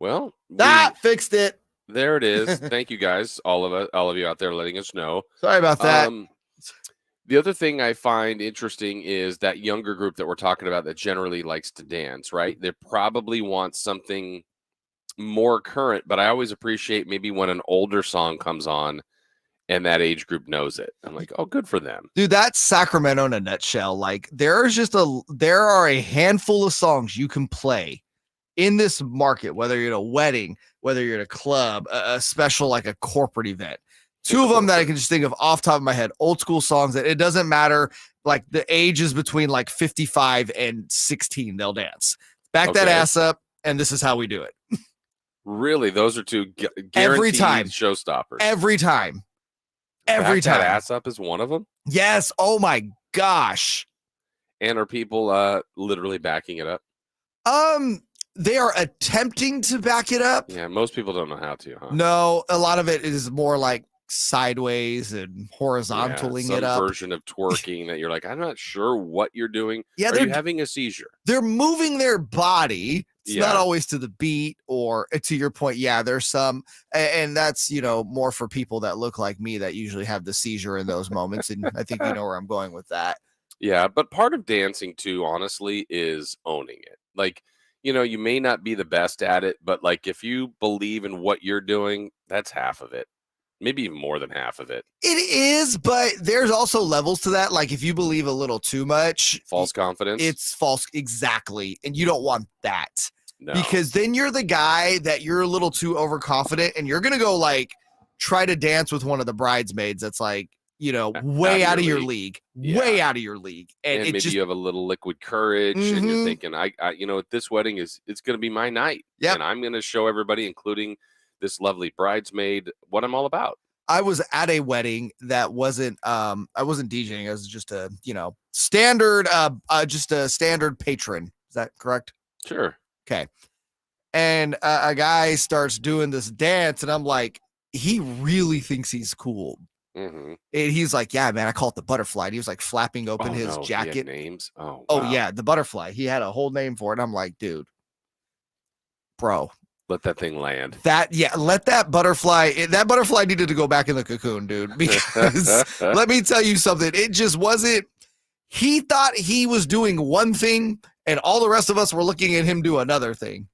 Well, that fixed it. There it is. Thank you guys, all of you out there letting us know. Sorry about that. The other thing I find interesting is that younger group that we're talking about that generally likes to dance, right? They probably want something more current, but I always appreciate maybe when an older song comes on and that age group knows it. I'm like, oh, good for them. Dude, that's Sacramento in a nutshell. Like there are a handful of songs you can play in this market, whether you're at a wedding, whether you're at a club, a special, like a corporate event. Two of them that I can just think of off the top of my head, old school songs that it doesn't matter. Like the ages between like 55 and 16, they'll dance. Back that ass up. And this is how we do it. Really? Those are two guaranteed every time showstoppers. Every time. Back that ass up is one of them? Yes. Oh my gosh. And are people literally backing it up? They are attempting to back it up. Yeah, most people don't know how to, huh? No, a lot of it is more like sideways and horizontaling it up. Some version of twerking that you're like, I'm not sure what you're doing. Yeah, are you having a seizure? They're moving their body. It's not always to the beat or to your point. Yeah, there's some, and that's, more for people that look like me that usually have the seizure in those moments. And I think you know where I'm going with that. Yeah, but part of dancing too, honestly, is owning it. Like, you may not be the best at it, but like if you believe in what you're doing, that's half of it. Maybe even more than half of it. It is, but there's also levels to that. Like if you believe a little too much. False confidence. It's false. Exactly. And you don't want that. No. Because then you're the guy that you're a little too overconfident and you're going to go like try to dance with one of the bridesmaids that's like, way out of your league. Way out of your league. And maybe you have a little liquid courage and you're thinking, I this wedding it's going to be my night. Yep. And I'm going to show everybody, including this lovely bridesmaid, what I'm all about. I was at a wedding that wasn't I wasn't DJing. I was just a, standard just a standard patron. Is that correct? Sure. Okay. And a guy starts doing this dance and I'm like, he really thinks he's cool. Mm-hmm. And he's like, yeah, man, I call it the butterfly. And he was like flapping open his jacket. He had names. Oh, wow. Yeah, the butterfly. He had a whole name for it. I'm like, dude, bro. Let that thing land. Let that butterfly needed to go back in the cocoon, dude. Because let me tell you something. It just wasn't. He thought he was doing one thing and all the rest of us were looking at him do another thing.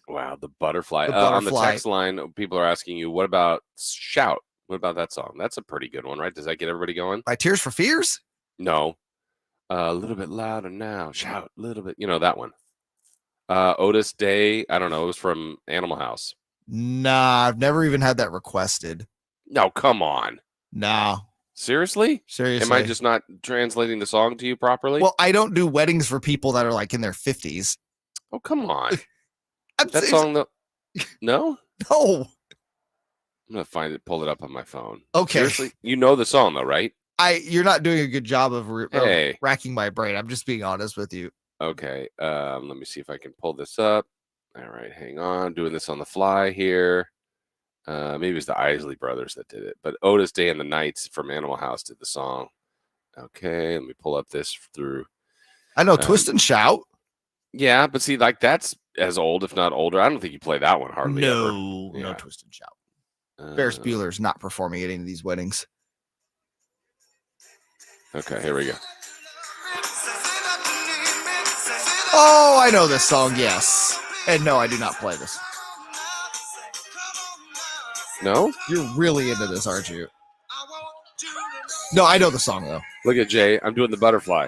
Wow, the butterfly. On the text line, people are asking you, what about Shout? What about that song? That's a pretty good one, right? Does that get everybody going? By Tears for Fears? No. A little bit louder now. Shout a little bit. That one. Otis Day. I don't know. It was from Animal House. Nah, I've never even had that requested. No, come on. No. Seriously? Seriously. Am I just not translating the song to you properly? Well, I don't do weddings for people that are like in their 50s. Oh, come on. That song, though. No? No. I'm going to find it, pull it up on my phone. Okay. Seriously? You know the song, though, right? You're not doing a good job of racking my brain. I'm just being honest with you. Okay. Let me see if I can pull this up. All right. Hang on. Doing this on the fly here. Maybe it's the Isley Brothers that did it. But Otis Day and the Knights from Animal House did the song. Okay. Let me pull up this through. I know Twist and Shout. Yeah. But see, like that's as old, if not older. I don't think you play that one hardly ever. No Twist and Shout. Ferris Bueller's not performing at any of these weddings. Okay, here we go. Oh, I know this song, yes. And no, I do not play this. No? You're really into this, aren't you? No, I know the song, though. Look at Jay. I'm doing the butterfly.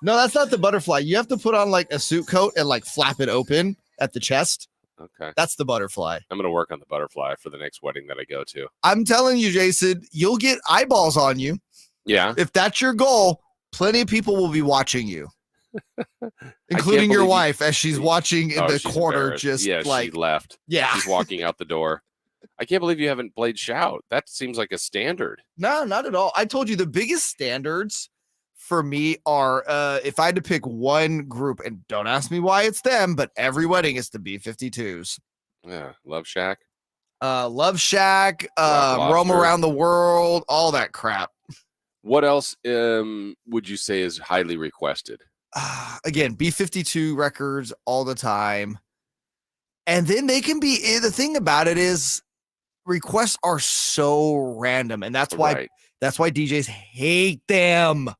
No, that's not the butterfly. You have to put on like a suit coat and like flap it open at the chest. Okay. That's the butterfly. I'm going to work on the butterfly for the next wedding that I go to. I'm telling you, Jason, you'll get eyeballs on you. Yeah. If that's your goal, plenty of people will be watching you. Including your wife as she's watching in the corner. Just she left. Yeah. She's walking out the door. I can't believe you haven't played Shout. That seems like a standard. No, not at all. I told you the biggest standards for me are if I had to pick one group, and don't ask me why it's them, but every wedding is the B-52s. Yeah, Love Shack. Love Shack, Roam Around the World, all that crap. What else would you say is highly requested? Again, B-52 records all the time. And then they can be, the thing about it is requests are so random. And that's why DJs hate them.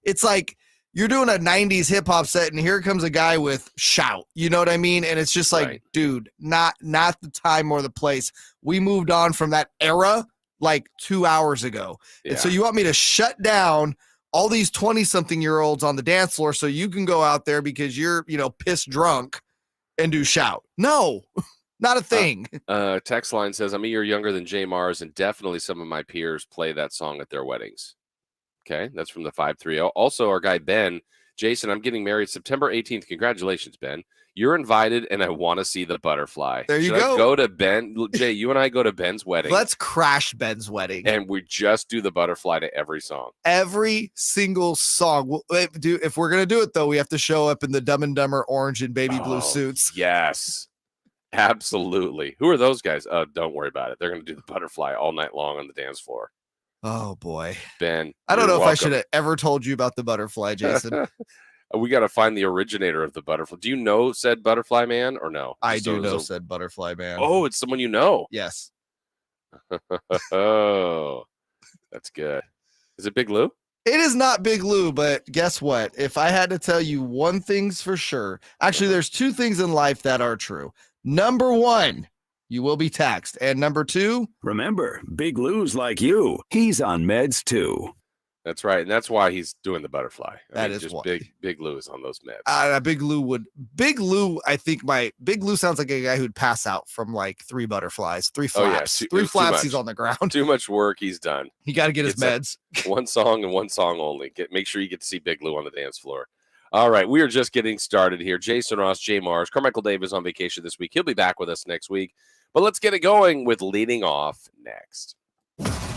It's like you're doing a 90s hip hop set and here comes a guy with shout, you know what I mean? And it's just like, dude, not the time or the place. We moved on from that era like 2 hours ago. Yeah. And so you want me to shut down all these 20-something-year-olds on the dance floor so you can go out there because you're, pissed drunk and do shout. No, not a thing. Text line says, I'm a year younger than JayMarZZ, and definitely some of my peers play that song at their weddings. Okay, that's from the 530. Also, our guy Ben, Jason, I'm getting married September 18th. Congratulations, Ben. You're invited, and I want to see the butterfly. There you go. I go to Ben. Jay, you and I go to Ben's wedding. Let's crash Ben's wedding. And we just do the butterfly to every song. Every single song. If we're going to do it, though, we have to show up in the Dumb and Dumber orange and baby blue suits. Yes, absolutely. Who are those guys? Don't worry about it. They're going to do the butterfly all night long on the dance floor. Oh, boy. Ben, I don't know if I should have ever told you about the butterfly, Jason. We got to find the originator of the butterfly. Do you know said butterfly man or no? I do know said butterfly man. Oh, it's someone you know. Yes. Oh, that's good. Is it Big Lou? It is not Big Lou, but guess what? If I had to tell you one thing's for sure, actually, there's two things in life that are true. Number one, you will be taxed. And number two, remember, Big Lou's like you. He's on meds too. That's right, and that's why he's doing the butterfly. That is just why. Big Lou is on those meds. Big Lou. I think Big Lou sounds like a guy who'd pass out from like 3 butterflies, 3 flaps, 3 flaps. He's on the ground. Too much work. He's done. He got to get his meds. One song and one song only. Make sure you get to see Big Lou on the dance floor. All right, we are just getting started here. Jason Ross, JayMarZZ, Carmichael Dave is on vacation this week. He'll be back with us next week. But let's get it going with leading off next.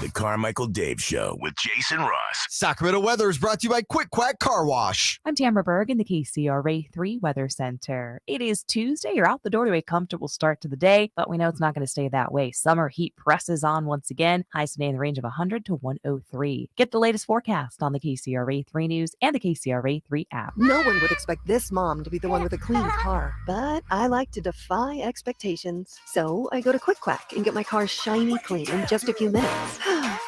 The Carmichael Dave Show with Jason Ross. Sacramento weather is brought to you by Quick Quack Car Wash. I'm Tamara Berg in the KCRA 3 Weather Center. It is Tuesday. You're out the door to a comfortable start to the day, but we know it's not going to stay that way. Summer heat presses on once again. Highs today in the range of 100 to 103. Get the latest forecast on the KCRA 3 News and the KCRA 3 app. No one would expect this mom to be the one with a clean car, but I like to defy expectations. So I go to Quick Quack and get my car shiny clean in just a few minutes.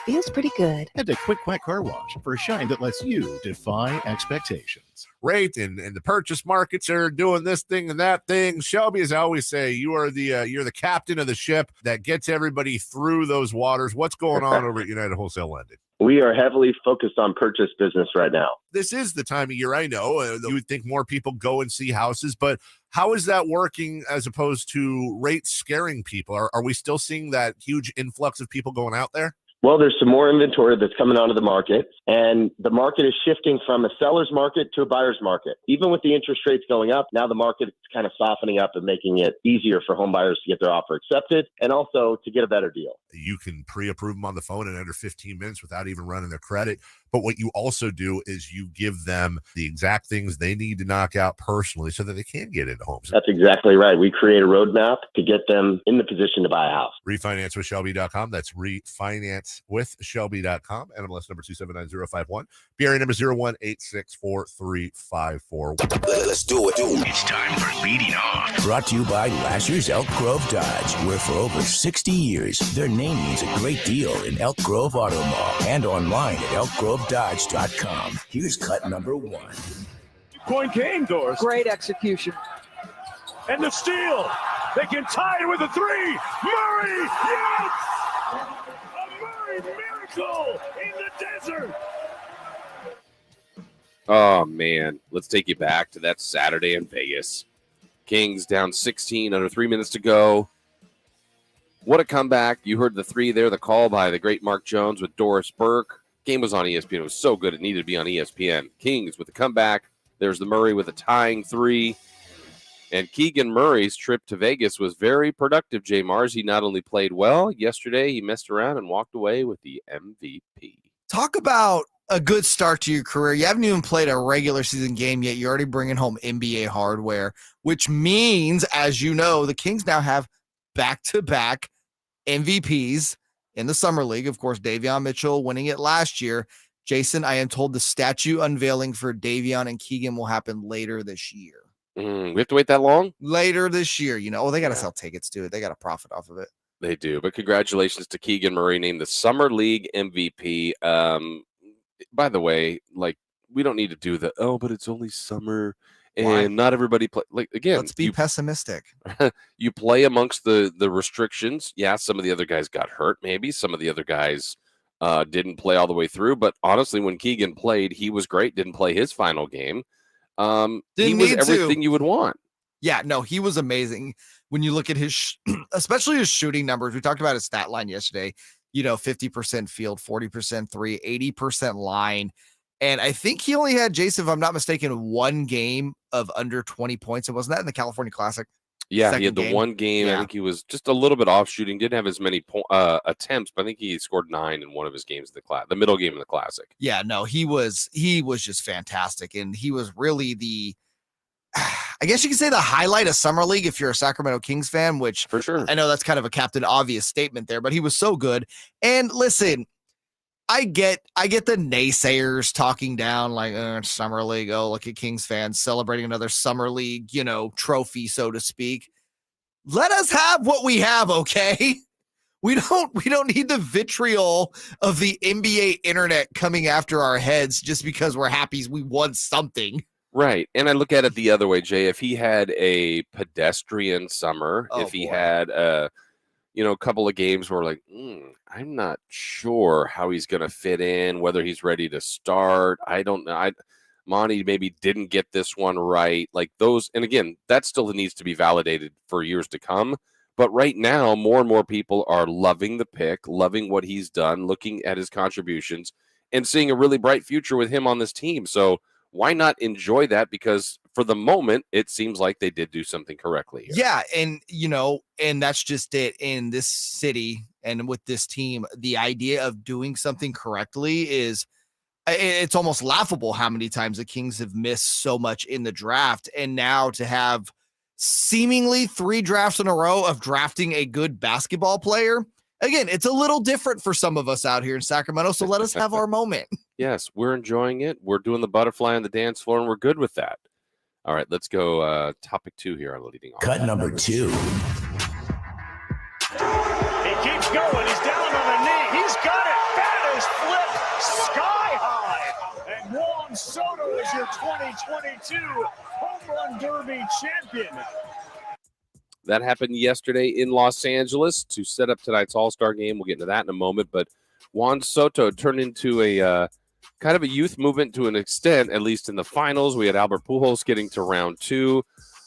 Feels pretty good. Head to Quick Quack Car Wash for a shine that lets you defy expectations. Right, and the purchase markets are doing this thing and that thing. Shelby, as I always say, you're the captain of the ship that gets everybody through those waters. What's going on over at United Wholesale Lending? We are heavily focused on purchase business right now. This is the time of year, I know. You would think more people go and see houses, but how is that working as opposed to rates scaring people? Are we still seeing that huge influx of people going out there? Well, there's some more inventory that's coming onto the market, and the market is shifting from a seller's market to a buyer's market. Even with the interest rates going up, now the market is kind of softening up and making it easier for home buyers to get their offer accepted and also to get a better deal. You can pre-approve them on the phone in under 15 minutes without even running their credit. But what you also do is you give them the exact things they need to knock out personally so that they can get into homes. That's exactly right. We create a roadmap to get them in the position to buy a house. RefinanceWithShelby.com. That's RefinanceWithShelby.com. NMLS number 279051. BRA number 01864354. Let's do it. It's time for Leading Off. Brought to you by Lasher's Elk Grove Dodge, where for over 60 years, their name means a great deal in Elk Grove Auto Mall and online at elkgrovedodge.com. Here's cut number 1. Coin game doors. Great execution. And the steal. They can tie it with a 3. Murray, yes! A Murray miracle in the desert. Oh, man. Let's take you back to that Saturday in Vegas. Kings down 16, under 3 minutes to go. What a comeback. You heard the 3 there, the call by the great Mark Jones with Doris Burke. Game was on ESPN. It was so good it needed to be on ESPN. Kings with the comeback. There's the Murray with a tying 3. And Keegan Murray's trip to Vegas was very productive, JayMarZZ. He not only played well yesterday, he messed around and walked away with the MVP. Talk about a good start to your career. You haven't even played a regular season game yet. You're already bringing home NBA hardware, which means, as you know, the Kings now have back-to-back MVPs in the Summer League. Of course, Davion Mitchell winning it last year. Jason, I am told the statue unveiling for Davion and Keegan will happen later this year. We have to wait that long? Later this year, they got to Yeah. sell tickets to it. They got to profit off of it. They do. But congratulations to Keegan Murray, named the Summer League MVP. By the way, like, we don't need to do but it's only summer and Why? not everybody play. Like, again, Let's be pessimistic. you play amongst the restrictions. Yeah, some of the other guys got hurt. Maybe some of the other guys didn't play all the way through. But honestly, when Keegan played, he was great. Didn't play his final game. He was everything you would want. Yeah, no, he was amazing. When you look at his, especially his shooting numbers, we talked about his stat line yesterday, 50% field, 40% three, 80% line. And I think he only had, Jason, if I'm not mistaken, one game of under 20 points. And wasn't that in the California Classic? Yeah, he had the one game. Yeah. I think he was just a little bit off shooting. Didn't have as many attempts, but I think he scored 9 in one of his games in the middle game of the Classic. Yeah, no, he was just fantastic. And he was really I guess you could say the highlight of Summer League if you're a Sacramento Kings fan, which for sure. I know that's kind of a Captain Obvious statement there, but he was so good. And listen, I get the naysayers talking down like Summer League. Oh, look at Kings fans celebrating another Summer League, trophy, so to speak. Let us have what we have, okay? We don't need the vitriol of the NBA internet coming after our heads just because we're happy we won something. Right. And I look at it the other way, Jay. If he had a pedestrian summer, if he had a couple of games where like, I'm not sure how he's going to fit in, whether he's ready to start. I don't know. Monty maybe didn't get this one right. Like those. And again, that still needs to be validated for years to come. But right now, more and more people are loving the pick, loving what he's done, looking at his contributions, and seeing a really bright future with him on this team. So why not enjoy that? Because for the moment, it seems like they did do something correctly here. Yeah, and and that's just it in this city and with this team. The idea of doing something correctly it's almost laughable how many times the Kings have missed so much in the draft, and now to have seemingly 3 drafts in a row of drafting a good basketball player. Again, it's a little different for some of us out here in Sacramento, so let us have our moment. Yes, we're enjoying it. We're doing the butterfly on the dance floor, and we're good with that. All right, let's go topic 2 here on Leading Off. Cut number 2. He keeps going. He's down on a knee. He's got it. That is flipped sky high. And Juan Soto is your 2022 Home Run Derby champion. That happened yesterday in Los Angeles to set up tonight's All-Star game. We'll get into that in a moment. But Juan Soto turned into a kind of a youth movement to an extent, at least in the finals. We had Albert Pujols getting to round 2.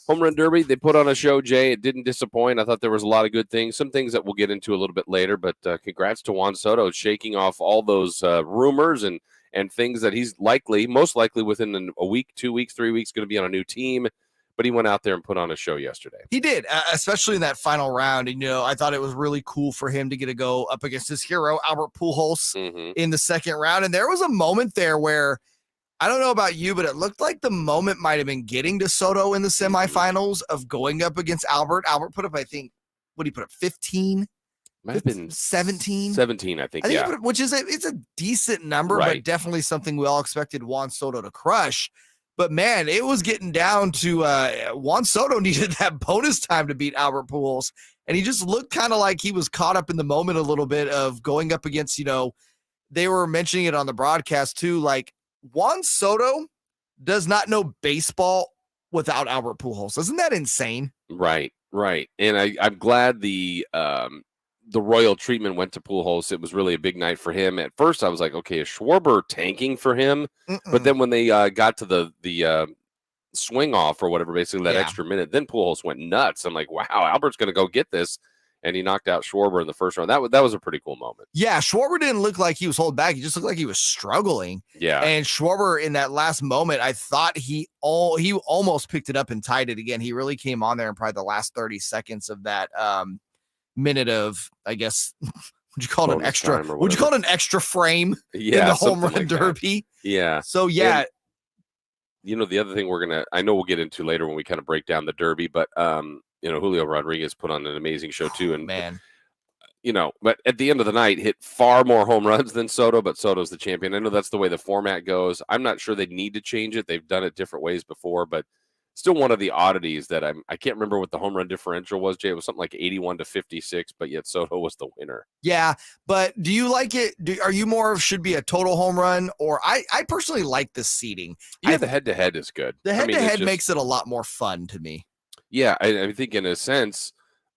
Home Run Derby, they put on a show, Jay. It didn't disappoint. I thought there was a lot of good things, some things that we'll get into a little bit later. But congrats to Juan Soto shaking off all those rumors and things that he's most likely within a week, 2 weeks, 3 weeks, going to be on a new team. But he went out there and put on a show yesterday. He did, especially in that final round. And, I thought it was really cool for him to get to go up against his hero, Albert Pujols, in the second round. And there was a moment there where, I don't know about you, but it looked like the moment might have been getting to Soto in the semifinals of going up against Albert. Albert put up, I think, what did he put up, 15? Might have been 17. 17, I think, yeah. Which is it's a decent number, right. But definitely something we all expected Juan Soto to crush. But, man, it was getting down to Juan Soto needed that bonus time to beat Albert Pujols. And he just looked kind of like he was caught up in the moment a little bit of going up against, they were mentioning it on the broadcast too. Like, Juan Soto does not know baseball without Albert Pujols. Isn't that insane? Right. And I'm glad the royal treatment went to Pujols. It was really a big night for him. At first, I was like, okay, is Schwarber tanking for him? But then when they got to the swing off or whatever, basically that extra minute, then Pujols went nuts. I'm like, wow, Albert's going to go get this. And he knocked out Schwarber in the first round. That was a pretty cool moment. Yeah, Schwarber didn't look like he was holding back. He just looked like he was struggling. Yeah. And Schwarber in that last moment, I thought he almost picked it up and tied it again. He really came on there in probably the last 30 seconds of that minute of, I guess, would you call it an extra? Would you call it an extra frame in the home run derby? Yeah. So yeah. And, the other thing I know we'll get into later when we kind of break down the derby, but Julio Rodriguez put on an amazing show too. And man, but at the end of the night, hit far more home runs than Soto, but Soto's the champion. I know that's the way the format goes. I'm not sure they need to change it. They've done it different ways before, but still one of the oddities that I can't remember what the home run differential was, Jay. It was something like 81-56, but yet Soto was the winner. Yeah, but do you like it? Are you more of should be a total home run, or I personally like the seeding. Yeah, the head-to-head is good. The head-to-head makes it a lot more fun to me. Yeah, I think in a sense,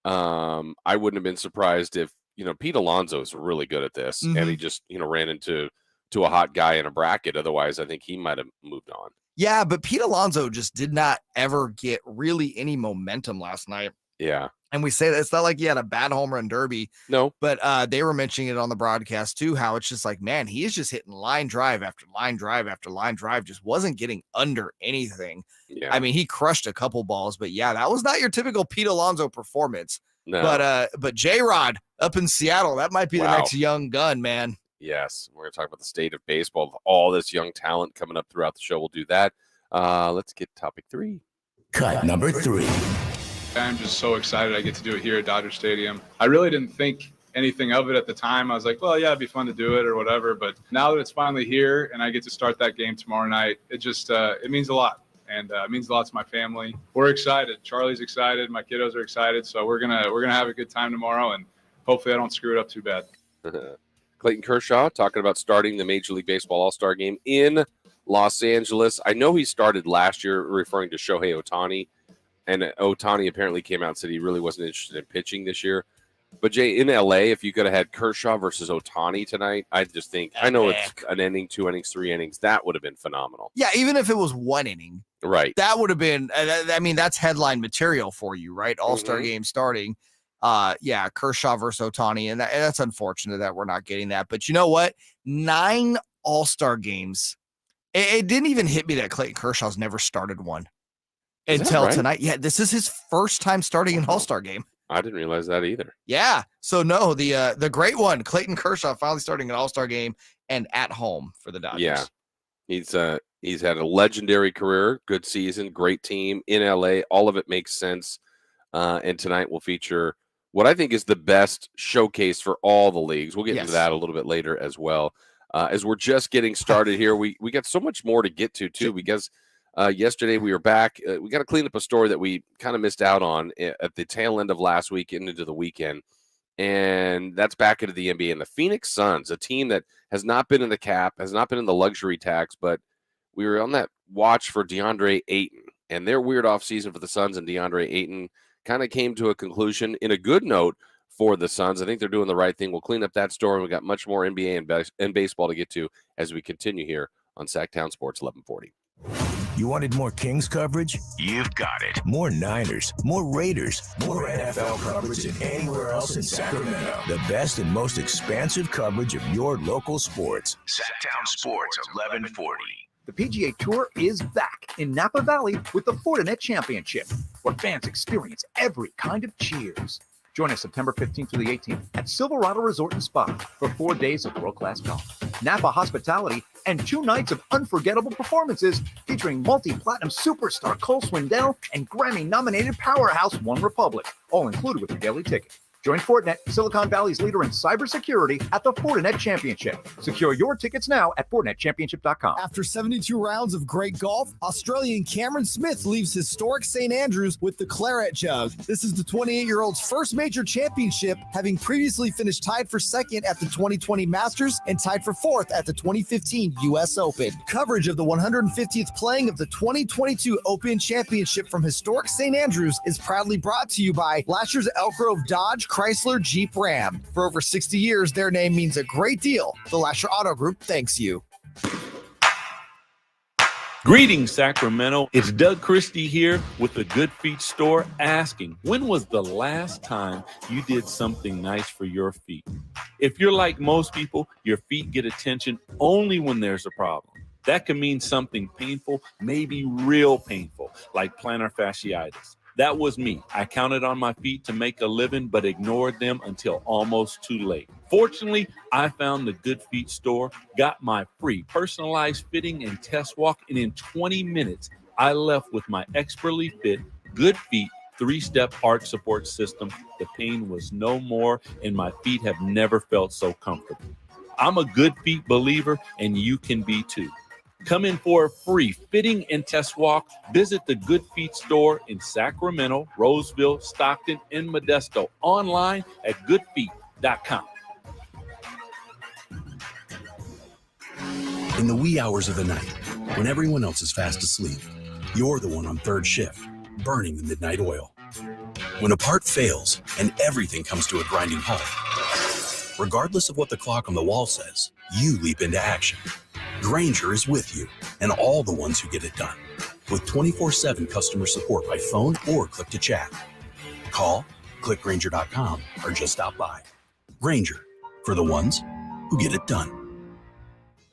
I wouldn't have been surprised if, Pete Alonso is really good at this, and he just, ran into a hot guy in a bracket. Otherwise, I think he might have moved on. Yeah, but Pete Alonso just did not ever get really any momentum last night. Yeah. And we say that it's not like he had a bad home run derby. No. But they were mentioning it on the broadcast too, how it's just like, man, he is just hitting line drive after line drive after line drive, just wasn't getting under anything. Yeah. I mean, he crushed a couple balls, but yeah, that was not your typical Pete Alonso performance. No. But J-Rod up in Seattle, that might be the next young gun, man. Yes. We're going to talk about the state of baseball, all this young talent coming up throughout the show. We'll do that. Let's get topic 3. Cut number 3. I'm just so excited I get to do it here at Dodger Stadium. I really didn't think anything of it at the time. I was like, well, yeah, it'd be fun to do it or whatever. But now that it's finally here and I get to start that game tomorrow night, it just it means a lot. And it means a lot to my family. We're excited. Charlie's excited. My kiddos are excited. So we're gonna have a good time tomorrow, and hopefully I don't screw it up too bad. Clayton Kershaw talking about starting the Major League Baseball All-Star Game in Los Angeles. I know he started last year, referring to Shohei Ohtani. And Ohtani apparently came out and said he really wasn't interested in pitching this year. But, Jay, in L.A., if you could have had Kershaw versus Ohtani tonight, I just think, I know it's an inning, 2 innings, 3 innings. That would have been phenomenal. Yeah, even if it was 1 inning. Right. That would have been, I mean, that's headline material for you, right? All-Star game starting. Yeah, Kershaw versus Ohtani. And that's unfortunate that we're not getting that. But you know what? 9 All-Star games. It didn't even hit me that Clayton Kershaw's never started one. Until tonight. Yeah, this is his first time starting an All-Star game. I didn't realize that either. Yeah. So no, the great one, Clayton Kershaw, finally starting an All-Star game and at home for the Dodgers. Yeah. He's had a legendary career, good season, great team in LA. All of it makes sense. And tonight will feature what I think is the best showcase for all the leagues. We'll get into that a little bit later as well. As we're just getting started here, we got so much more to get to too, because yesterday we were back. We got to clean up a story that we kind of missed out on at the tail end of last week and into the weekend. And that's back into the NBA. And the Phoenix Suns, a team that has not been in the cap, has not been in the luxury tax, but we were on that watch for DeAndre Ayton. And their weird offseason for the Suns and DeAndre Ayton kind of came to a conclusion in a good note for the Suns. I think they're doing the right thing. We'll clean up that story. We got much more NBA and baseball to get to as we continue here on Sactown Sports 1140. You wanted more Kings coverage? You've got it. More Niners, more Raiders, more NFL coverage than anywhere else in Sacramento. The best and most expansive coverage of your local sports. Sactown Sports 1140. The PGA Tour is back in Napa Valley with the Fortinet Championship, where fans experience every kind of cheers. Join us September 15th through the 18th at Silverado Resort and Spa for 4 days of world-class golf, Napa hospitality, and 2 nights of unforgettable performances featuring multi-platinum superstar Cole Swindell and Grammy-nominated powerhouse One Republic, all included with your daily ticket. Join Fortinet, Silicon Valley's leader in cybersecurity, at the Fortinet Championship. Secure your tickets now at FortinetChampionship.com. After 72 rounds of great golf, Australian Cameron Smith leaves historic St. Andrews with the Claret Jug. This is the 28-year-old's first major championship, having previously finished tied for second at the 2020 Masters and tied for fourth at the 2015 U.S. Open. Coverage of the 150th playing of the 2022 Open Championship from historic St. Andrews is proudly brought to you by Lasher's Elk Grove Dodge, Chrysler, Jeep, Ram. For over 60 years, their name means a great deal. The Lasher Auto Group thanks you. Greetings, Sacramento. It's Doug Christie here with the Good Feet store, asking, when was the last time you did something nice for your feet? If you're like most people, your feet get attention only when there's a problem. That can mean something painful, maybe real painful, like plantar fasciitis. That was me. I counted on my feet to make a living, but ignored them until almost too late. Fortunately, I found the Good Feet store, got my free personalized fitting and test walk, and in 20 minutes, I left with my expertly fit Good Feet 3-step arch support system. The pain was no more, and my feet have never felt so comfortable. I'm a Good Feet believer, and you can be too. Come in for a free fitting and test walk. Visit the Good Feet store in Sacramento, Roseville, Stockton, and Modesto. Online at goodfeet.com. In the wee hours of the night, when everyone else is fast asleep, you're the one on third shift, burning the midnight oil. When a part fails and everything comes to a grinding halt, regardless of what the clock on the wall says, you leap into action. Grainger is with you and all the ones who get it done. With 24/7 customer support by phone or click to chat. Call, click Grainger.com, or just stop by. Grainger, for the ones who get it done.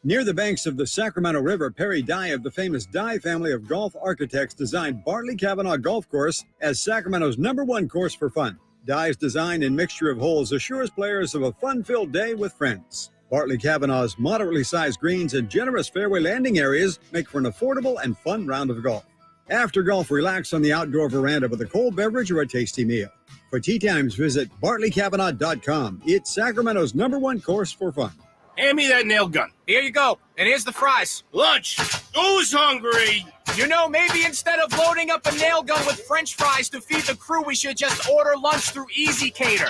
Near the banks of the Sacramento River, Perry Dye of the famous Dye family of golf architects designed Bartley Kavanaugh Golf Course as Sacramento's #1 course for fun. Dye's design and mixture of holes assures players of a fun-filled day with friends. Bartley Kavanaugh's moderately sized greens and generous fairway landing areas make for an affordable and fun round of golf. After golf, relax on the outdoor veranda with a cold beverage or a tasty meal. For tee times, visit BartleyKavanaugh.com. It's Sacramento's #1 course for fun. Hand me that nail gun. Here you go. And here's the fries. Lunch. Who's hungry? You know, maybe instead of loading up a nail gun with French fries to feed the crew, we should just order lunch through Easy Cater.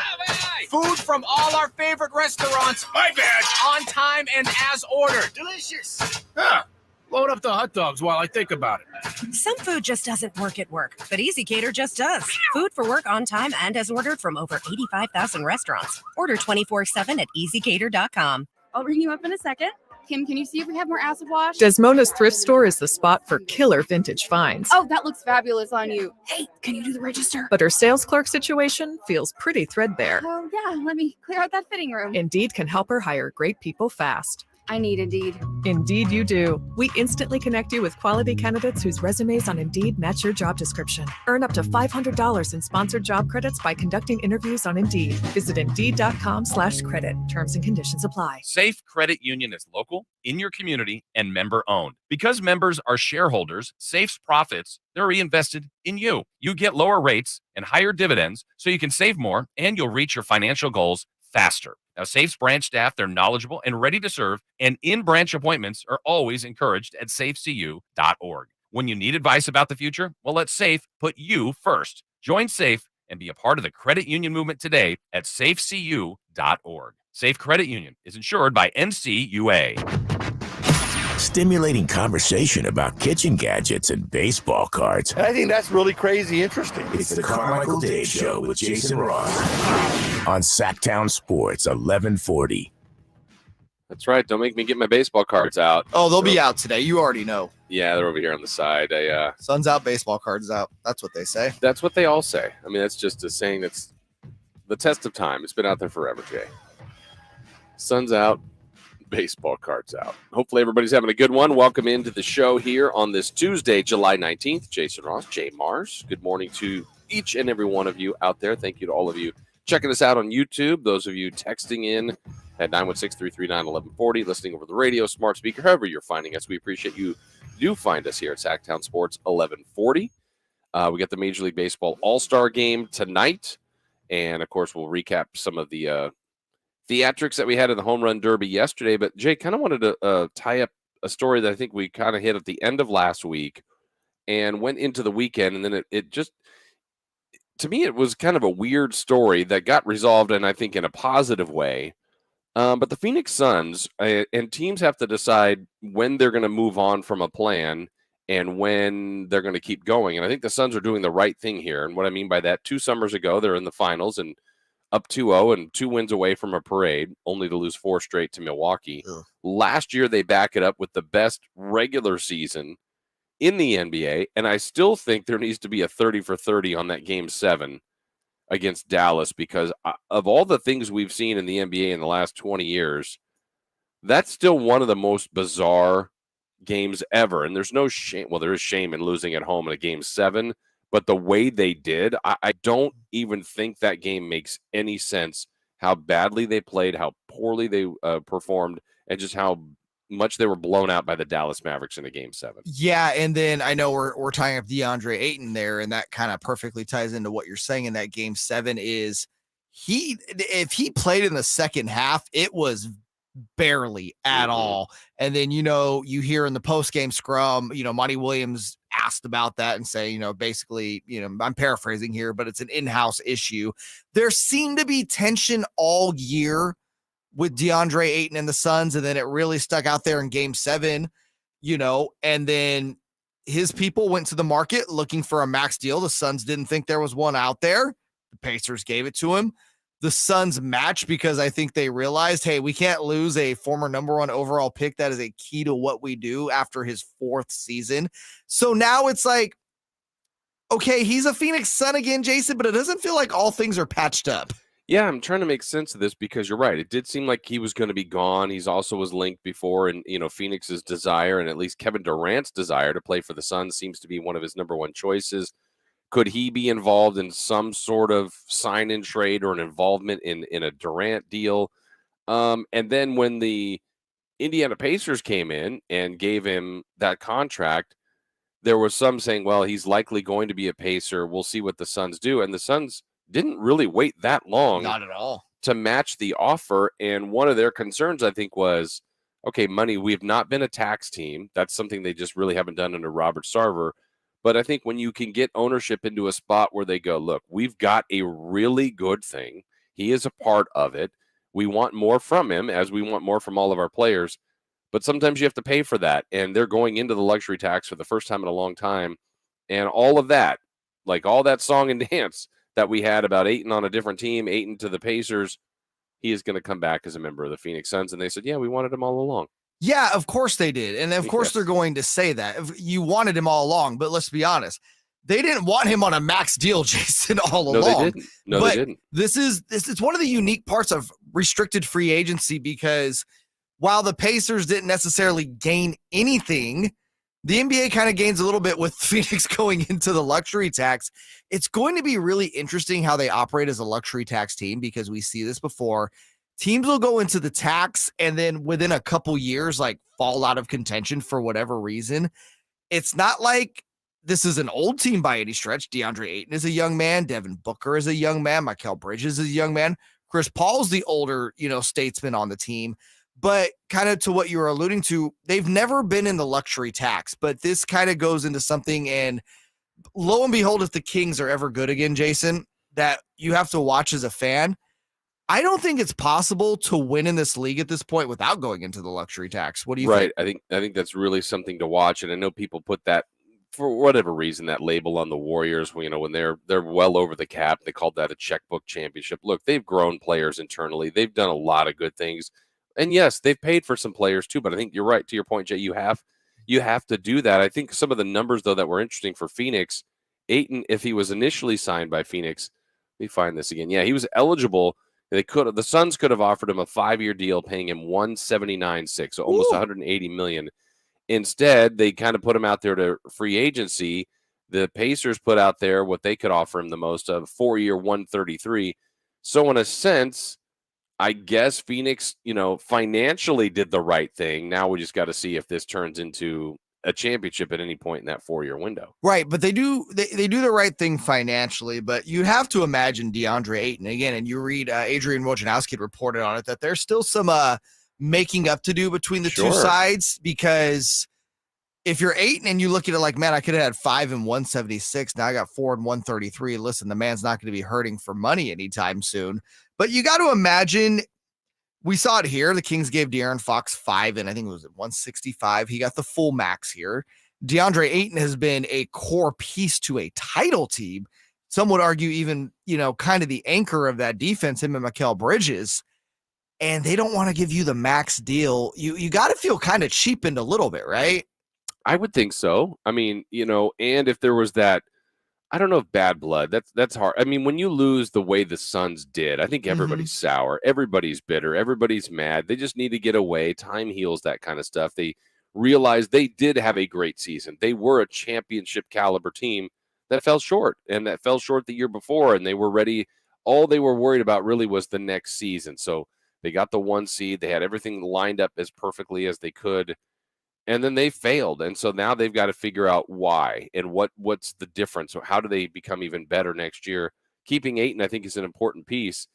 Food from all our favorite restaurants. My bad. On time and as ordered. Delicious. Huh. Load up the hot dogs while I think about it. Some food just doesn't work at work, but Easy Cater just does. Food for work on time and as ordered from over 85,000 restaurants. Order 24/7 at EasyCater.com. I'll ring you up in a second. Kim, can you see if we have more acid wash? Desmona's Thrift Store is the spot for killer vintage finds. Oh, that looks fabulous on you. Hey, can you do the register? But her sales clerk situation feels pretty threadbare. Oh, yeah, let me clear out that fitting room. Indeed can help her hire great people fast. I need Indeed. Indeed you do. We instantly connect you with quality candidates whose resumes on Indeed match your job description. Earn up to $500 in sponsored job credits by conducting interviews on Indeed. Visit Indeed.com/credit. Terms and conditions apply. Safe Credit Union is local, in your community, and member-owned. Because members are shareholders, Safe's profits, they're reinvested in you. You get lower rates and higher dividends so you can save more and you'll reach your financial goals faster. Now, Safe's branch staff, they're knowledgeable and ready to serve, and in-branch appointments are always encouraged at safecu.org. When you need advice about the future, well, let Safe put you first. Join Safe and be a part of the credit union movement today at safecu.org. Safe Credit Union is insured by NCUA. Stimulating conversation about kitchen gadgets and baseball cards. I think that's really crazy interesting. It's the Carmichael Dave Show with Jason Ross on Sactown Sports 1140. That's right. Don't make me get my baseball cards out. Oh, they'll be out today. You already know. Yeah, they're over here on the side. Sun's out, baseball cards out. That's what they say. That's what they all say. I mean, that's just a saying that's the test of time. It's been out there forever, Jay. Sun's out, baseball cards out. Hopefully everybody's having a good one. Welcome into the show here on this Tuesday, July 19th. Jason Ross, JayMarZZ. Good morning to each and every one of you out there. Thank you to all of you checking us out on YouTube. Those of you texting in at 916-339-1140, listening over the radio, smart speaker, however you're finding us. We appreciate you do find us here at Sactown Sports 1140. We got the Major League Baseball All-Star Game tonight. And, of course, we'll recap some of the theatrics that we had in the Home Run Derby yesterday. But Jay, kind of wanted to tie up a story that I think we kind of hit at the end of last week and went into the weekend. And then it just, to me, it was kind of a weird story that got resolved, and I think in a positive way. But the Phoenix Suns and teams have to decide when they're going to move on from a plan and when they're going to keep going. And I think the Suns are doing the right thing here. And what I mean by that, 2 summers ago, they're in the finals and up 2-0 and 2 wins away from a parade, only to lose 4 straight to Milwaukee. Ugh. Last year, they back it up with the best regular season in the NBA, and I still think there needs to be a 30 for 30 on that Game 7 against Dallas, because of all the things we've seen in the NBA in the last 20 years, that's still one of the most bizarre games ever. And there's no shame. Well, there is shame in losing at home in a Game 7, but the way they did, I don't even think that game makes any sense. How badly they played, how poorly they performed, and just how much they were blown out by the Dallas Mavericks in a Game 7. Yeah, and then I know we're tying up DeAndre Ayton there, and that kind of perfectly ties into what you're saying in that Game 7 is if he played in the second half, it was barely at all. And then, you hear in the post-game scrum, Monty Williams asked about that and say, basically, I'm paraphrasing here, but it's an in-house issue. There seemed to be tension all year with DeAndre Ayton and the Suns, and then it really stuck out there in Game 7, and then his people went to the market looking for a max deal. The Suns didn't think there was one out there. The Pacers gave it to him. The Suns matched because I think they realized, hey, we can't lose a former number 1 overall pick. That is a key to what we do after his 4th season. So now it's like, okay, he's a Phoenix Sun again, Jason, but it doesn't feel like all things are patched up. Yeah, I'm trying to make sense of this because you're right. It did seem like he was going to be gone. He's also was linked before, and Phoenix's desire, and at least Kevin Durant's desire to play for the Suns seems to be one of his number 1 choices. Could he be involved in some sort of sign-in trade or an involvement in a Durant deal? And then when the Indiana Pacers came in and gave him that contract, there was some saying, well, he's likely going to be a Pacer. We'll see what the Suns do. And the Suns didn't really wait that long. Not at all. To match the offer. And one of their concerns, I think, was, okay, money, we've not been a tax team. That's something they just really haven't done under Robert Sarver. But I think when you can get ownership into a spot where they go, look, we've got a really good thing. He is a part of it. We want more from him as we want more from all of our players. But sometimes you have to pay for that. And they're going into the luxury tax for the first time in a long time. And all of that, like all that song and dance that we had about Ayton on a different team, Ayton to the Pacers, he is going to come back as a member of the Phoenix Suns. And they said, yeah, we wanted him all along. Yeah, of course they did. And of course they're going to say that. You wanted him all along, but let's be honest. They didn't want him on a max deal, Jason, all along. They didn't. They didn't. This is one of the unique parts of restricted free agency because while the Pacers didn't necessarily gain anything, the NBA kind of gains a little bit with Phoenix going into the luxury tax. It's going to be really interesting how they operate as a luxury tax team because we see this before. Teams will go into the tax and then within a couple years, like fall out of contention for whatever reason. It's not like this is an old team by any stretch. DeAndre Ayton is a young man. Devin Booker is a young man. Mikal Bridges is a young man. Chris Paul's the older, statesman on the team. But kind of to what you were alluding to, they've never been in the luxury tax. But this kind of goes into something, and lo and behold, if the Kings are ever good again, Jason, that you have to watch as a fan. I don't think it's possible to win in this league at this point without going into the luxury tax. What do you think? Right. I think that's really something to watch. And I know people put that, for whatever reason, that label on the Warriors, when they're well over the cap. They called that a checkbook championship. Look, they've grown players internally. They've done a lot of good things. And yes, they've paid for some players too, but I think you're right. To your point, Jay, you have to do that. I think some of the numbers, though, that were interesting for Phoenix, Ayton, if he was initially signed by Phoenix, let me find this again. Yeah, he was eligible. The Suns could have offered him a 5-year deal, paying him $179.6, so almost $180 million. Instead, they kind of put him out there to free agency. The Pacers put out there what they could offer him the most of, 4-year $133. So in a sense, I guess Phoenix, financially did the right thing. Now we just got to see if this turns into a championship at any point in that 4-year window. Right, but they do the right thing financially, but you have to imagine DeAndre Ayton again, and you read Adrian Wojnarowski reported on it that there's still some making up to do between the two sides, because if you're Ayton and you look at it like, man, I could have had 5 and 176, now I got 4 and 133. Listen, the man's not going to be hurting for money anytime soon. But you got to imagine, we saw it here. The Kings gave De'Aaron Fox 5, and I think it was at 165. He got the full max here. DeAndre Ayton has been a core piece to a title team. Some would argue even, kind of the anchor of that defense, him and Mikal Bridges. And they don't want to give you the max deal. You got to feel kind of cheapened a little bit, right? I would think so. I mean, and if there was that, I don't know if bad blood, that's hard. I mean, when you lose the way the Suns did, I think everybody's sour. Everybody's bitter. Everybody's mad. They just need to get away. Time heals that kind of stuff. They realized they did have a great season. They were a championship caliber team that fell short, and that fell short the year before, and they were ready. All they were worried about really was the next season. So they got the 1 seed. They had everything lined up as perfectly as they could. And then they failed. And so now they've got to figure out why and what's the difference. So how do they become even better next year? Keeping Ayton, I think, is an important piece.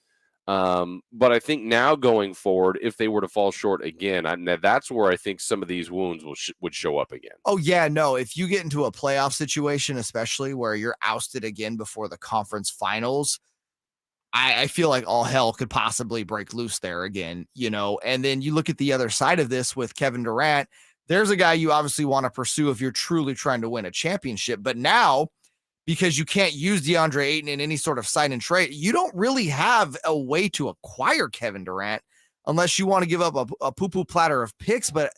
But I think now going forward, if they were to fall short again, that's where I think some of these wounds would show up again. Oh, yeah, no. If you get into a playoff situation, especially where you're ousted again before the conference finals, I feel like all hell could possibly break loose there again, and then you look at the other side of this with Kevin Durant. There's a guy you obviously want to pursue if you're truly trying to win a championship. But now, because you can't use DeAndre Ayton in any sort of sign and trade, you don't really have a way to acquire Kevin Durant unless you want to give up a poo-poo platter of picks. But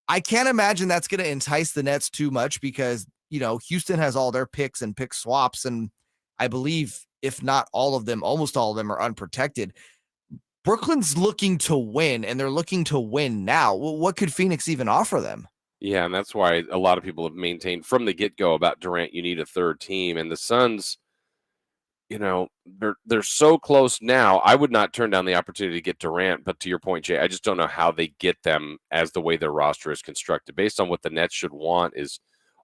I can't imagine that's going to entice the Nets too much because, Houston has all their picks and pick swaps. And I believe, if not all of them, almost all of them are unprotected. Brooklyn's looking to win, and they're looking to win now. Well, what could Phoenix even offer them? Yeah, and that's why a lot of people have maintained from the get-go about Durant, you need a third team. And the Suns, they're so close now. I would not turn down the opportunity to get Durant, but to your point, Jay, I just don't know how they get them as the way their roster is constructed. Based on what the Nets should want is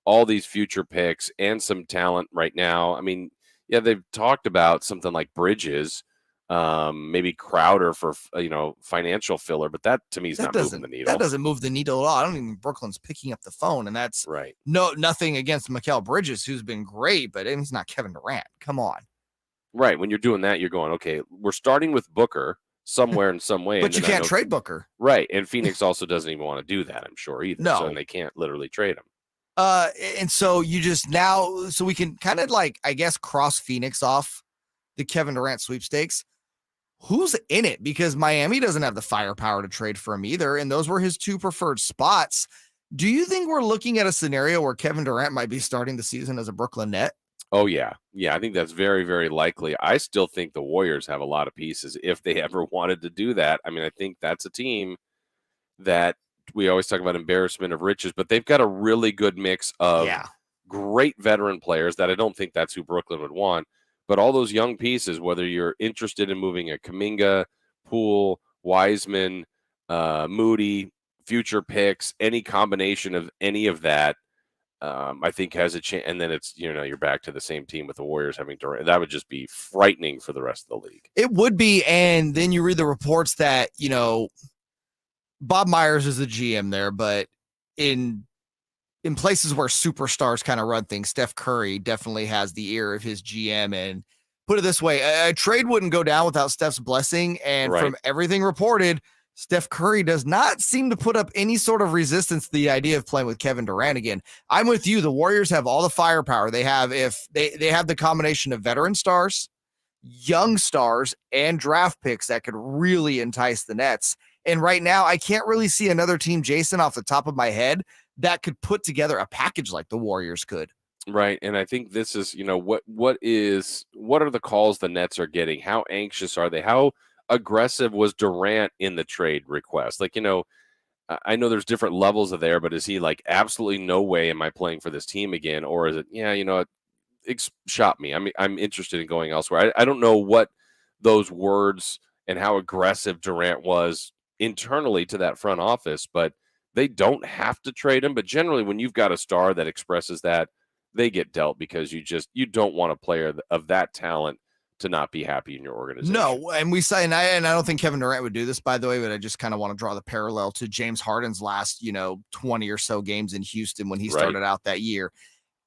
all these future picks and some talent right now. I mean, yeah, they've talked about something like Bridges, maybe Crowder for financial filler, but that to me is not moving the needle. That doesn't move the needle at all. I don't even think Brooklyn's picking up the phone, and that's right. Nothing against Mikal Bridges, who's been great, but he's not Kevin Durant. Come on. Right. When you're doing that, you're going, okay, we're starting with Booker somewhere in some way. But you can't trade Booker. Right. And Phoenix also doesn't even want to do that, I'm sure, either. No. So they can't literally trade him. And so you just so we can kind of cross Phoenix off the Kevin Durant sweepstakes. Who's in it? Because Miami doesn't have the firepower to trade for him either. And those were his two preferred spots. Do you think we're looking at a scenario where Kevin Durant might be starting the season as a Brooklyn Net? Oh, yeah. Yeah, I think that's very, very likely. I still think the Warriors have a lot of pieces if they ever wanted to do that. I mean, I think that's a team that we always talk about embarrassment of riches, but they've got a really good mix of great veteran players that I don't think that's who Brooklyn would want. But all those young pieces, whether you're interested in moving a Kuminga, Poole, Wiseman, Moody, future picks, any combination of any of that, I think has a chance. And then it's, you're back to the same team with the Warriors having Durant. That would just be frightening for the rest of the league. It would be. And then you read the reports that, Bob Myers is the GM there, but in places where superstars kind of run things, Steph Curry definitely has the ear of his GM. And put it this way, a trade wouldn't go down without Steph's blessing. And from everything reported, Steph Curry does not seem to put up any sort of resistance to the idea of playing with Kevin Durant again. I'm with you. The Warriors have all the firepower they have. If they have the combination of veteran stars, young stars, and draft picks that could really entice the Nets. And right now, I can't really see another team, Jason, off the top of my head, that could put together a package like the Warriors could. Right. And I think this is, what are the calls the Nets are getting? How anxious are they? How aggressive was Durant in the trade request? I know there's different levels of there, but is he like, absolutely no way am I playing for this team again? Or is it, shop me. I'm interested in going elsewhere. I don't know what those words and how aggressive Durant was internally to that front office, but they don't have to trade him. But generally, when you've got a star that expresses that, they get dealt because you don't want a player of that talent to not be happy in your organization. No, and we say, and I don't think Kevin Durant would do this, by the way, but I just kind of want to draw the parallel to James Harden's last, 20 or so games in Houston when he started out that year.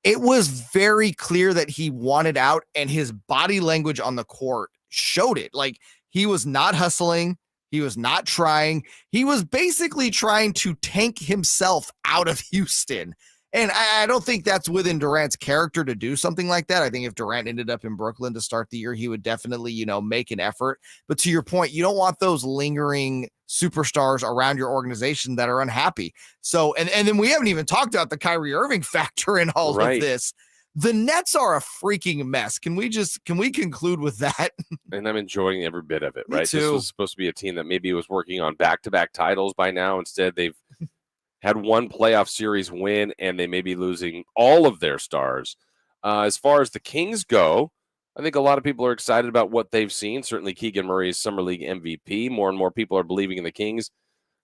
It was very clear that he wanted out, and his body language on the court showed it. Like, he was not hustling. He was not trying. He was basically trying to tank himself out of Houston. And I don't think that's within Durant's character to do something like that. I think if Durant ended up in Brooklyn to start the year, he would definitely, make an effort. But to your point, you don't want those lingering superstars around your organization that are unhappy. So, and then we haven't even talked about the Kyrie Irving factor in all of this. The Nets are a freaking mess. Can we conclude with that? And I'm enjoying every bit of it, right? Me too. This was supposed to be a team that maybe was working on back-to-back titles by now. Instead, they've had one playoff series win, and they may be losing all of their stars. As far as the Kings go, I think a lot of people are excited about what they've seen. Certainly Keegan Murray is Summer League MVP. More and more people are believing in the Kings.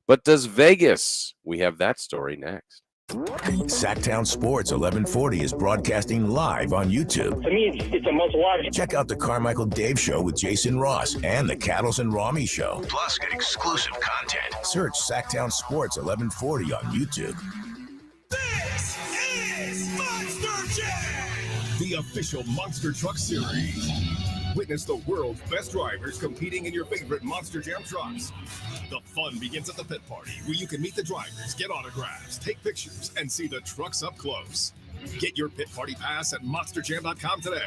But does Vegas? We have that story next. Sactown Sports 1140 is broadcasting live on YouTube. To me, it's a must-watch. Check out the Carmichael Dave Show with Jason Ross and the Cattles and Rami Show. Plus, get exclusive content. Search Sactown Sports 1140 on YouTube. This is Monster Jam, the official Monster Truck Series. Witness the world's best drivers competing in your favorite Monster Jam trucks. The fun begins at the pit party, where you can meet the drivers, get autographs, take pictures, and see the trucks up close. Get your pit party pass at monsterjam.com today.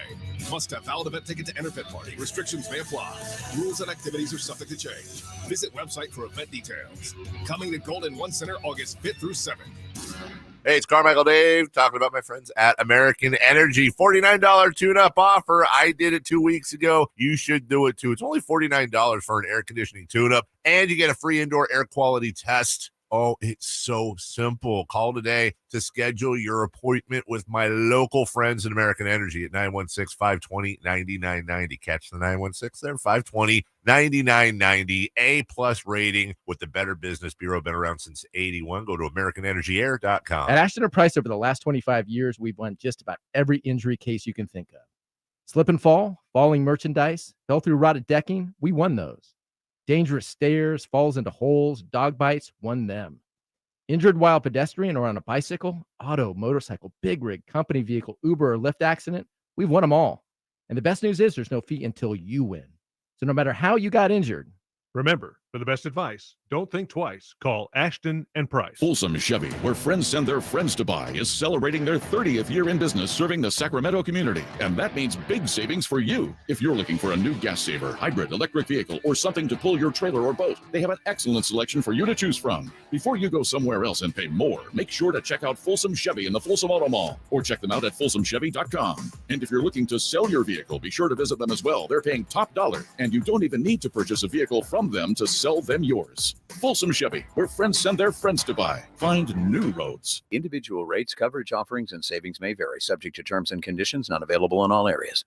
Must have valid event ticket to enter pit party. Restrictions may apply. Rules and activities are subject to change. Visit website for event details. Coming to Golden One Center August 5th through 7th. Hey, it's Carmichael Dave talking about my friends at American Energy. $49 tune-up offer. I did it 2 weeks ago. You should do it too. It's only $49 for an air conditioning tune-up, and you get a free indoor air quality test. Oh, it's so simple. Call today to schedule your appointment with my local friends at American Energy at 916-520-9990. Catch the 916 there, 520-9990. A-plus rating with the Better Business Bureau. Been around since 81. Go to AmericanEnergyAir.com. At Ashton & Price, over the last 25 years, we've won just about every injury case you can think of. Slip and fall, falling merchandise, fell through rotted decking, we won those. Dangerous stairs, falls into holes, dog bites, won them. Injured while pedestrian or on a bicycle, auto, motorcycle, big rig, company vehicle, Uber, or Lyft accident, we've won them all. And the best news is there's no fee until you win. So no matter how you got injured, remember, for the best advice, don't think twice. Call Ashton & Price. Folsom Chevy, where friends send their friends to buy, is celebrating their 30th year in business serving the Sacramento community. And that means big savings for you. If you're looking for a new gas saver, hybrid, electric vehicle, or something to pull your trailer or boat, they have an excellent selection for you to choose from. Before you go somewhere else and pay more, make sure to check out Folsom Chevy in the Folsom Auto Mall, or check them out at folsomchevy.com. And if you're looking to sell your vehicle, be sure to visit them as well. They're paying top dollar, and you don't even need to purchase a vehicle from them to sell them yours. Folsom Chevy, where friends send their friends to buy. Find new roads. Individual rates, coverage offerings, and savings may vary, subject to terms and conditions, not available in all areas.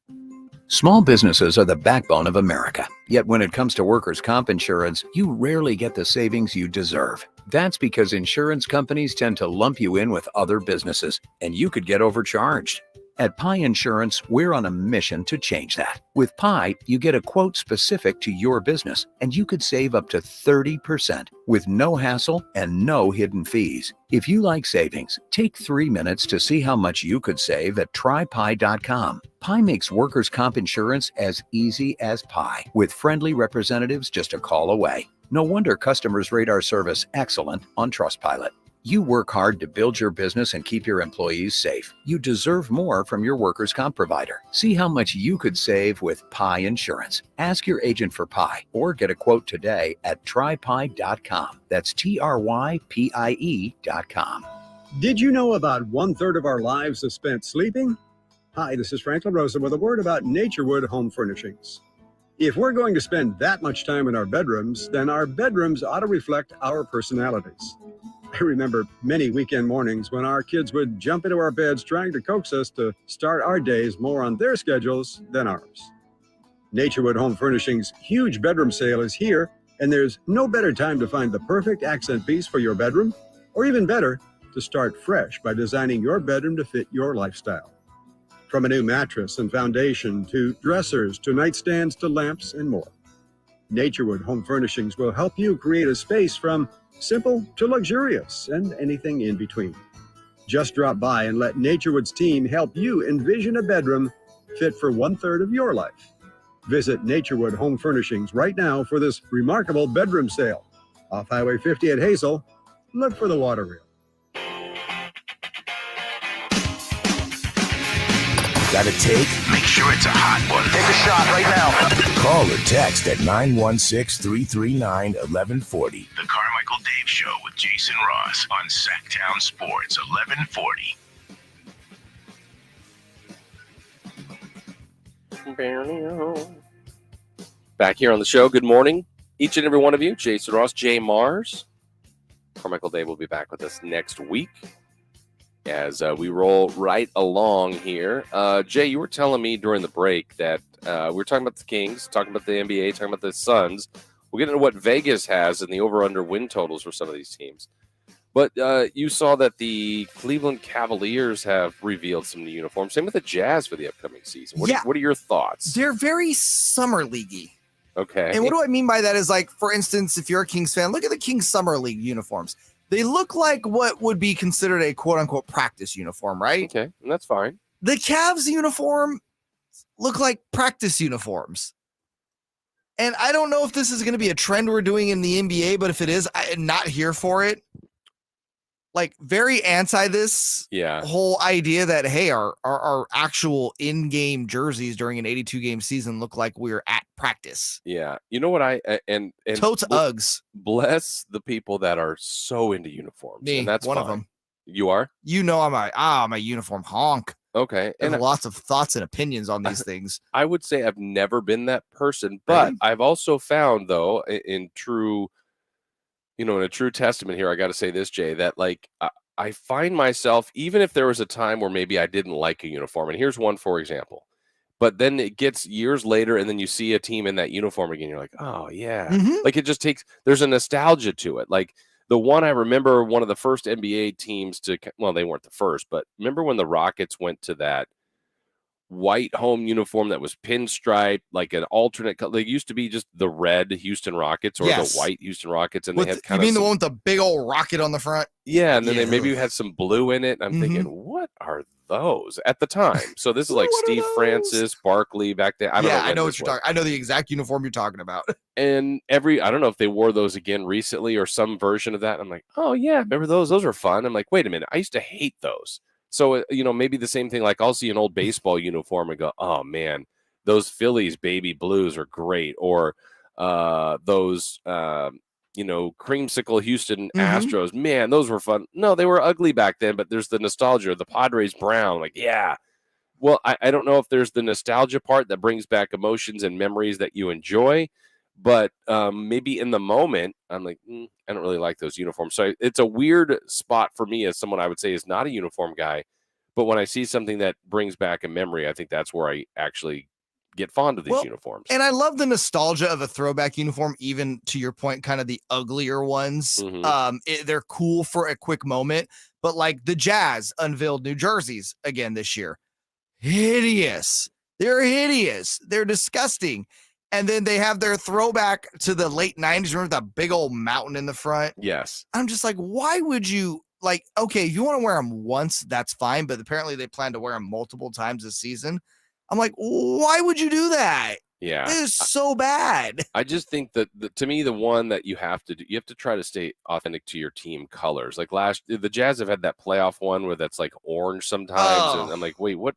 Small businesses are the backbone of America. Yet when it comes to workers' comp insurance, you rarely get the savings you deserve. That's because insurance companies tend to lump you in with other businesses, and you could get overcharged. At Pi Insurance, we're on a mission to change that. With Pi, you get a quote specific to your business, and you could save up to 30% with no hassle and no hidden fees. If you like savings, take 3 minutes to see how much you could save at trypi.com. Pi makes workers' comp insurance as easy as pie, with friendly representatives just a call away. No wonder customers rate our service excellent on Trustpilot. You work hard to build your business and keep your employees safe. You deserve more from your workers' comp provider. See how much you could save with Pi Insurance. Ask your agent for Pi or get a quote today at trypi.com. That's TRYPIE.com. Did you know about 1/3 of our lives is spent sleeping? Hi, this is Franklin Rosa with a word about Naturewood Home Furnishings. If we're going to spend that much time in our bedrooms, then our bedrooms ought to reflect our personalities. I remember many weekend mornings when our kids would jump into our beds trying to coax us to start our days more on their schedules than ours. Naturewood Home Furnishings' huge bedroom sale is here, and there's no better time to find the perfect accent piece for your bedroom, or even better, to start fresh by designing your bedroom to fit your lifestyle. From a new mattress and foundation to dressers to nightstands to lamps and more. Naturewood Home Furnishings will help you create a space from simple to luxurious and anything in between. Just drop by and let Naturewood's team help you envision a bedroom fit for 1/3 of your life. Visit Naturewood Home Furnishings right now for this remarkable bedroom sale. Off Highway 50 at Hazel, look for the water reel. Got a take? Make sure it's a hot one. Take a shot right now. Call or text at 916-339-1140. The Carmichael Dave Show with Jason Ross on Sactown Sports 1140. Back here on the show, good morning, each and every one of you. Jason Ross, JayMarZZ. Carmichael Dave will be back with us next week as we roll right along here. Jay, you were telling me during the break that we were talking about the Kings, talking about the NBA, talking about the Suns. We'll get into what Vegas has and the over-under win totals for some of these teams. But you saw that the Cleveland Cavaliers have revealed some new uniforms. Same with the Jazz for the upcoming season. What are your thoughts? They're very summer leaguey. Okay. And what do I mean by that is, like, for instance, if you're a Kings fan, look at the Kings Summer League uniforms. They look like what would be considered a quote-unquote practice uniform, right? Okay, and that's fine. The Cavs uniform look like practice uniforms. And I don't know if this is going to be a trend we're doing in the NBA, but if it is, I'm not here for it. Like, very anti this whole idea that, hey, our actual in-game jerseys during an 82-game season look like we're at practice. Yeah. You know what and totes Uggs. Bless the people that are so into uniforms. Me, and that's one fine. of them. You are? You know I'm a uniform honk. Okay. And lots of thoughts and opinions on these things. I would say I've never been that person, but I've also found, though, in a true testament here, I got to say this, Jay, that like I find myself, even if there was a time where maybe I didn't like a uniform, and here's one, for example, but then it gets years later and then you see a team in that uniform again. You're like, oh yeah. Like it just there's a nostalgia to it. Like the one I remember, one of the first NBA teams they weren't the first, but remember when the Rockets went to that white home uniform that was pinstripe, like an alternate color. They used to be just the red Houston Rockets or the white Houston Rockets, and they had kind of the one with the big old rocket on the front? Yeah, and then they maybe had some blue in it. And I'm thinking, what are those at the time? So this is like Steve Francis, Barkley back then. I don't know. I know what you're talking. I know the exact uniform you're talking about. And I don't know if they wore those again recently or some version of that. I'm like, oh yeah, remember those? Those are fun. I'm like, wait a minute, I used to hate those. So, maybe the same thing, like I'll see an old baseball uniform and go, oh, man, those Phillies baby blues are great. Or those, creamsicle Houston Astros, man, those were fun. No, they were ugly back then, but there's the nostalgia. The Padres brown, like, yeah. Well, I don't know if there's the nostalgia part that brings back emotions and memories that you enjoy. But maybe in the moment, I'm like, I don't really like those uniforms. So it's a weird spot for me as someone I would say is not a uniform guy. But when I see something that brings back a memory, I think that's where I actually get fond of these uniforms. And I love the nostalgia of a throwback uniform, even to your point, kind of the uglier ones. They're cool for a quick moment. But like the Jazz unveiled new jerseys again this year. Hideous. They're hideous. They're disgusting. And then they have their throwback to the late 90s. Remember that big old mountain in the front? Yes. I'm just like, why would you, like, okay, if you want to wear them once, that's fine. But apparently they plan to wear them multiple times this season. I'm like, why would you do that? Yeah. It is so bad. I just think that, to me, the one that you have to do, you have to try to stay authentic to your team colors. Like the Jazz have had that playoff one where that's like orange sometimes. And I'm like, wait, what?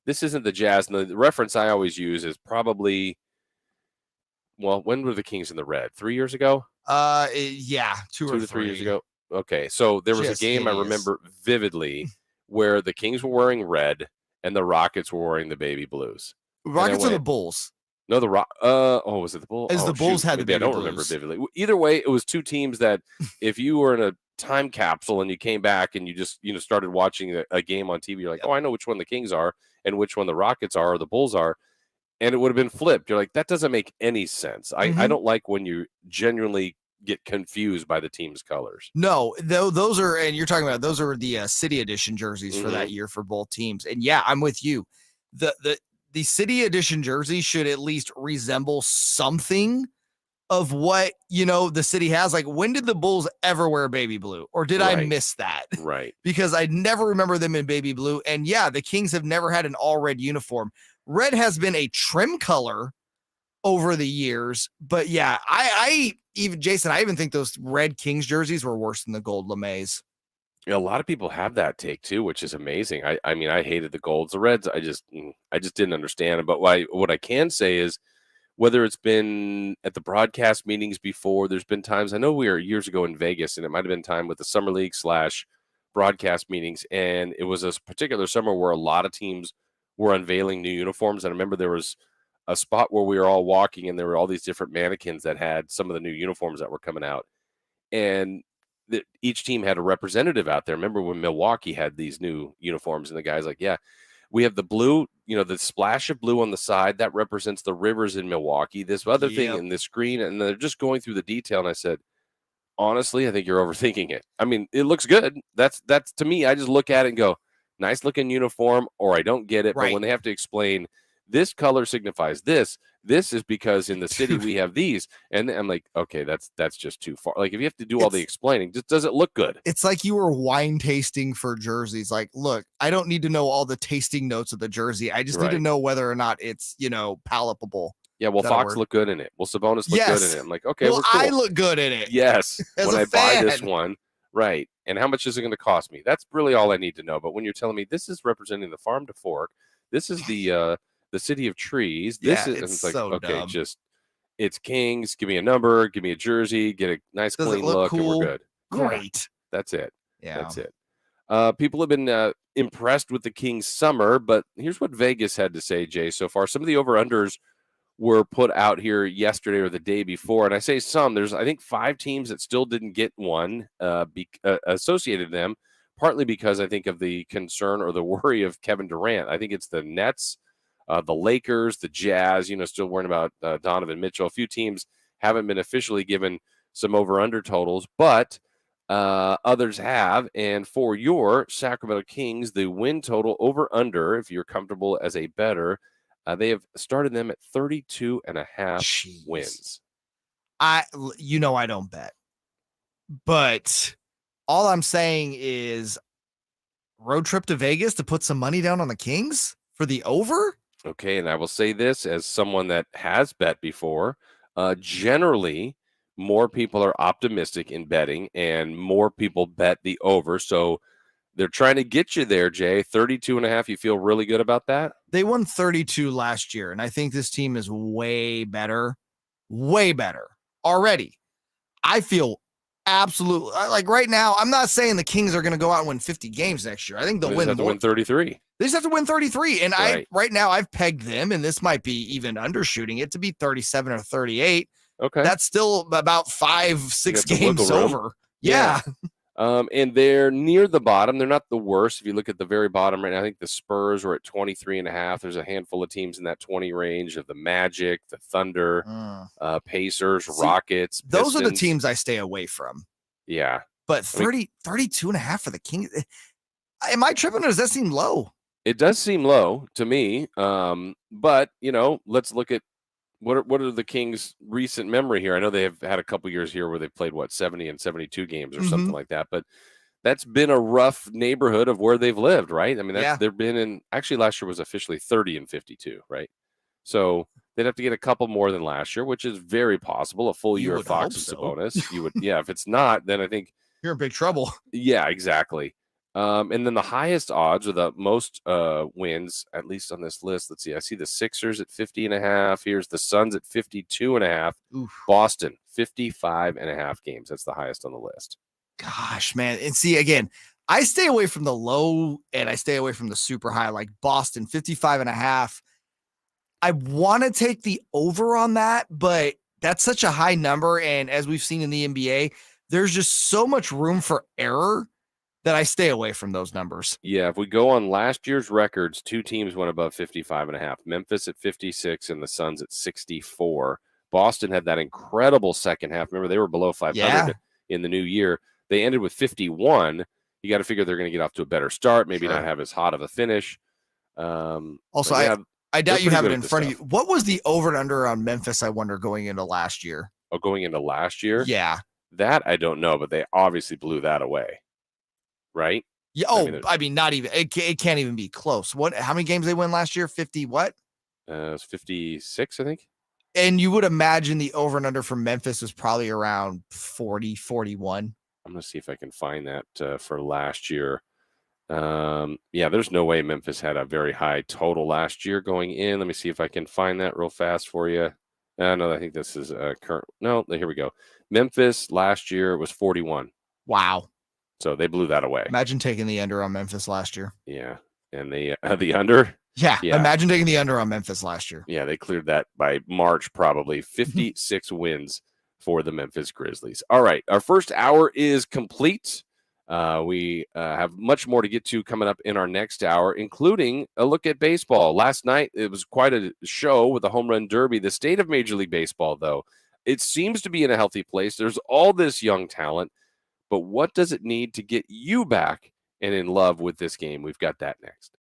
This isn't the Jazz. And the reference I always use is probably, well, when were the Kings in the red? 3 years ago? Yeah, two to 3 years ago. Okay, so there was a game I remember vividly where the Kings were wearing red and the Rockets were wearing the baby blues. Rockets or the Bulls? No, was it the Bulls? As the Bulls had the baby I don't blues. remember vividly. Either way, it was two teams that if you were in a time capsule and you came back and you just started watching a game on TV, you're like, oh, I know which one the Kings are and which one the Rockets are or the Bulls are. And it would have been flipped. You're like, that doesn't make any sense. I don't like when you genuinely get confused by the team's colors. No, those are, and you're talking about, those are the City Edition jerseys for that year for both teams. And yeah, I'm with you. The City Edition jersey should at least resemble something of what, the city has. Like, when did the Bulls ever wear baby blue? Or did I miss that? Right. Because I never remember them in baby blue. And yeah, the Kings have never had an all red uniform. Red has been a trim color over the years, but yeah, I even think those red Kings jerseys were worse than the gold lames. A lot of people have that take too, which is amazing. I mean, I hated the golds, the reds. I just didn't understand them. But what I can say is, whether it's been at the broadcast meetings before, there's been times, I know we were years ago in Vegas, and it might have been time with the summer league / broadcast meetings, and it was a particular summer where a lot of teams were unveiling new uniforms. And I remember there was a spot where we were all walking and there were all these different mannequins that had some of the new uniforms that were coming out. And each team had a representative out there. Remember when Milwaukee had these new uniforms and the guy's like, yeah, we have the blue, the splash of blue on the side that represents the rivers in Milwaukee, this other thing in this green. And they're just going through the detail. And I said, Honestly, I think you're overthinking it. I mean, it looks good. That's to me, I just look at it and go, nice looking uniform, or I don't get it. But when they have to explain this color signifies this is because in the city we have these. And I'm like, okay, that's just too far. Like if you have to do all the explaining, just does it look good? It's like you were wine tasting for jerseys. Like, look, I don't need to know all the tasting notes of the jersey. I just need to know whether or not it's, palatable. Yeah, well, Fox looked good in it. Well, Sabonis looked good in it. I'm like, okay, well, we're cool. I look good in it. Yes, As when a I buy this fan. one, right? And how much is it going to cost me? That's really all I need to know. But when you're telling me this is representing the farm to fork, this is the city of trees. This is it's like so okay, dumb. just it's Kings. Give me a number. Give me a jersey. Get a nice Does it clean look look, cool? and we're good. Great. That's it. Yeah. That's it. People have been impressed with the Kings' summer, but here's what Vegas had to say, Jay, so far. Some of the over-unders were put out here yesterday or the day before. And I say some, there's, I think, 5 teams that still didn't get one associated to them, partly because I think of the concern or the worry of Kevin Durant. I think it's the Nets, the Lakers, the Jazz, still worrying about Donovan Mitchell. A few teams haven't been officially given some over-under totals, but others have. And for your Sacramento Kings, the win total over-under, if you're comfortable as a bettor, they have started them at 32.5 wins. I don't bet, but all I'm saying is road trip to Vegas to put some money down on the Kings for the over. Okay, and I will say this as someone that has bet before. Generally, more people are optimistic in betting, and more people bet the over. So they're trying to get you there, Jay. 32.5. You feel really good about that? They won 32 last year, and I think this team is way better already. I feel absolutely like right now. I'm not saying the Kings are going to go out and win 50 games next year. I think they'll They win just have more. to win 33. They just have to win 33. And Right. right now I've pegged them, and this might be even undershooting it to be 37 or 38. Okay. That's still about 5-6 You got some games wiggle room. over. Yeah. And they're near the bottom. They're not the worst. If you look at the very bottom right now, I think the Spurs are at 23.5. There's a handful of teams in that 20 range of the Magic, the Thunder, Pacers, Rockets. Those are the Pistons. teams I stay away from. Yeah. But 32.5 for the Kings. Am I tripping, or does that seem low? It does seem low to me. But, let's look at what are the Kings' recent memory here. I know they have had a couple years here where they've played, 70 and 72 games or something like that. But that's been a rough neighborhood of where they've lived, right? I mean, they've been in – actually, last year was officially 30 and 52, right? So they'd have to get a couple more than last year, which is very possible, a full year of Fox and Sabonis. You would, if it's not, then I think – you're in big trouble. Yeah, exactly. And then the highest odds or the most wins, at least on this list. Let's see. I see the Sixers at 50.5. Here's the Suns at 52.5. Boston, 55.5 games. That's the highest on the list. Gosh, man. And see, again, I stay away from the low and I stay away from the super high, like Boston, 55.5. I want to take the over on that, but that's such a high number. And as we've seen in the NBA, there's just so much room for error that I stay away from those numbers. Yeah, if we go on last year's records, 2 teams went above 55.5. Memphis at 56 and the Suns at 64. Boston had that incredible second half. Remember, they were below 500 in the new year. They ended with 51. You got to figure they're going to get off to a better start, maybe not have as hot of a finish. Also, I doubt you have it in front of you. What was the over and under on Memphis, I wonder, going into last year? Oh, going into last year? Yeah. That I don't know, but they obviously blew that away. Right? Yeah. Oh, I mean, not even it can't even be close. How many games they win last year? 50 what? It was 56, I think. And you would imagine the over and under for Memphis was probably around 40, 41. I'm going to see if I can find that for last year. There's no way Memphis had a very high total last year going in. Let me see if I can find that real fast for you. No, I think this is current. No, here we go. Memphis last year was 41. Wow. So they blew that away. Imagine taking the under on Memphis last year. Yeah. And the under? Yeah. Imagine taking the under on Memphis last year. Yeah, they cleared that by March, probably 56 wins for the Memphis Grizzlies. All right. Our first hour is complete. We have much more to get to coming up in our next hour, including a look at baseball. Last night, it was quite a show with the Home Run Derby. The state of Major League Baseball, though, It seems to be in a healthy place. There's all this young talent, but what does it need to get you back and in love with this game? We've got that next.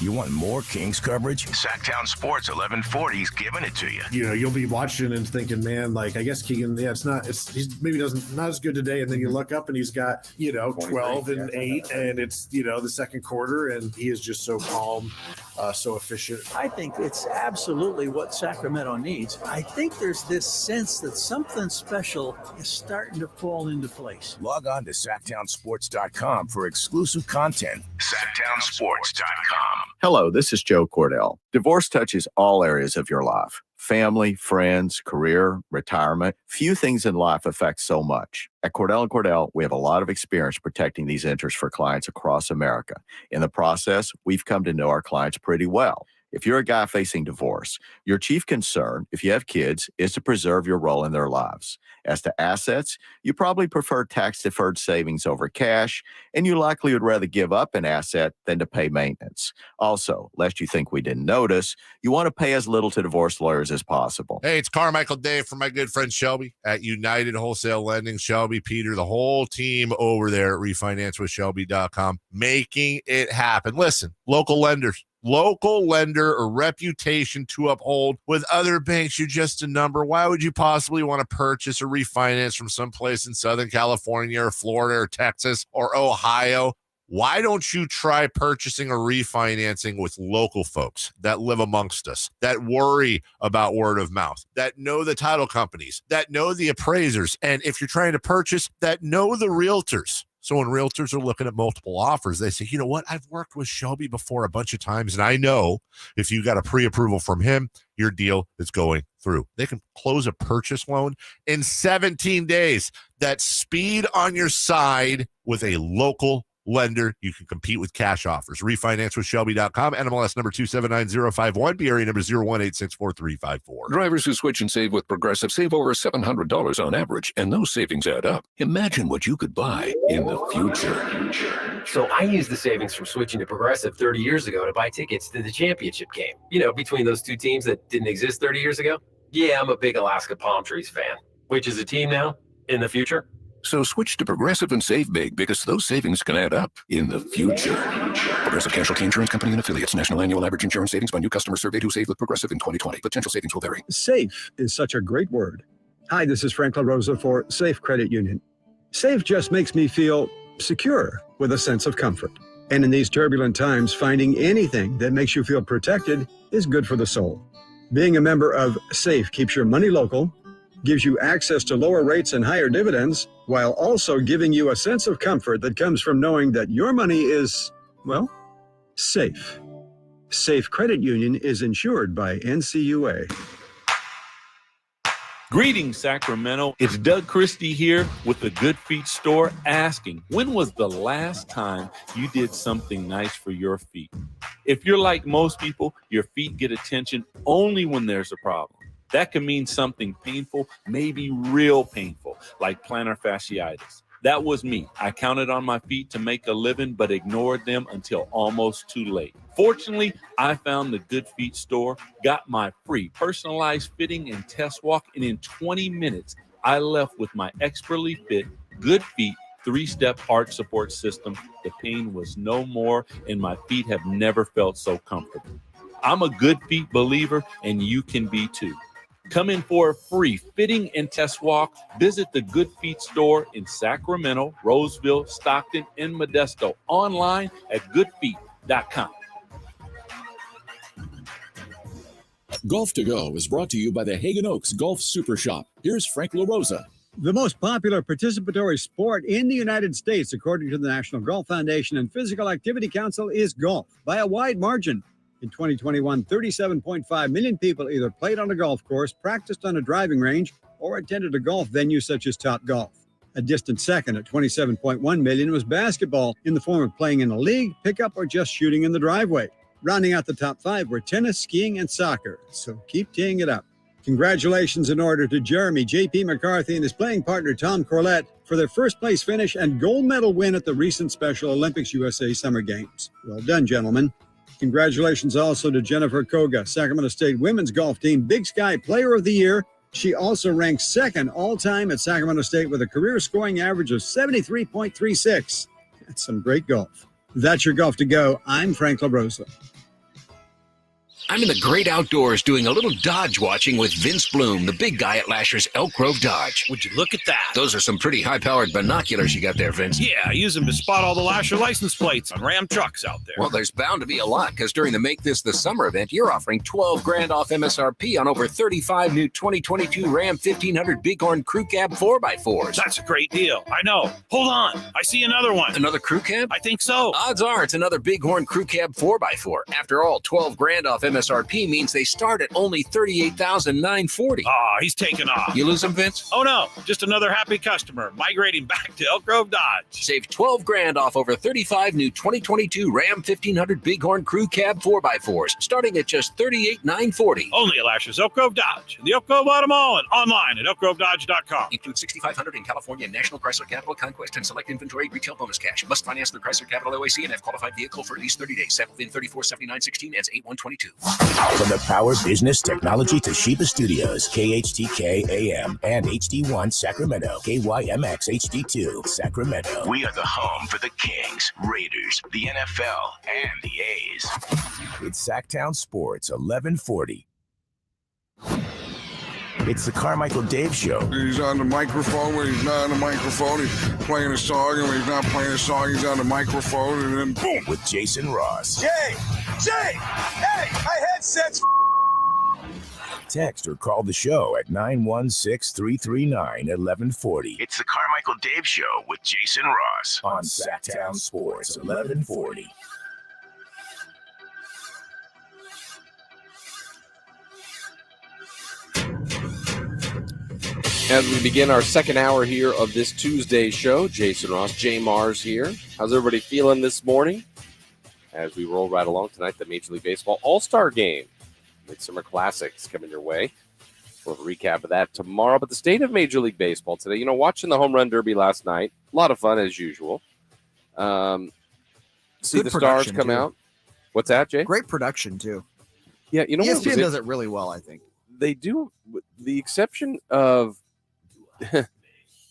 You want more Kings coverage? Sactown Sports 1140's giving it to you. You know, you'll be watching and thinking, man, like, I guess Keegan, he's maybe not as good today. And then you look up and he's got, 12 and 8, and it's, the second quarter, and he is just so calm, so efficient. I think it's absolutely what Sacramento needs. I think there's this sense that something special is starting to fall into place. Log on to SactownSports.com for exclusive content. SactownSports.com. Hello, this is Joe Cordell. Divorce touches all areas of your life. Family, friends, career, retirement. Few things in life affect so much. At Cordell & Cordell, we have a lot of experience protecting these interests for clients across America. In the process, we've come to know our clients pretty well. If you're a guy facing divorce, your chief concern, if you have kids, is to preserve your role in their lives. As to assets, you probably prefer tax-deferred savings over cash, and you likely would rather give up an asset than to pay maintenance. Also, lest you think we didn't notice, you want to pay as little to divorce lawyers as possible. Hey, it's Carmichael Dave from my good friend Shelby at United Wholesale Lending. Shelby, Peter, the whole team over there at refinancewithshelby.com, making it happen. Listen, local lender or reputation to uphold. With other banks, you're just a number. Why would you possibly want to purchase or refinance from someplace in Southern California or Florida or Texas or Ohio? Why don't you try purchasing or refinancing with local folks that live amongst us, that worry about word of mouth, that know the title companies, that know the appraisers, and if you're trying to purchase, that know the realtors? So when realtors are looking at multiple offers, they say, you know what? I've worked with Shelby before a bunch of times, and I know if you got a pre-approval from him, your deal is going through. They can close a purchase loan in 17 days. That's speed on your side with a local lender. You can compete with cash offers. RefinanceWithShelby.com. NMLS number 279051. BRE number 0186434. Drivers who switch and save with Progressive save over $700 on average, and those savings add up. Imagine what you could buy in the future. So I used the savings from switching to Progressive 30 years ago to buy tickets to the championship game. Between those two teams that didn't exist 30 years ago. Yeah, I'm a big Alaska Palm Trees fan. Which is a team now in the future. So switch to Progressive and save big, because those savings can add up in the future. Progressive Casualty Insurance Company and Affiliates. National annual average insurance savings by new customers surveyed who saved with Progressive in 2020. Potential savings will vary. Safe is such a great word. Hi, this is Frank LaRosa for Safe Credit Union. Safe just makes me feel secure with a sense of comfort. And in these turbulent times, finding anything that makes you feel protected is good for the soul. Being a member of Safe keeps your money local, gives you access to lower rates and higher dividends, while also giving you a sense of comfort that comes from knowing that your money is, well, safe. Safe Credit Union is insured by NCUA. Greetings, Sacramento. It's Doug Christie here with the Good Feet store asking, when was the last time you did something nice for your feet? If you're like most people, your feet get attention only when there's a problem. That can mean something painful, maybe real painful, like plantar fasciitis. That was me. I counted on my feet to make a living, but ignored them until almost too late. Fortunately, I found the Good Feet store, got my free personalized fitting and test walk, and in 20 minutes, I left with my expertly fit Good Feet 3-step arch support system. The pain was no more, and my feet have never felt so comfortable. I'm a Good Feet believer, and you can be too. Come in for a free fitting and test walk. Visit the Good Feet store in Sacramento, Roseville, Stockton, and Modesto. Online at goodfeet.com. Golf to Go is brought to you by the Hagen Oaks Golf Super Shop. Here's Frank LaRosa. The most popular participatory sport in the United States, according to the National Golf Foundation and Physical Activity Council, is golf by a wide margin. In 2021, 37.5 million people either played on a golf course, practiced on a driving range, or attended a golf venue such as Topgolf. A distant second at 27.1 million was basketball in the form of playing in a league, pickup, or just shooting in the driveway. Rounding out the top 5 were tennis, skiing, and soccer. So keep teeing it up. Congratulations in order to Jeremy J.P. McCarthy and his playing partner Tom Corlett for their first place finish and gold medal win at the recent Special Olympics USA Summer Games. Well done, gentlemen. Congratulations also to Jennifer Koga, Sacramento State women's golf team Big Sky Player of the Year, She also ranks second all-time at Sacramento State with a career scoring average of 73.36. That's some great golf. That's your Golf to Go. I'm Frank LaRosa. I'm in the great outdoors doing a little Dodge watching with Vince Bloom, the big guy at Lasher's Elk Grove Dodge. Would you look at that? Those are some pretty high-powered binoculars you got there, Vince. Yeah, I use them to spot all the Lasher license plates on Ram trucks out there. Well, there's bound to be a lot, because during the Make This the Summer event, you're offering $12,000 off MSRP on over 35 new 2022 Ram 1500 Bighorn Crew Cab 4x4s. That's a great deal. I know. Hold on. I see another one. Another crew cab? I think so. Odds are it's another Bighorn Crew Cab 4x4. After all, $12,000 off MSRP means they start at only $38,940. Ah, he's taking off. You lose them, Vince? Oh, no. Just another happy customer migrating back to Elk Grove Dodge. Save $12,000 off over 35 new 2022 Ram 1500 Bighorn Crew Cab 4x4s, starting at just $38,940. Only at Lasher's Elk Grove Dodge, the Elk Grove Auto Mall, and online at elkgrovedodge.com. Include $6,500 in California National Chrysler Capital Conquest and select inventory retail bonus cash. Must finance the Chrysler Capital OAC and have qualified vehicle for at least 30 days. Settled in 347916 ends 8122. From the Power Business Technology Toshiba Studios, KHTK AM and HD1 Sacramento, KYMX HD2 Sacramento. We are the home for the Kings, Raiders, the NFL, and the A's. It's Sactown Sports 1140. It's the Carmichael Dave Show. He's on the microphone when he's not on the microphone. He's playing a song, and when he's not playing a song, he's on the microphone, and then boom. With Jason Ross. Jay! Hey, my headset's Text or call the show at 916-339-1140. It's the Carmichael Dave Show with Jason Ross on Sactown Sports 1140. As we begin our second hour here of this Tuesday show, Jason Ross, JayMarZZ here. How's everybody feeling this morning? As we roll right along tonight, the Major League Baseball All-Star Game. Midsummer Classics coming your way. We'll have a recap of that tomorrow. But the state of Major League Baseball today, watching the Home Run Derby last night, a lot of fun as usual. See Good the stars come too. out. What's that, Jay? Great production, too. Yeah, what ESPN was does it really well, I think. They do, with the exception of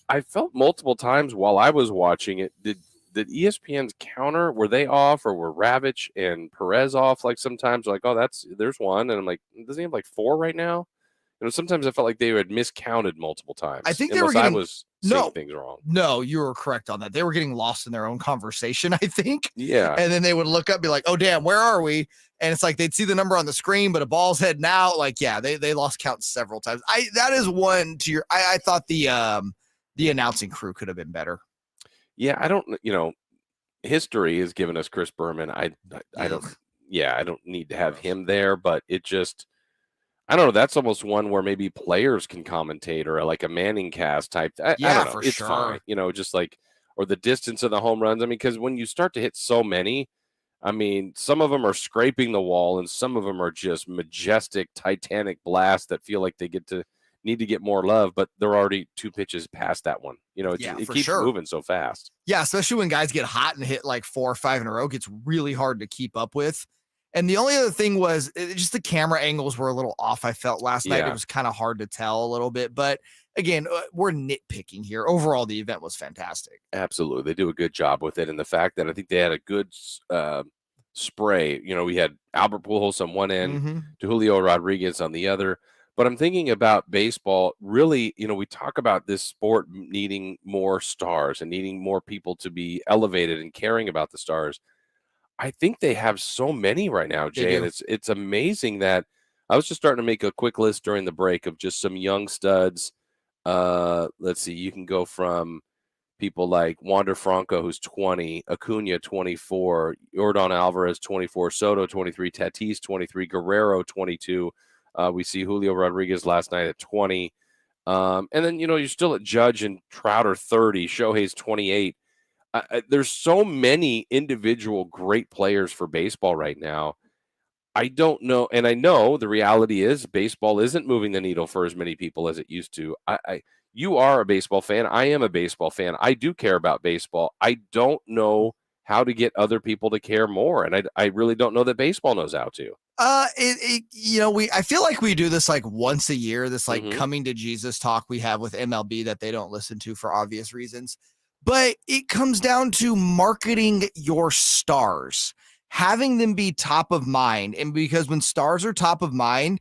I felt multiple times while I was watching it, did ESPN's counter, were they off, or were Ravitch and Perez off? Like sometimes like, oh, there's one, and I'm like, does he have like 4 right now? Sometimes I felt like they had miscounted multiple times. I think they were getting, I was seeing things wrong. No, you were correct on that. They were getting lost in their own conversation, I think. Yeah. And then they would look up, be like, oh, damn, where are we? And it's like they'd see the number on the screen, but a ball's heading out. Like, yeah, they lost count several times. That is one to your. I thought the announcing crew could have been better. Yeah, I don't. History has given us Chris Berman. I don't. Yeah, I don't need to have him there, but it just. I don't know. That's almost one where maybe players can commentate, or like a Manning cast type. I don't know. For it's sure. fine. Just like, or the distance of the home runs. I mean, because when you start to hit so many, I mean, some of them are scraping the wall, and some of them are just majestic, titanic blasts that feel like they need to get more love, but they're already 2 pitches past that one. It keeps moving so fast. Yeah, especially when guys get hot and hit like 4 or 5 in a row, it gets really hard to keep up with. And the only other thing was just the camera angles were a little off, I felt, last night. It was kind of hard to tell a little bit. But again, we're nitpicking here. Overall, the event was fantastic. Absolutely. They do a good job with it. And the fact that I think they had a good spray. We had Albert Pujols on one end, to Julio Rodriguez on the other. But I'm thinking about baseball. Really, we talk about this sport needing more stars and needing more people to be elevated and caring about the stars. I think they have so many right now, Jay, and it's amazing that I was just starting to make a quick list during the break of just some young studs. Let's see, you can go from people like Wander Franco, who's 20, Acuna, 24, Yordan Alvarez, 24, Soto, 23, Tatis, 23, Guerrero, 22. We see Julio Rodriguez last night at 20. And then, you're still at Judge and Trout are 30, Shohei's 28. There's so many individual great players for baseball right now. I don't know. And I know the reality is baseball isn't moving the needle for as many people as it used to. You are a baseball fan. I am a baseball fan. I do care about baseball. I don't know how to get other people to care more. And I really don't know that baseball knows how to. I feel like we do this like once a year, this like Mhm. coming to Jesus talk we have with MLB that they don't listen to for obvious reasons. But it comes down to marketing your stars, having them be top of mind. And because when stars are top of mind,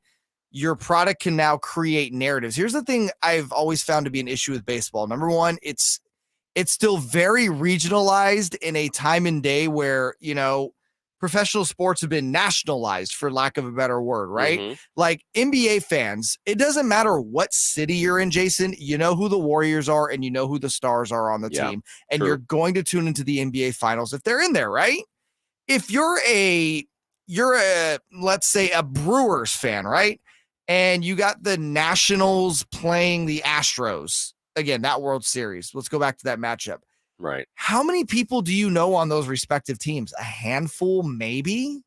your product can now create narratives. Here's the thing I've always found to be an issue with baseball. Number one, it's still very regionalized in a time and day where, professional sports have been nationalized, for lack of a better word, right? Mhm. Like NBA fans, it doesn't matter what city you're in, Jason, you know who the Warriors are and you know who the stars are on the Yeah, team. And true. you're going to tune into the NBA finals if they're in there, right? If you're a, let's say a Brewers fan, right? And you got the Nationals playing the Astros. Again, that World Series. Let's go back to that matchup. Right. How many people do you know on those respective teams? A handful, maybe?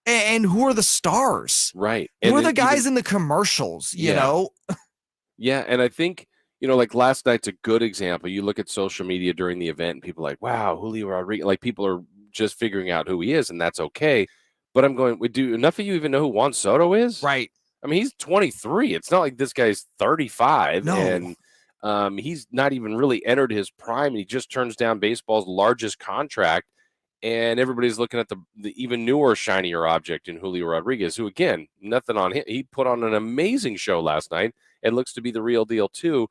And who are the stars? Right. Who And are then the guys even- in the commercials, you Yeah. know? Yeah, and I think, like last night's a good example. You look at social media during the event and people are like, wow, Julio Rodriguez, like people are just figuring out who he is, and that's okay. But I'm going, do enough of you even know who Juan Soto is? Right. I mean, he's 23. It's not like this guy's 35 No. and he's not even really entered his prime, and he just turns down baseball's largest contract. And everybody's looking at the even newer, shinier object in Julio Rodriguez, who, again, nothing on him. He put on an amazing show last night and looks to be the real deal, too.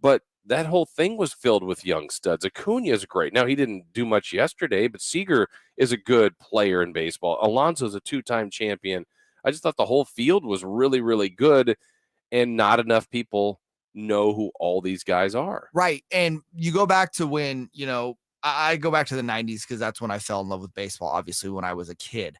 But that whole thing was filled with young studs. Acuna is great. Now, he didn't do much yesterday, but Seager is a good player in baseball. Alonso's a two-time champion. I just thought the whole field was really, really good, and not enough people know who all these guys are. Right. And you go back to when, I go back to the 90s because that's when I fell in love with baseball, obviously, when I was a kid.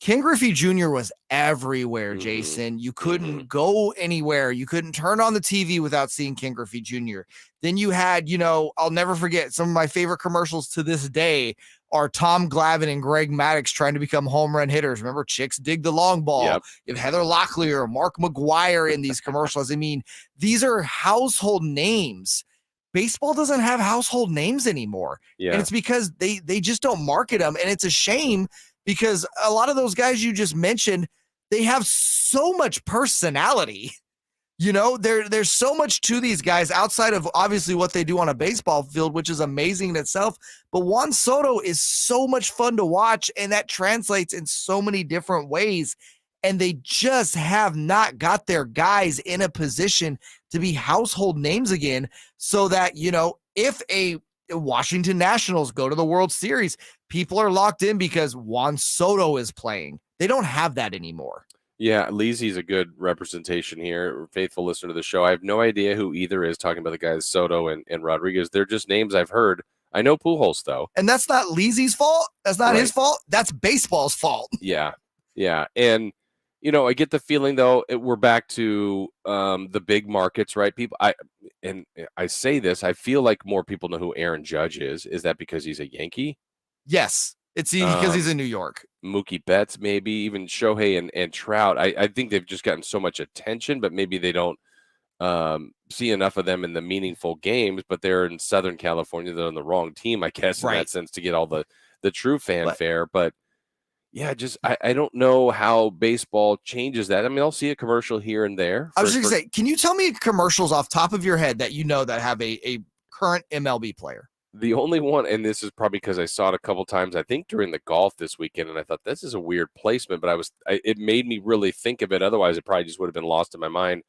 Ken Griffey Jr. was everywhere, Jason. You couldn't go anywhere. You couldn't turn on the TV without seeing Ken Griffey Jr. Then you had, I'll never forget, some of my favorite commercials to this day are Tom Glavine and Greg Maddux trying to become home run hitters. Remember, Chicks Dig the Long Ball. Yep. You have Heather Locklear, Mark McGuire in these commercials. I mean, these are household names. Baseball doesn't have household names anymore. Yeah. And it's because they just don't market them. And it's a shame because a lot of those guys you just mentioned, they have so much personality. There's so much to these guys outside of obviously what they do on a baseball field, which is amazing in itself. But Juan Soto is so much fun to watch, and that translates in so many different ways. And they just have not got their guys in a position to be household names again, so that, if a Washington Nationals go to the World Series, people are locked in because Juan Soto is playing. They don't have that anymore. Yeah, Lizzy's a good representation here. Faithful listener to the show. I have no idea who either is, talking about the guys Soto and Rodriguez. They're just names I've heard. I know Pujols, though. And that's not Lizzy's fault. That's not his fault. That's baseball's fault. Yeah. Yeah. And, I get the feeling, though, we're back to the big markets, right? I say this, I feel like more people know who Aaron Judge is. Is that because he's a Yankee? Yes. It's because he's in New York. Mookie Betts, maybe even Shohei and Trout. I think they've just gotten so much attention, but maybe they don't see enough of them in the meaningful games. But they're in Southern California. They're on the wrong team, I guess, in that sense, to get all the true fanfare. But yeah, I don't know how baseball changes that. I mean, I'll see a commercial here and there. I was just going to say, can you tell me commercials off top of your head that that have a current MLB player? The only one, and this is probably because I saw it a couple times, I think during the golf this weekend, and I thought this is a weird placement, but it made me really think of it. Otherwise, it probably just would have been lost in my mind.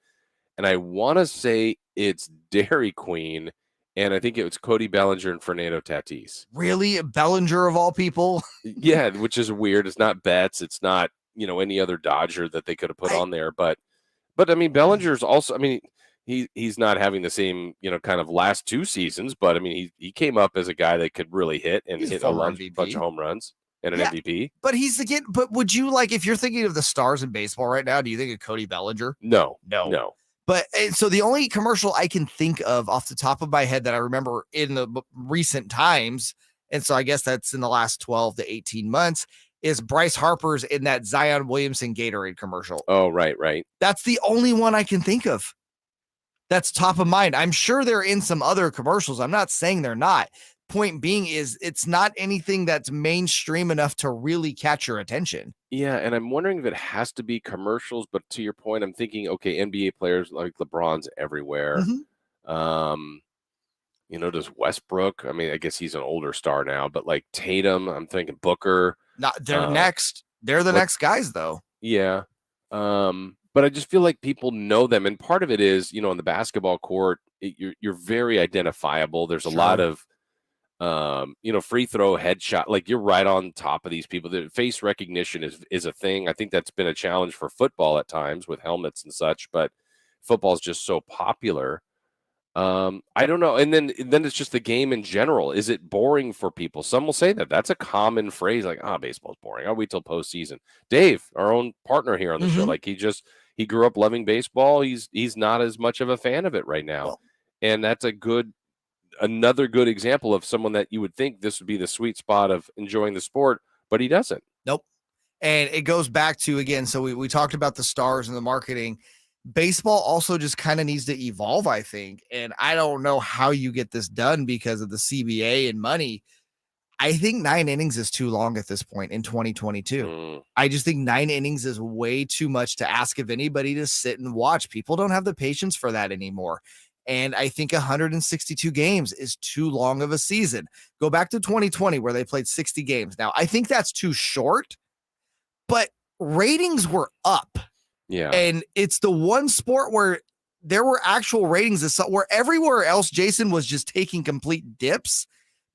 And I want to say it's Dairy Queen, and I think it was Cody Bellinger and Fernando Tatis. Really? Bellinger of all people? Yeah, which is weird. It's not Betts. It's not, any other Dodger that they could have put on there. But I mean, Bellinger's also, I mean, he's not having the same, kind of last two seasons, but I mean, he came up as a guy that could really hit and hit a bunch of home runs and an MVP. But but would you, if you're thinking of the stars in baseball right now, do you think of Cody Bellinger? No. But so the only commercial I can think of off the top of my head that I remember in the recent times, and so I guess that's in the last 12 to 18 months, is Bryce Harper's in that Zion Williamson Gatorade commercial. Oh, right. That's the only one I can think of. That's top of mind. I'm sure they're in some other commercials. I'm not saying they're not, point being is it's not anything that's mainstream enough to really catch your attention. Yeah, and I'm wondering if it has to be commercials, but to your point, I'm thinking, okay, NBA players like LeBron's everywhere. Does Westbrook? I mean, I guess he's an older star now, but like Tatum, I'm thinking Booker. They're next. They're the next guys, though. Yeah. But I just feel like people know them. And part of it is, on the basketball court, you're very identifiable. There's a lot of, free throw, headshot. Like you're right on top of these people. The face recognition is a thing. I think that's been a challenge for football at times with helmets and such, but football is just so popular. I don't know. And then it's just the game in general. Is it boring for people? Some will say that. That's a common phrase, like, baseball's boring. I'll wait till postseason. Dave, our own partner here on the show, like he grew up loving baseball. He's not as much of a fan of it right now. And that's another good example of someone that you would think this would be the sweet spot of enjoying the sport, but he doesn't. Nope. And it goes back to, again, so we talked about the stars and the marketing. Baseball also just kind of needs to evolve, I think. And I don't know how you get this done because of the CBA and money. I think 9 innings is too long at this point in 2022. I just think 9 innings is way too much to ask of anybody to sit and watch. People don't have the patience for that anymore. And I think 162 games is too long of a season. Go back to 2020 where they played 60 games. Now, I think that's too short, but ratings were up. Yeah. And it's the one sport where there were actual ratings where everywhere else, Jason, was just taking complete dips.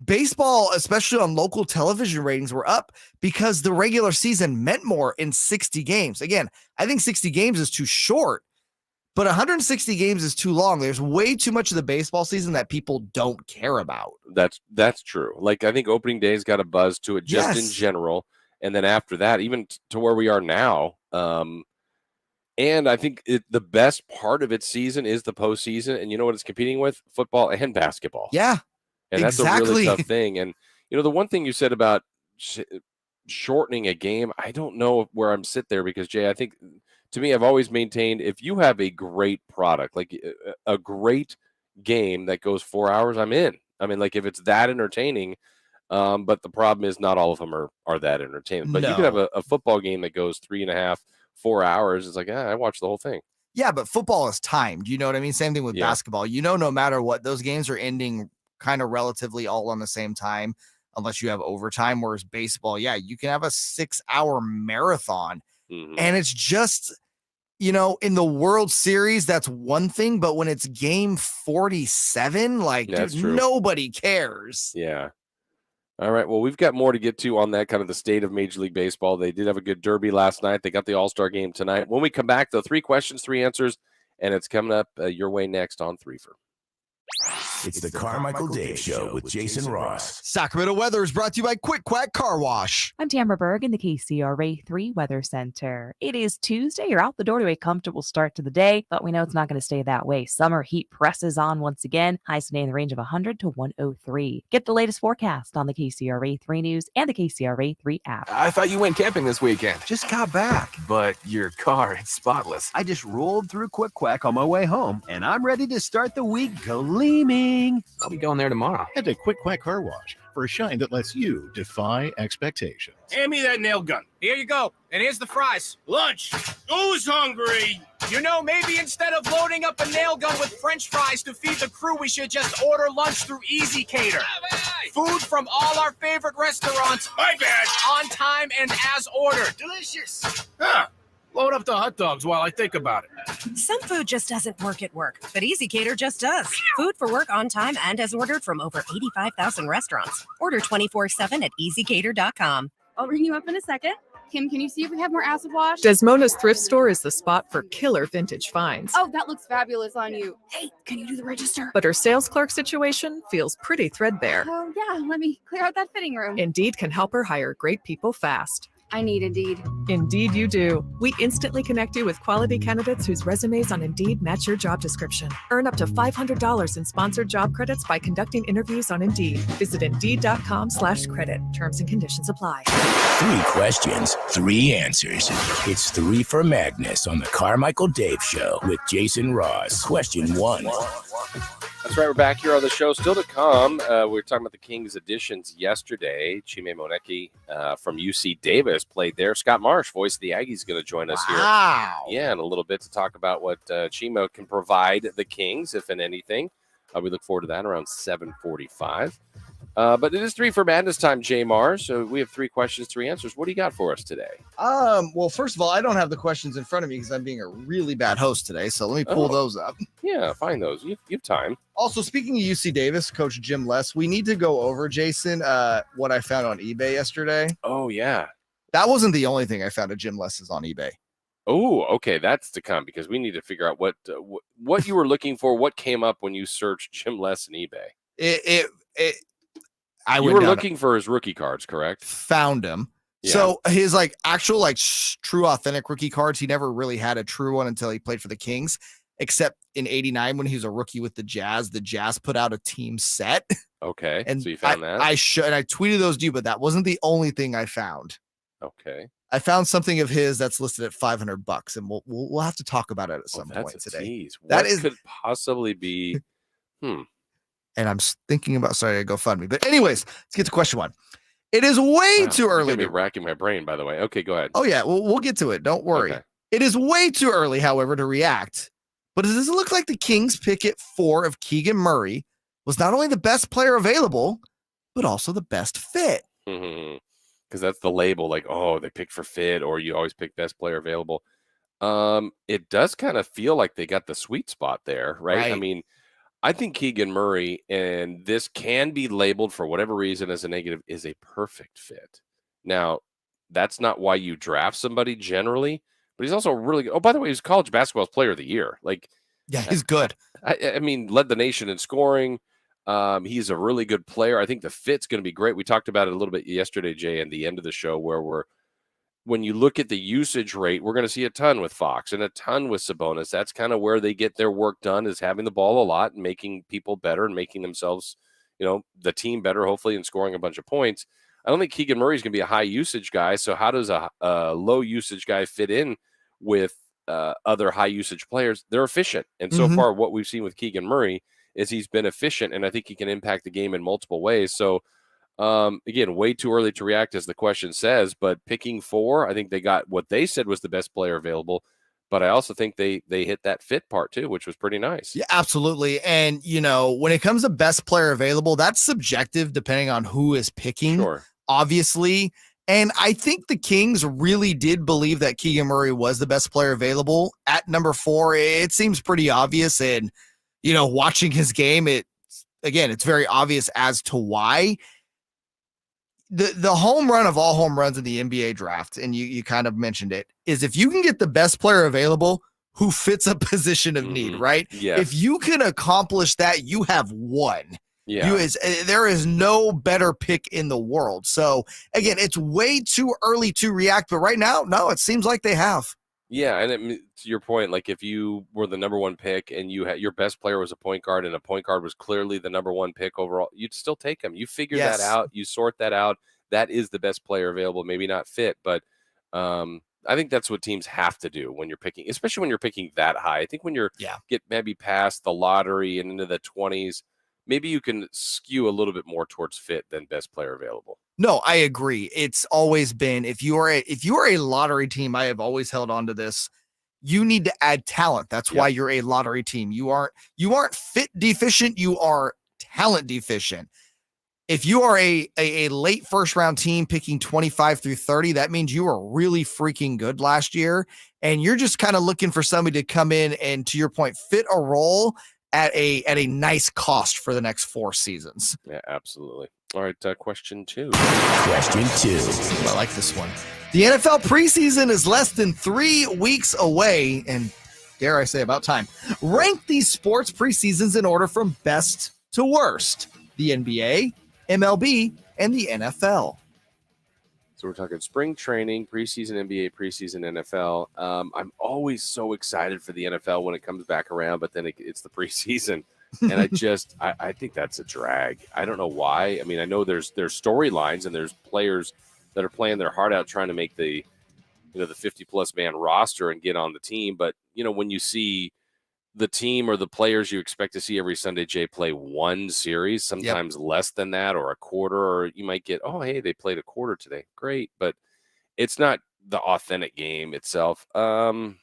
Baseball, especially on local television ratings, were up because the regular season meant more in 60 games. Again, I think 60 games is too short, but 160 games is too long. There's way too much of the baseball season that people don't care about. That's true. Like, I think opening day's got a buzz to it just in general. And then after that, even to where we are now, and I think the best part of its season is the postseason. And you know what it's competing with? Football and basketball. Yeah. And that's a really tough thing. And, the one thing you said about shortening a game, I don't know where I'm sit there because, Jay, I think to me, I've always maintained if you have a great product, like a great game that goes 4 hours, I'm in. I mean, like if it's that entertaining, but the problem is not all of them are that entertaining. But you could have a football game that goes 3.5, 4 hours. It's like, I watched the whole thing. Yeah, but football is timed. You know what I mean? Same thing with basketball. No matter what, those games are ending kind of relatively all on the same time, unless you have overtime. Whereas baseball, you can have a 6-hour marathon. And it's just, in the World Series, that's one thing. But when it's game 47, nobody cares. Yeah. All right. Well, we've got more to get to on that kind of the state of Major League Baseball. They did have a good derby last night. They got the All-Star game tonight. When we come back, though, 3 questions, 3 answers, and it's coming up your way next on Threefer. It's the Carmichael Dave Show with Jason Ross. Sacramento weather is brought to you by Quick Quack Car Wash. I'm Tamara Berg in the KCRA 3 Weather Center. It is Tuesday. You're out the door to a comfortable start to the day, but we know it's not going to stay that way. Summer heat presses on once again. Highs today in the range of 100 to 103. Get the latest forecast on the KCRA 3 News and the KCRA 3 app. I thought you went camping this weekend. Just got back. But your car is spotless. I just rolled through Quick Quack on my way home, and I'm ready to start the week gleaming. I'll be going there tomorrow. Head to Quick Quack Car Wash for a shine that lets you defy expectations. Hand me that nail gun. Here you go. And here's the fries. Lunch. Who's hungry? Maybe instead of loading up a nail gun with French fries to feed the crew, we should just order lunch through Easy Cater. Food from all our favorite restaurants. My bad. On time and as ordered. Delicious. Load up the hot dogs while I think about it. Some food just doesn't work at work, but Easy Cater just does. Food for work on time and as ordered from over 85,000 restaurants. Order 24/7 at EasyCater.com. I'll ring you up in a second. Kim, can you see if we have more acid wash? Desmona's Thrift Store is the spot for killer vintage finds. Oh, that looks fabulous on you. Hey, can you do the register? But her sales clerk situation feels pretty threadbare. Oh, yeah, let me clear out that fitting room. Indeed can help her hire great people fast. I need Indeed. Indeed you do. We instantly connect you with quality candidates whose resumes on Indeed match your job description. Earn up to $500 in sponsored job credits by conducting interviews on Indeed. Visit Indeed.com/credit. Terms and conditions apply. 3 questions, 3 answers. It's 3 for Magnus on the Carmichael Dave Show with Jason Ross. Question 1. That's right. We're back here on the show. Still to come, we were talking about the Kings additions yesterday. Chima Moneke from UC Davis played there. Scott Marsh, voice of the Aggies, is going to join us here. Yeah, in a little bit to talk about what Chima can provide the Kings, if in anything. We look forward to that around 7:45. But it is 3 for Madness time, JayMarZZ. So we have 3 questions, 3 answers. What do you got for us today? Well, first of all, I don't have the questions in front of me because I'm being a really bad host today. So let me pull those up. Yeah, find those. You have time. Also, speaking of UC Davis, Coach Jim Les, we need to go over, Jason, what I found on eBay yesterday. Oh, yeah. That wasn't the only thing I found at Jim Les's on eBay. Oh, okay. That's to come because we need to figure out what you were looking for. What came up when you searched Jim Les and eBay? You were looking for his rookie cards, correct? Found him. Yeah. So his actual true authentic rookie cards, he never really had a true one until he played for the Kings, except in '89 when he was a rookie with the Jazz. The Jazz put out a team set. Okay, and so you found that? I tweeted those to you, but that wasn't the only thing I found. Okay. I found something of his that's listed at $500, and we'll have to talk about it at some point today. Tease. That could possibly be. And I'm thinking about starting to GoFundMe. But anyways, let's get to question 1. It is way too early. I'm gonna be racking my brain, by the way. Okay, go ahead. Oh yeah, we'll get to it. Don't worry. Okay. It is way too early, however, to react. But does it look like the Kings pick at 4 of Keegan Murray was not only the best player available, but also the best fit? Because that's the label, like, oh, they pick for fit, or you always pick best player available. It does kind of feel like they got the sweet spot there, right? I mean, I think Keegan Murray, and this can be labeled for whatever reason as a negative, is a perfect fit. Now, that's not why you draft somebody generally, but he's also really good. Oh, by the way, he's college basketball's player of the year. Yeah, he's good. I mean, led the nation in scoring. He's a really good player. I think the fit's going to be great. We talked about it a little bit yesterday, Jay, at the end of the show, where when you look at the usage rate, we're going to see a ton with Fox and a ton with Sabonis. That's kind of where they get their work done, is having the ball a lot and making people better and making themselves, the team better, hopefully, and scoring a bunch of points. I don't think Keegan Murray is going to be a high usage guy. So how does a low usage guy fit in with other high usage players? They're efficient. And so far, what we've seen with Keegan Murray is he's been efficient, and I think he can impact the game in multiple ways. So, again, way too early to react, as the question says, but picking 4, I think they got what they said was the best player available. But I also think they hit that fit part too, which was pretty nice. Yeah, absolutely. And, when it comes to best player available, that's subjective depending on who is picking, obviously. And I think the Kings really did believe that Keegan Murray was the best player available at number 4. It seems pretty obvious. And, watching his game, it's very obvious as to why. The home run of all home runs in the NBA draft, and you kind of mentioned it, is if you can get the best player available who fits a position of need, right? Yes. If you can accomplish that, you have won. Yeah. There is no better pick in the world. So, again, it's way too early to react, but right now, no, it seems like they have. Yeah, and to your point, like if you were the number 1 pick and you had your best player was a point guard and a point guard was clearly the number 1 pick overall, you'd still take him. You figure that out. You sort that out. That is the best player available, maybe not fit, but I think that's what teams have to do when you're picking, especially when you're picking that high. I think when you're get maybe past the lottery and into the 20s, maybe you can skew a little bit more towards fit than best player available. No, I agree. It's always been, if you are a lottery team, I have always held on to this. You need to add talent. That's why you're a lottery team. You aren't fit deficient. You are talent deficient. If you are a late first round team picking 25 through 30, that means you were really freaking good last year. And you're just kind of looking for somebody to come in and, to your point, fit a role at a nice cost for the next 4 seasons. Yeah, absolutely. All right, question 2. Question 2. I like this one. The NFL preseason is less than 3 weeks away, and dare I say about time. Rank these sports preseasons in order from best to worst. The NBA, MLB, and the NFL. So we're talking spring training, preseason NBA, preseason NFL. I'm always so excited for the NFL when it comes back around, but then it's the preseason. And I think that's a drag. I don't know why. I mean, I know there's storylines and there's players that are playing their heart out trying to make the 50-plus man roster and get on the team. But, when you see the team or the players you expect to see every Sunday, Jay, play one series, sometimes less than that, or a quarter, or you might get, oh, hey, they played a quarter today. Great. But it's not the authentic game itself. I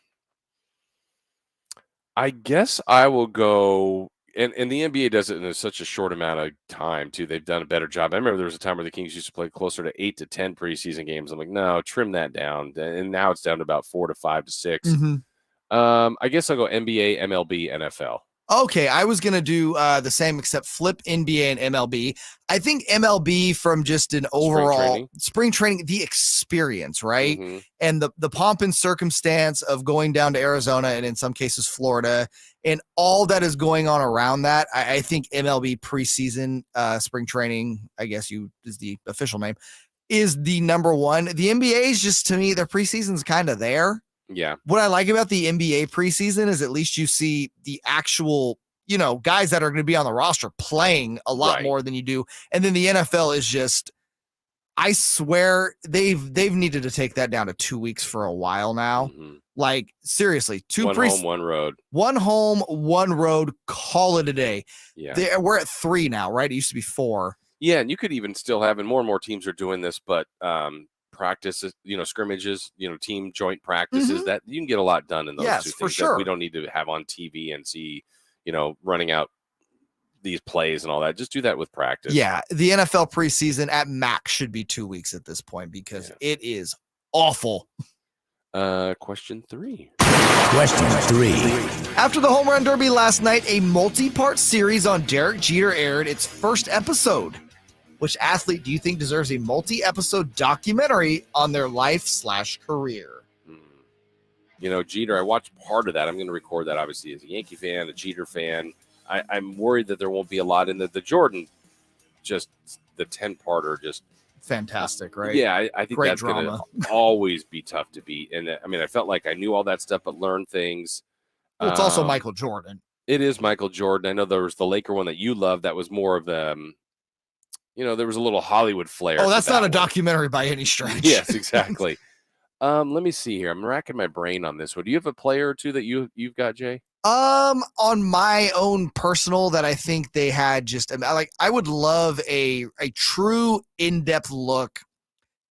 guess I will go, and the NBA does it in such a short amount of time, too. They've done a better job. I remember there was a time where the Kings used to play closer to 8 to 10 preseason games. I'm like, no, trim that down. And now it's down to about 4 to 5 to 6. I guess I'll go NBA, MLB, NFL. Okay, I was going to do the same except flip NBA and MLB. I think MLB from just an overall spring training, the experience, right? And the pomp and circumstance of going down to Arizona and in some cases Florida and all that is going on around that. I think MLB preseason spring training, I guess is the official name, is the number one. The NBA is just, to me, their preseason's kind of there. Yeah. What I like about the NBA preseason is at least you see the actual, guys that are going to be on the roster playing a lot more than you do. And then the NFL is just, I swear they've needed to take that down to 2 weeks for a while now. Like, seriously, one home, one road. One home, one road, call it a day. Yeah. We're at 3 now, right? It used to be 4. Yeah, and you could even still have, and more teams are doing this, but practices, scrimmages, team joint practices, that you can get a lot done in those two things. For sure. That we don't need to have on TV and see, running out these plays and all that. Just do that with practice. Yeah, the NFL preseason at max should be 2 weeks at this point because it is awful. Question 3. Question 3. After the Home Run Derby last night, a multi-part series on Derek Jeter aired its first episode. Which athlete do you think deserves a multi-episode documentary on their life/career? Jeter, I watched part of that. I'm going to record that, obviously, as a Yankee fan, a Jeter fan. I'm worried that there won't be a lot in the Jordan, just the 10-parter, just fantastic, right? Yeah, I think great that's going to always be tough to beat. And I felt like I knew all that stuff, but learned things. Well, it's also Michael Jordan. It is Michael Jordan. I know there was the Laker one that you loved. That was more of the, there was a little Hollywood flair. Oh, that's not a documentary by any stretch. Yes, exactly. Let me see here. I'm racking my brain on this one. Do you have a player or two that you've got, Jay? On my own personal that I think they had just I would love a true in-depth look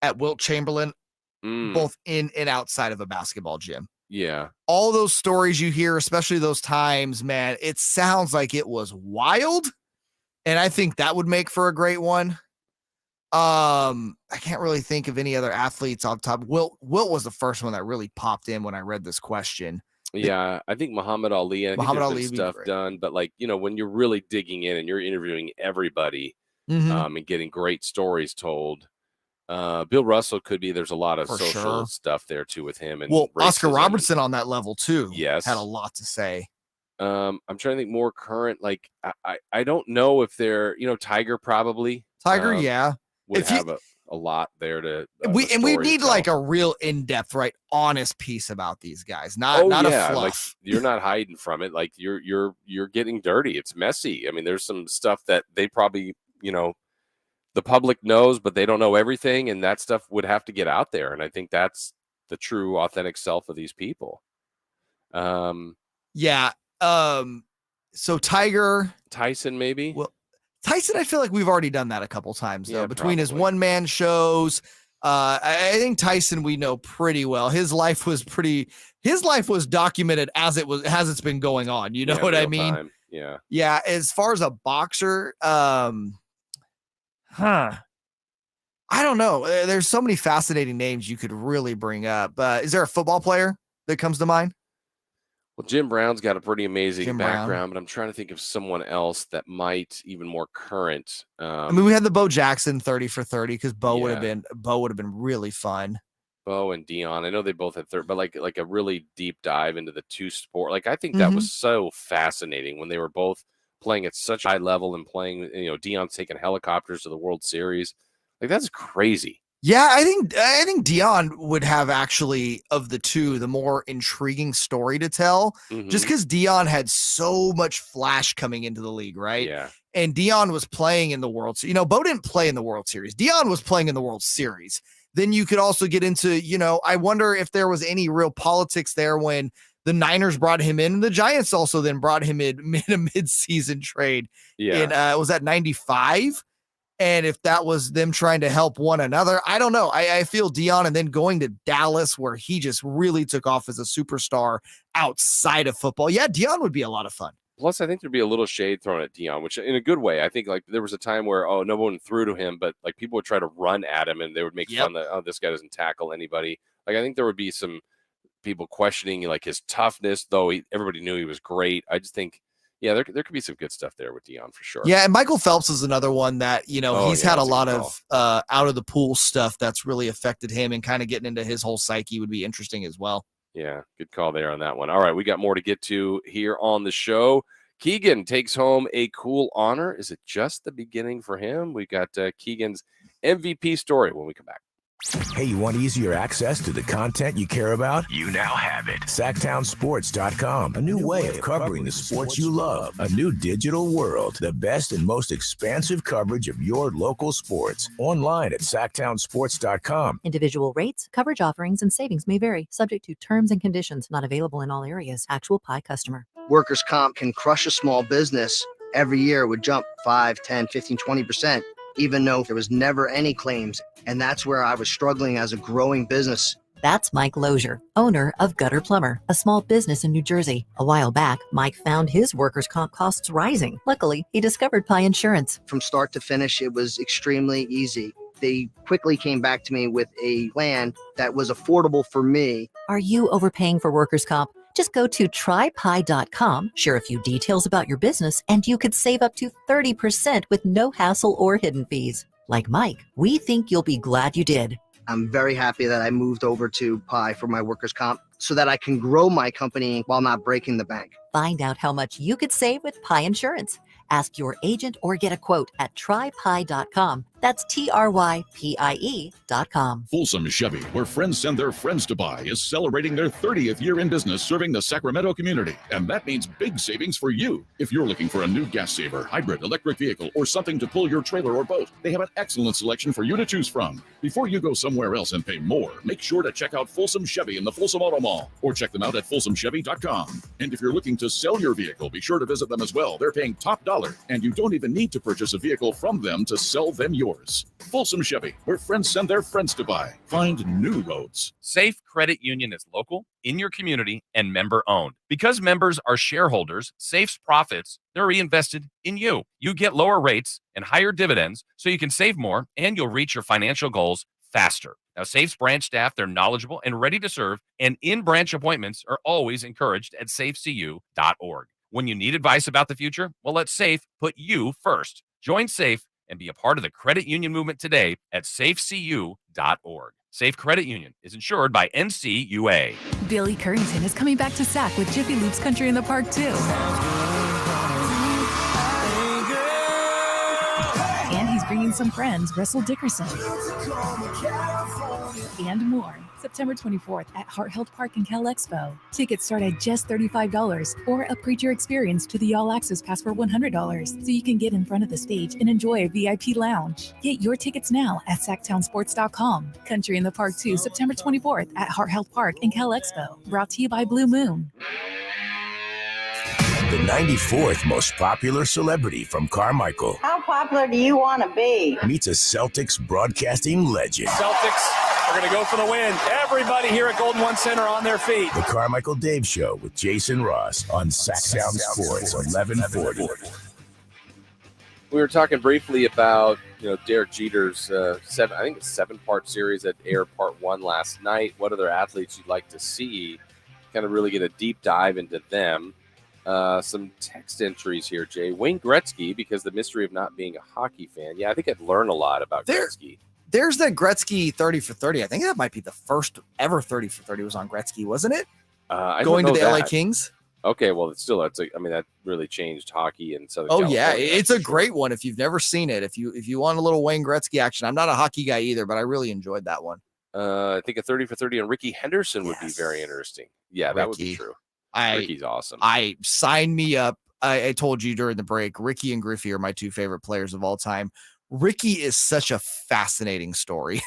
at Wilt Chamberlain, both in and outside of a basketball gym. Yeah. All those stories you hear, especially those times, man, it sounds like it was wild. And I think that would make for a great one. I can't really think of any other athletes off the top. Wilt was the first one that really popped in when I read this question. Yeah, I think Muhammad Ali. I think there's been stuff done, but when you're really digging in and you're interviewing everybody, and getting great stories told, Bill Russell could be. There's a lot of social stuff there too with him, and Oscar Robertson on that level too. Yes, had a lot to say. I'm trying to think more current. Like I don't know if they're Tiger probably. Tiger, would have a lot there to we need like a real in-depth, right, honest piece about these guys. Not a fluff. Like you're not hiding from it. Like you're getting dirty. It's messy. I mean, there's some stuff that they probably the public knows, but they don't know everything, and that stuff would have to get out there. And I think that's the true, authentic self of these people. So Tyson, maybe. Well, Tyson, I feel like we've already done that a couple times though. Between his one-man shows, I think Tyson we know pretty well. His life was documented as it's been going on. You know what I mean? Time. Yeah. Yeah. As far as a boxer, I don't know. There's so many fascinating names you could really bring up. Is there a football player that comes to mind? Well, Jim Brown's got a pretty amazing background, but I'm trying to think of someone else that might even more current. We had the Bo Jackson 30 for 30 because Bo would have been really fun. Bo and Dion, I know they both had 30, but like a really deep dive into the two sport. Like I think that was so fascinating when they were both playing at such a high level and playing. Dion's taking helicopters to the World Series. Like that's crazy. Yeah, I think Dion would have actually, of the two, the more intriguing story to tell, just because Dion had so much flash coming into the league, right? Yeah. And Dion was playing in the World Series. Bo didn't play in the World Series. Dion was playing in the World Series. Then you could also get into, I wonder if there was any real politics there when the Niners brought him in, and the Giants also then brought him in a mid-season trade. Yeah. Was that 95? And if that was them trying to help one another, I don't know. I feel Deion, and then going to Dallas, where he just really took off as a superstar outside of football. Yeah, Deion would be a lot of fun. Plus, I think there'd be a little shade thrown at Deion, which in a good way. I think like there was a time where, no one threw to him, but like people would try to run at him and they would make fun that, this guy doesn't tackle anybody. Like I think there would be some people questioning like his toughness, though everybody knew he was great. I just think, there could be some good stuff there with Deion for sure. Yeah, and Michael Phelps is another one that, he's had a lot of out of the pool stuff that's really affected him, and kind of getting into his whole psyche would be interesting as well. Yeah, good call there on that one. All right, we got more to get to here on the show. Keegan takes home a cool honor. Is it just the beginning for him? We got Keegan's MVP story when we come back. Hey, you want easier access to the content you care about? You now have it. Sactownsports.com. A new way of covering the sports you love. A new digital world. The best and most expansive coverage of your local sports. Online at Sactownsports.com. Individual rates, coverage offerings, and savings may vary, subject to terms and conditions. Not available in all areas. Actual Pie customer. Workers' comp can crush a small business. Every year it would jump 5, 10, 15, 20%, even though there was never any claims. And that's where I was struggling as a growing business. That's Mike Lozier, owner of Gutter Plumber, a small business in New Jersey. A while back, Mike found his workers' comp costs rising. Luckily, he discovered Pie Insurance. From start to finish, it was extremely easy. They quickly came back to me with a plan that was affordable for me. Are you overpaying for workers' comp? Just go to trypie.com, share a few details about your business, and you could save up to 30% with no hassle or hidden fees. Like Mike, we think you'll be glad you did. I'm very happy that I moved over to Pie for my workers' comp so that I can grow my company while not breaking the bank. Find out how much you could save with Pie Insurance. Ask your agent or get a quote at trypie.com. That's TRYPIE.com. Folsom Chevy, where friends send their friends to buy, is celebrating their 30th year in business serving the Sacramento community. And that means big savings for you. If you're looking for a new gas saver, hybrid, electric vehicle, or something to pull your trailer or boat, they have an excellent selection for you to choose from. Before you go somewhere else and pay more, make sure to check out Folsom Chevy in the Folsom Auto Mall, or check them out at folsomchevy.com. And if you're looking to sell your vehicle, be sure to visit them as well. They're paying top dollar, and you don't even need to purchase a vehicle from them to sell them yours. Folsom Chevy, where friends send their friends to buy. Find new roads. Safe Credit Union is local, in your community, and member-owned. Because members are shareholders, Safe's profits, they're reinvested in you. You get lower rates and higher dividends, so you can save more, and you'll reach your financial goals faster. Now, Safe's branch staff, they're knowledgeable and ready to serve, and in-branch appointments are always encouraged at safecu.org. When you need advice about the future, well, let Safe put you first. Join Safe and be a part of the credit union movement today at safecu.org. Safe Credit Union is insured by NCUA. Billy Currington is coming back to Sac with Jiffy Lube's Country in the Park, too. And he's bringing some friends, Russell Dickerson. And more. September 24th at Heart Health Park in Cal Expo. Tickets start at just $35 or upgrade your experience to the All Access Pass for $100 so you can get in front of the stage and enjoy a VIP lounge. Get your tickets now at Sactownsports.com. Country in the Park 2, September 24th at Heart Health Park in Cal Expo. Brought to you by Blue Moon. The 94th most popular celebrity from Carmichael How popular do you want to be? meets a Celtics broadcasting legend. Celtics are going to go for the win. Everybody here at Golden One Center on their feet. The Carmichael Dave Show with Jason Ross on Sactown Sports 1140. We were talking briefly about, Derek Jeter's seven-part series that aired part 1 last night. What other athletes you'd like to see? Kind of really get a deep dive into them. Some text entries here, Jay. Wayne Gretzky, because the mystery of not being a hockey fan. Yeah, I think I'd learn a lot about Gretzky. There's that Gretzky 30 for 30. I think that might be the first ever 30 for 30 was on Gretzky, wasn't it? Going to the LA Kings. Okay, well, that really changed hockey in Southern California. Yeah, it's a great one if you've never seen it. If you want a little Wayne Gretzky action, I'm not a hockey guy either, but I really enjoyed that one. I think a 30 for 30 on Ricky Henderson would be very interesting. Yeah, that would be true. Ricky's awesome. Sign me up. I told you during the break, Ricky and Griffey are my two favorite players of all time. Ricky is such a fascinating story.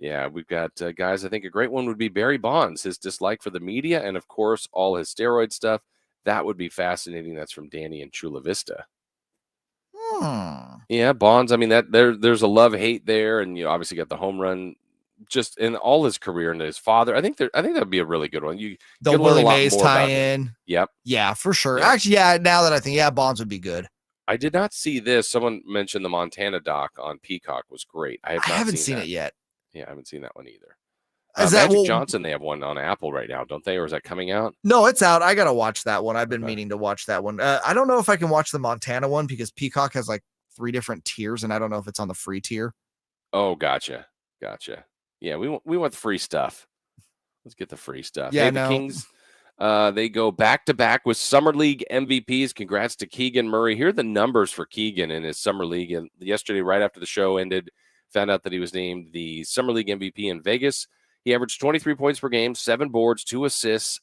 Yeah, we've got guys. I think a great one would be Barry Bonds, his dislike for the media, and of course, all his steroid stuff. That would be fascinating. That's from Danny in Chula Vista. Yeah, Bonds. I mean, there's a love-hate there, and you obviously got the home run just in all his career and his father. I think that'd be a really good one. You The could learn Willie a lot Mays more about him. tie-in. Yep. Yeah, for sure. Yeah. Actually, yeah, now that I think, yeah, Bonds would be good. I did not see this. Someone mentioned the Montana doc on Peacock was great. I haven't seen that it yet. Yeah, I haven't seen that one either. Is that Magic Johnson, they have one on Apple right now, don't they? Or is that coming out? No, it's out. I got to watch that one. I've been meaning to watch that one. I don't know if I can watch the Montana one because Peacock has like 3 different tiers, and I don't know if it's on the free tier. Oh, gotcha. Yeah, we want the free stuff. Let's get the free stuff. Yeah, the Kings, they go back-to-back with Summer League MVPs. Congrats to Keegan Murray. Here are the numbers for Keegan in his Summer League. And yesterday, right after the show ended, found out that he was named the Summer League MVP in Vegas. He averaged 23 points per game, 7 boards, 2 assists,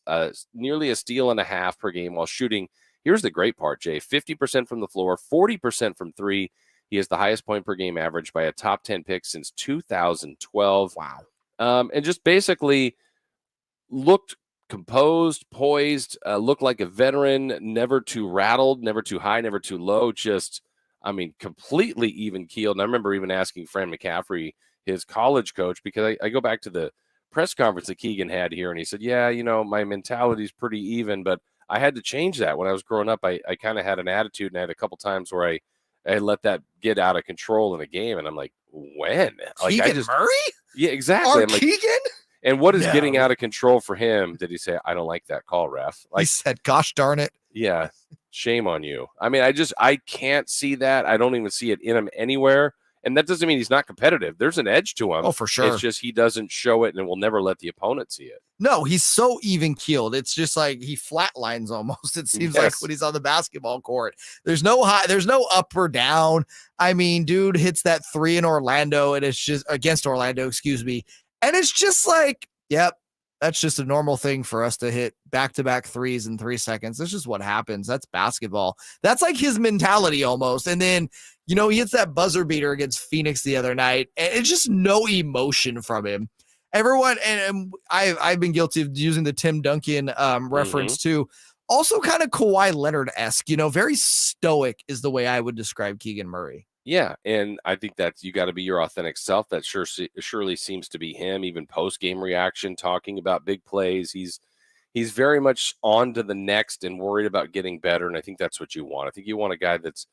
nearly a steal and a half per game while shooting. Here's the great part, Jay. 50% from the floor, 40% from 3. He has the highest point per game average by a top 10 pick since 2012. Wow. And just basically looked composed, poised, looked like a veteran, never too rattled, never too high, never too low. Just, completely even keeled. And I remember even asking Fran McCaffrey, his college coach, because I go back to the press conference that Keegan had here, and he said, yeah, my mentality is pretty even, but I had to change that. When I was growing up, I kind of had an attitude, and I had a couple times where I let that get out of control in a game, and I'm like, when? Keegan Murray? Yeah, exactly. Our Keegan? And what is getting out of control for him? Did he say, I don't like that call, ref? He said, gosh darn it. Yeah, shame on you. I can't see that. I don't even see it in him anywhere. And that doesn't mean he's not competitive. There's an edge to him. Oh, for sure. It's just he doesn't show it and will never let the opponent see it. No, he's so even keeled. It's just like he flatlines almost. It seems like when he's on the basketball court. There's no high, there's no up or down. Dude hits that 3 in Orlando, and it's just against Orlando, excuse me. And it's just like, yep, that's just a normal thing for us to hit back-to-back 3s in 3 seconds. That's just what happens. That's basketball. That's like his mentality almost. And then, he hits that buzzer beater against Phoenix the other night, and it's just no emotion from him. Everyone, and I've been guilty of using the Tim Duncan reference too. Also kind of Kawhi Leonard-esque, very stoic is the way I would describe Keegan Murray. Yeah, and I think that you got to be your authentic self. That surely seems to be him, even post-game reaction, talking about big plays. He's very much on to the next and worried about getting better, and I think that's what you want. I think you want a guy that's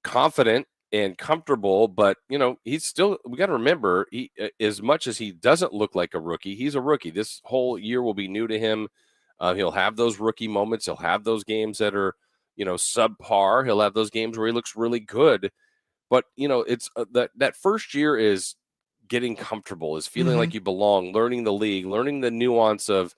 confident and comfortable, but he's still, we got to remember, he, as much as he doesn't look like a rookie, he's a rookie. This whole year will be new to him. He'll have those rookie moments. He'll have those games that are, subpar. He'll have those games where he looks really good. But, it's that first year is getting comfortable, is feeling like you belong, learning the league, learning the nuance of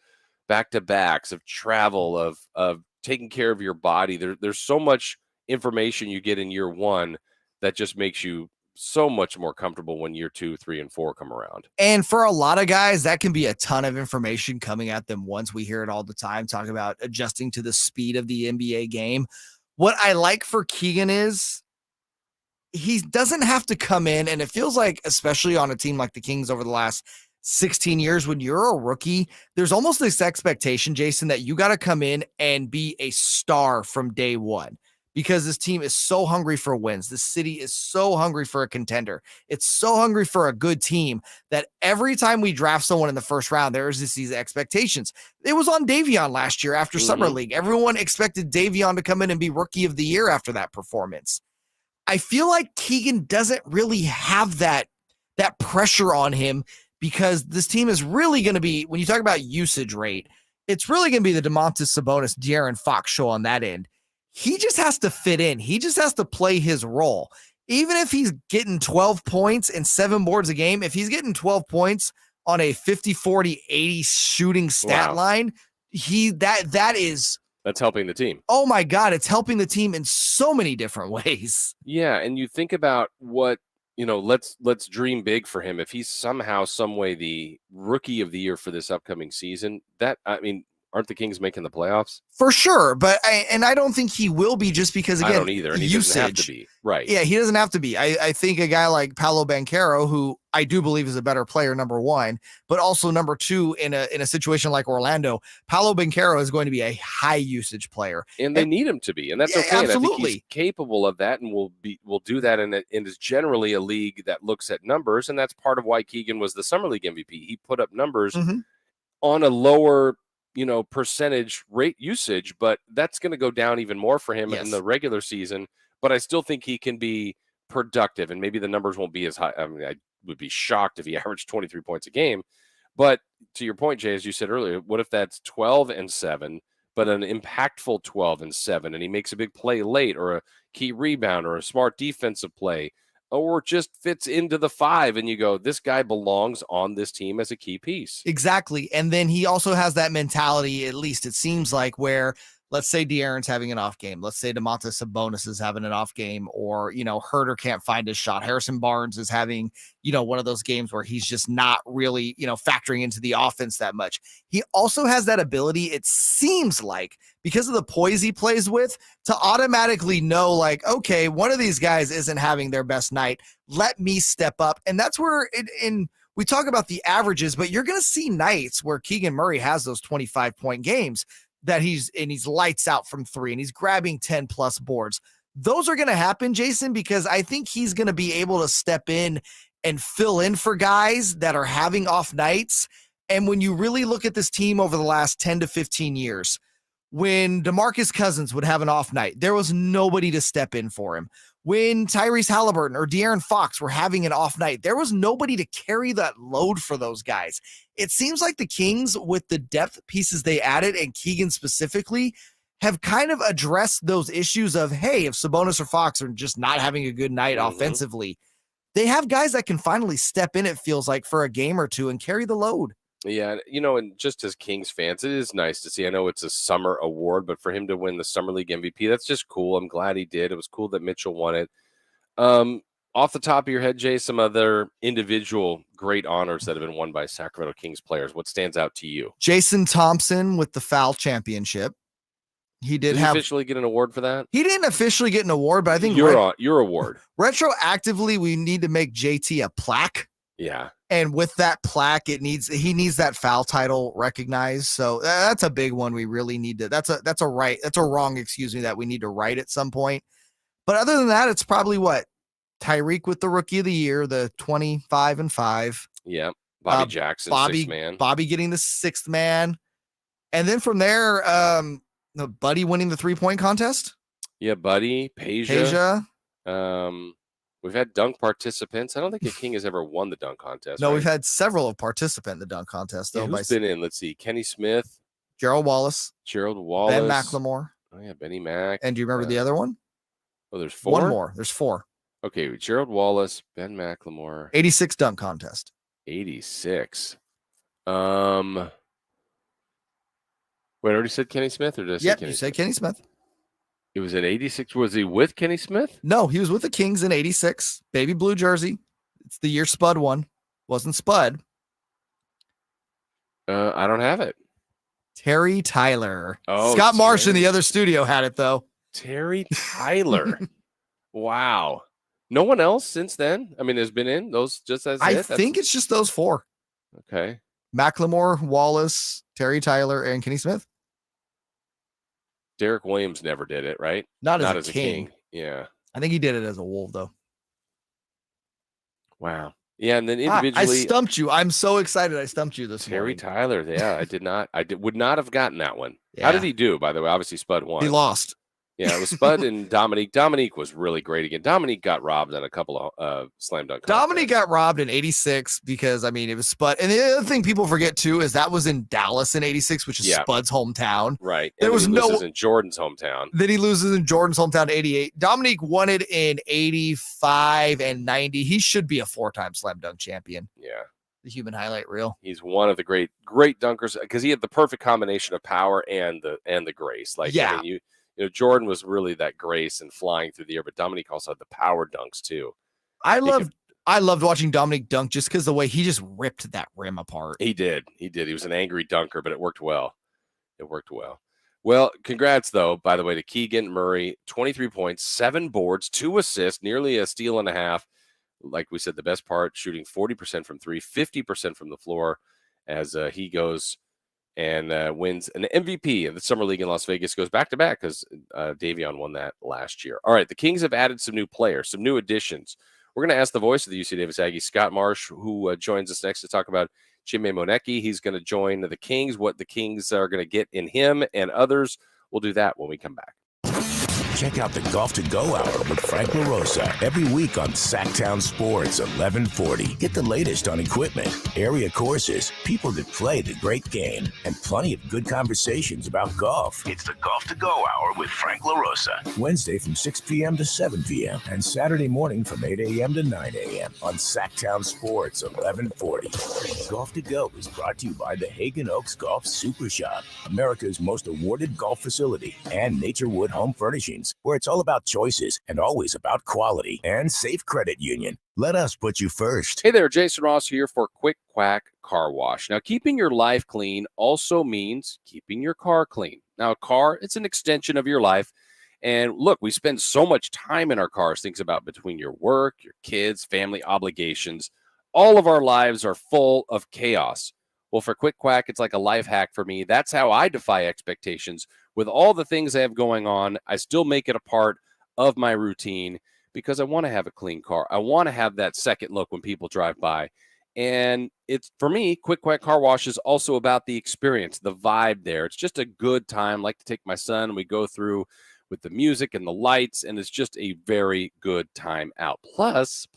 back-to-backs, of travel, of taking care of your body. There's so much information you get in year one that just makes you so much more comfortable when year 2, 3, and 4 come around. And for a lot of guys, that can be a ton of information coming at them once. We hear it all the time, talking about adjusting to the speed of the NBA game. What I like for Keegan is he doesn't have to come in, and it feels like, especially on a team like the Kings over the last 16 years, when you're a rookie, there's almost this expectation, Jason, that you got to come in and be a star from day one. Because this team is so hungry for wins. The city is so hungry for a contender. It's so hungry for a good team that every time we draft someone in the first round, there's these expectations. It was on Davion last year after Summer League. Everyone expected Davion to come in and be Rookie of the Year after that performance. I feel like Keegan doesn't really have that pressure on him because this team is really going to be, when you talk about usage rate, it's really going to be the Domantas Sabonis, De'Aaron Fox show on that end. He just has to fit in. He just has to play his role. Even if he's getting 12 points and 7 boards a game, if he's getting 12 points on a 50, 40, 80 shooting stat line, that's helping the team. Oh my God, it's helping the team in so many different ways. Yeah, and you think about what, let's dream big for him. If he's somehow, some way the Rookie of the Year for this upcoming season, Aren't the Kings making the playoffs? For sure, but I don't think he will be, just because, again, I don't either, and he doesn't have to be. Right. Yeah, he doesn't have to be. I think a guy like Paolo Banchero, who I do believe is a better player, number one, but also number two, in a situation like Orlando, Paolo Banchero is going to be a high usage player. And they need him to be, and that's Yeah, okay. And I absolutely. think he's capable of that, and will do that, and is generally a league that looks at numbers, and that's part of why Keegan was the Summer League MVP. He put up numbers on a lower, percentage rate usage, but that's going to go down even more for him in the regular season. But I still think he can be productive, and maybe the numbers won't be as high. I mean, I would be shocked if he averaged 23 points a game. But to your point, Jay, as you said earlier, what if that's 12-7, but an impactful 12-7, and he makes a big play late, or a key rebound, or a smart defensive play, or just fits into the 5, and you go, this guy belongs on this team as a key piece. Exactly. And then he also has that mentality, at least it seems like, where, let's say De'Aaron's having an off game. Let's say Domantas Sabonis is having an off game, or, Herter can't find his shot. Harrison Barnes is having, one of those games where he's just not really, factoring into the offense that much. He also has that ability, it seems like, because of the poise he plays with, to automatically know, like, okay, one of these guys isn't having their best night. Let me step up. And that's where we talk about the averages, but you're going to see nights where Keegan Murray has those 25-point games that he's lights out from 3, and he's grabbing 10 plus boards. Those are going to happen, Jason, because I think he's going to be able to step in and fill in for guys that are having off nights. And when you really look at this team over the last 10 to 15 years, when DeMarcus Cousins would have an off night, there was nobody to step in for him. When Tyrese Halliburton or De'Aaron Fox were having an off night, there was nobody to carry that load for those guys. It seems like the Kings, with the depth pieces they added, and Keegan specifically, have kind of addressed those issues of, hey, if Sabonis or Fox are just not having a good night offensively, they have guys that can finally step in, it feels like, for a game or two and carry the load. Yeah, and just as Kings fans, it is nice to see. I know it's a summer award, but for him to win the Summer League MVP, that's just cool. I'm glad he did. It was cool that Mitchell won it. Off the top of your head, Jay, some other individual great honors that have been won by Sacramento Kings players. What stands out to you? Jason Thompson with the foul championship. He did officially get an award for that? He didn't officially get an award, but I think your award. Retroactively, we need to make JT a plaque. Yeah. And with that plaque, he needs that foul title recognized. So that's a big one. We really need to, that's a wrong, that we need to right at some point. But other than that, it's probably what? Tyreek with the Rookie of the Year, the 25-5. Yeah. Bobby Jackson, sixth man. Bobby getting the 6th man. And then from there, Buddy winning the 3-point contest. Yeah, Buddy, Peja. We've had dunk participants. I don't think a King has ever won the dunk contest. No, right? we've had several of participant in the dunk contest, though. Who's been in? Let's see. Kenny Smith. Gerald Wallace. Ben McLemore. Oh, yeah, Benny Mac. And do you remember the other one? Oh, there's 4? One more. There's 4. Okay, Gerald Wallace, Ben McLemore. 86 dunk contest. 86. Wait, I already said Kenny Smith, or did I say Kenny you said Kenny Smith. It was at 86. Was he with Kenny Smith? No, he was with the Kings in 86. Baby blue jersey. It's the year Spud won. Wasn't Spud. I don't have it. Terry Tyler. Oh, Scott Marsh in the other studio had it, though. Terry Tyler. Wow. No one else since then? I mean, has been in those just as I think it's just those 4. Okay. McLemore, Wallace, Terry Tyler, and Kenny Smith. Derek Williams never did it, right? Not as a King. Yeah. I think he did it as a Wolf, though. Wow. Yeah, and then individually, I stumped you. I'm so excited I stumped you this Terry morning. Tyler. Yeah, I would not have gotten that one. Yeah. How did he do, by the way? Obviously, Spud won. He lost. Yeah, it was Spud and Dominique. Dominique was really great again. Dominique got robbed on a couple of slam dunk contests. Dominique got robbed in 86 because, I mean, it was Spud. And the other thing people forget, too, is that was in Dallas in 86, which is Spud's hometown. Right. There was loses in Jordan's hometown. Then he loses in Jordan's hometown 88. Dominique won it in 85 and 90. He should be a 4-time slam dunk champion. Yeah. The human highlight reel. He's one of the great dunkers because he had the perfect combination of power and the grace. Like, yeah. I mean, Jordan was really that grace and flying through the air, but Dominique also had the power dunks too. I loved watching Dominique dunk just because the way he just ripped that rim apart. He did. He was an angry dunker, but it worked well. It worked well. Well, congrats, though, by the way, to Keegan Murray, 23 points, 7 boards, 2 assists, nearly a steal and a half. Like we said, the best part, shooting 40% from 3, 50% from the floor as he goes and wins an MVP in the Summer League in Las Vegas, goes back-to-back because Davion won that last year. All right, the Kings have added some new players, some new additions. We're going to ask the voice of the UC Davis Aggies, Scott Marsh, who joins us next to talk about Chima Moneke. He's going to join the Kings, what the Kings are going to get in him and others. We'll do that when we come back. Check out the Golf to Go Hour with Frank LaRosa every week on Sactown Sports 1140. Get the latest on equipment, area courses, people that play the great game, and plenty of good conversations about golf. It's the Golf to Go Hour with Frank LaRosa. Wednesday from 6 p.m. to 7 p.m. and Saturday morning from 8 a.m. to 9 a.m. on Sactown Sports 1140. Golf to Go is brought to you by the Hagen Oaks Golf Super Shop, America's most awarded golf facility, and Naturewood Home Furnishings, where it's all about choices and always about quality, and Safe Credit Union. Let us put you first. Hey there, Jason Ross here for Quick Quack Car Wash. Now, keeping your life clean also means keeping your car clean. Now, a car, it's an extension of your life. And look, we spend so much time in our cars, things about between your work, your kids, family obligations. All of our lives are full of chaos. Well, for Quick Quack, it's like a life hack for me. That's how I defy expectations. With all the things I have going on, I still make it a part of my routine because I want to have a clean car. I want to have that second look when people drive by. And it's, for me, Quick Quack Car Wash is also about the experience, the vibe there. It's just a good time. I like to take my son and we go through with the music and the lights, and it's just a very good time out. Plus,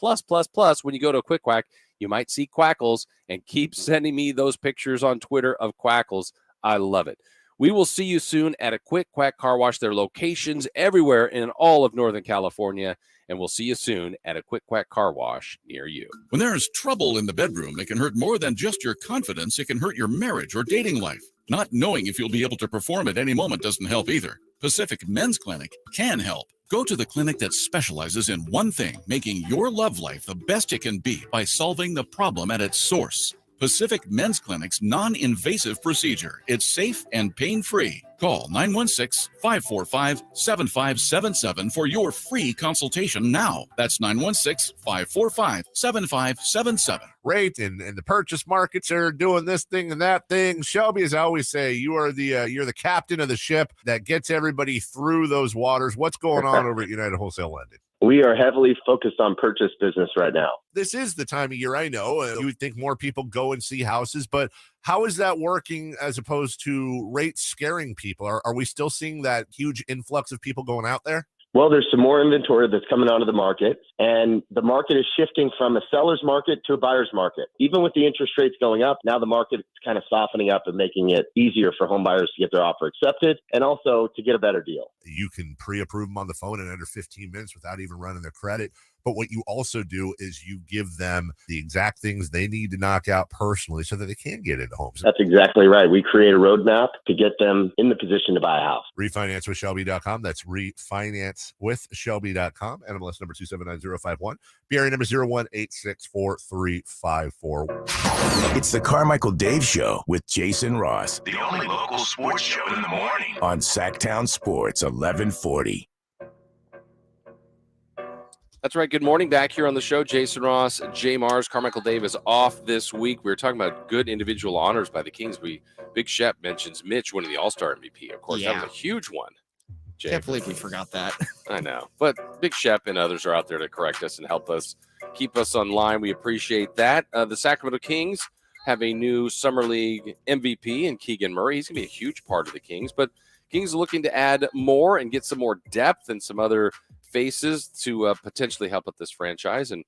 when you go to a Quick Quack, you might see Quackles, and keep sending me those pictures on Twitter of Quackles. I love it. We will see you soon at a Quick Quack Car Wash. There are locations everywhere in all of Northern California, and we'll see you soon at a Quick Quack Car Wash near you. When there's trouble in the bedroom, it can hurt more than just your confidence. It can hurt your marriage or dating life. Not knowing if you'll be able to perform at any moment doesn't help either. Pacific Men's Clinic can help. Go to the clinic that specializes in one thing, making your love life the best it can be by solving the problem at its source. Pacific Men's Clinic's non-invasive procedure. It's safe and pain-free. Call 916-545-7577 for your free consultation now. That's 916-545-7577. Right, and the purchase markets are doing this thing and that thing. Shelby, as I always say, you're the captain of the ship that gets everybody through those waters. What's going on over at United Wholesale Lending? We are heavily focused on purchase business right now. This is the time of year, I know. You would think more people go and see houses, but how is that working as opposed to rates scaring people? Are we still seeing that huge influx of people going out there? Well, there's some more inventory that's coming onto the market, and the market is shifting from a seller's market to a buyer's market. Even with the interest rates going up, now the market is kind of softening up and making it easier for home buyers to get their offer accepted and also to get a better deal. You can pre-approve them on the phone in under 15 minutes without even running their credit. But what you also do is you give them the exact things they need to knock out personally so that they can get into homes. That's exactly right. We create a roadmap to get them in the position to buy a house. RefinanceWithShelby.com. That's RefinanceWithShelby.com. NMLS number 279051. BRA number 01864354. It's the Carmichael Dave Show with Jason Ross. The only local sports show in the morning on Sactown Sports 1140. That's right. Good morning. Back here on the show, Jason Ross, JayMarZZ. Carmichael Dave is off this week. We were talking about good individual honors by the Kings. Big Shep mentions Mitch winning the All-Star MVP. Of course, that was a huge one. Jay, Can't believe we forgot that. I know. But Big Shep and others are out there to correct us and help us, keep us on line. We appreciate that. The Sacramento Kings have a new Summer League MVP in Keegan Murray. He's going to be a huge part of the Kings. But Kings are looking to add more and get some more depth and some other faces to potentially help with this franchise. And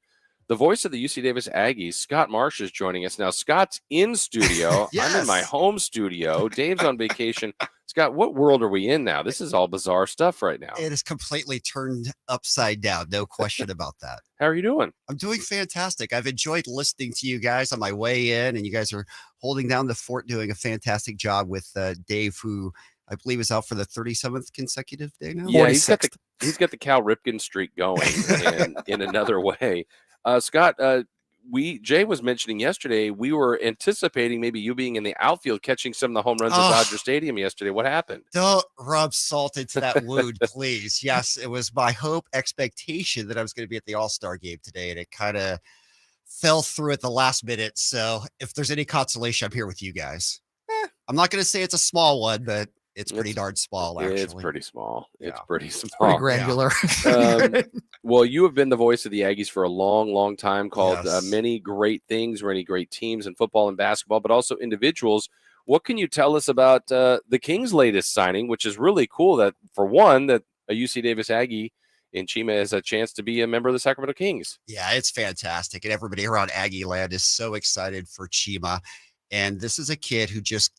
the voice of the UC Davis Aggies, Scott Marsh, is joining us now. Scott's in studio. Yes. I'm in my home studio. Dave's on vacation. Scott, what world are we in now? This is all bizarre stuff right now. It is completely turned upside down. No question about that. How are you doing? I'm doing fantastic. I've enjoyed listening to you guys on my way in, and you guys are holding down the fort, doing a fantastic job with Dave, who I believe is out for the 37th consecutive day now. Yeah, he's got the Cal Ripken streak going in another way. Scott, Jay was mentioning yesterday, we were anticipating maybe you being in the outfield catching some of the home runs at Dodger Stadium yesterday. What happened? Don't rub salt into that wound, please. Yes, it was my hope, expectation that I was going to be at the All-Star game today, and it kind of fell through at the last minute. So if there's any consolation, I'm here with you guys. I'm not going to say it's a small one, but it's pretty darn small, actually. It's pretty small. It's pretty small. Pretty granular. Well, you have been the voice of the Aggies for a long, long time, called many great things, many great teams in football and basketball, but also individuals. What can you tell us about the Kings' latest signing, which is really cool that, for one, that a UC Davis Aggie in Chima has a chance to be a member of the Sacramento Kings? Yeah, it's fantastic. And everybody around Aggie land is so excited for Chima. And this is a kid who just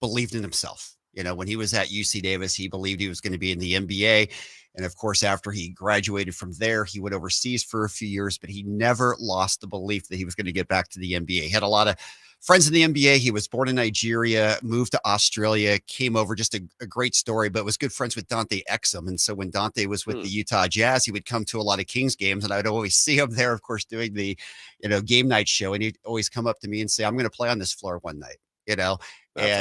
believed in himself. You know, when he was at UC Davis, he believed he was going to be in the NBA. And of course, after he graduated from there, he went overseas for a few years, but he never lost the belief that he was going to get back to the NBA. He had a lot of friends in the NBA. He was born in Nigeria, moved to Australia, came over, just a great story, but was good friends with Dante Exum. And so when Dante was with the Utah Jazz, he would come to a lot of Kings games, and I'd always see him there, of course, doing the, game night show. And he'd always come up to me and say, I'm going to play on this floor one night, And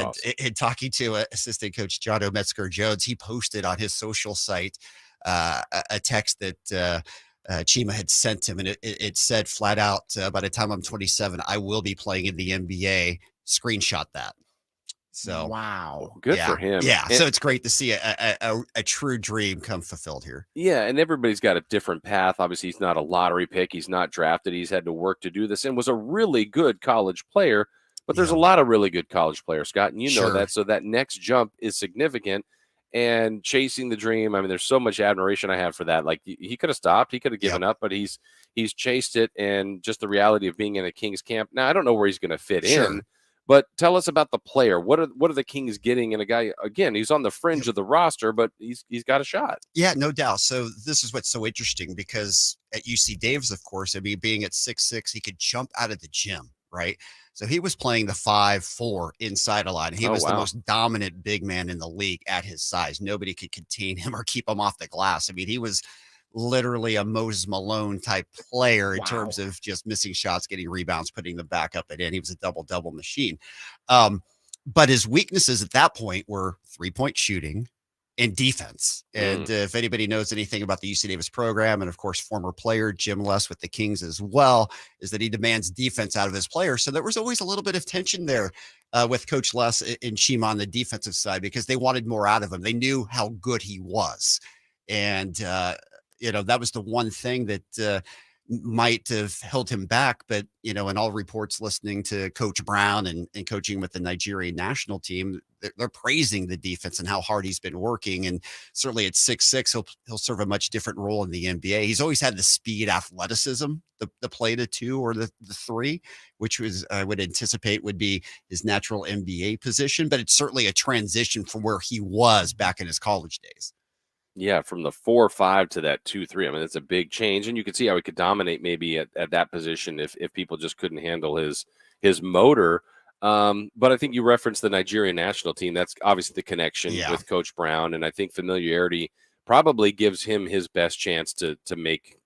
awesome. in talking to assistant coach John Metzger-Jones, he posted on his social site a text that Chima had sent him, and it said flat out, by the time I'm 27, I will be playing in the NBA. Screenshot that. So wow, good for him. Yeah, so it's great to see a true dream come fulfilled here. Yeah, and everybody's got a different path. Obviously, he's not a lottery pick. He's not drafted. He's had to work to do this, and was a really good college player. But there's a lot of really good college players, Scott, and you know that. So that next jump is significant. And chasing the dream, I mean, there's so much admiration I have for that. Like, he could have stopped, he could have given up, but he's chased it. And just the reality of being in a Kings camp. Now, I don't know where he's going to fit in, but tell us about the player. What are the Kings getting in a guy? Again, he's on the fringe of the roster, but he's got a shot. Yeah, no doubt. So this is what's so interesting, because at UC Davis, of course, I mean, being at 6'6", he could jump out of the gym, right? So he was playing the 5'4" inside a line. He was the most dominant big man in the league at his size. Nobody could contain him or keep him off the glass. I mean, he was literally a Moses Malone type player in terms of just missing shots, getting rebounds, putting them back up and in. He was a double-double machine. But his weaknesses at that point were 3-point shooting and defense. And if anybody knows anything about the UC Davis program, and of course, former player Jim Les with the Kings as well, is that he demands defense out of his players. So there was always a little bit of tension there with Coach Les and Chima on the defensive side, because they wanted more out of him. They knew how good he was. And, that was the one thing that might have held him back. But, in all reports, listening to Coach Brown and coaching with the Nigerian national team, they're praising the defense and how hard he's been working. And certainly at 6'6", he'll serve a much different role in the NBA. He's always had the speed, athleticism, the play the 2 or the 3, which was, I would anticipate, would be his natural NBA position. But it's certainly a transition from where he was back in his college days. Yeah, from the 4-5 to that 2-3. I mean, it's a big change, and you could see how he could dominate maybe at that position if people just couldn't handle his motor. But I think you referenced the Nigerian national team. That's obviously the connection with Coach Brown, and I think familiarity probably gives him his best chance to make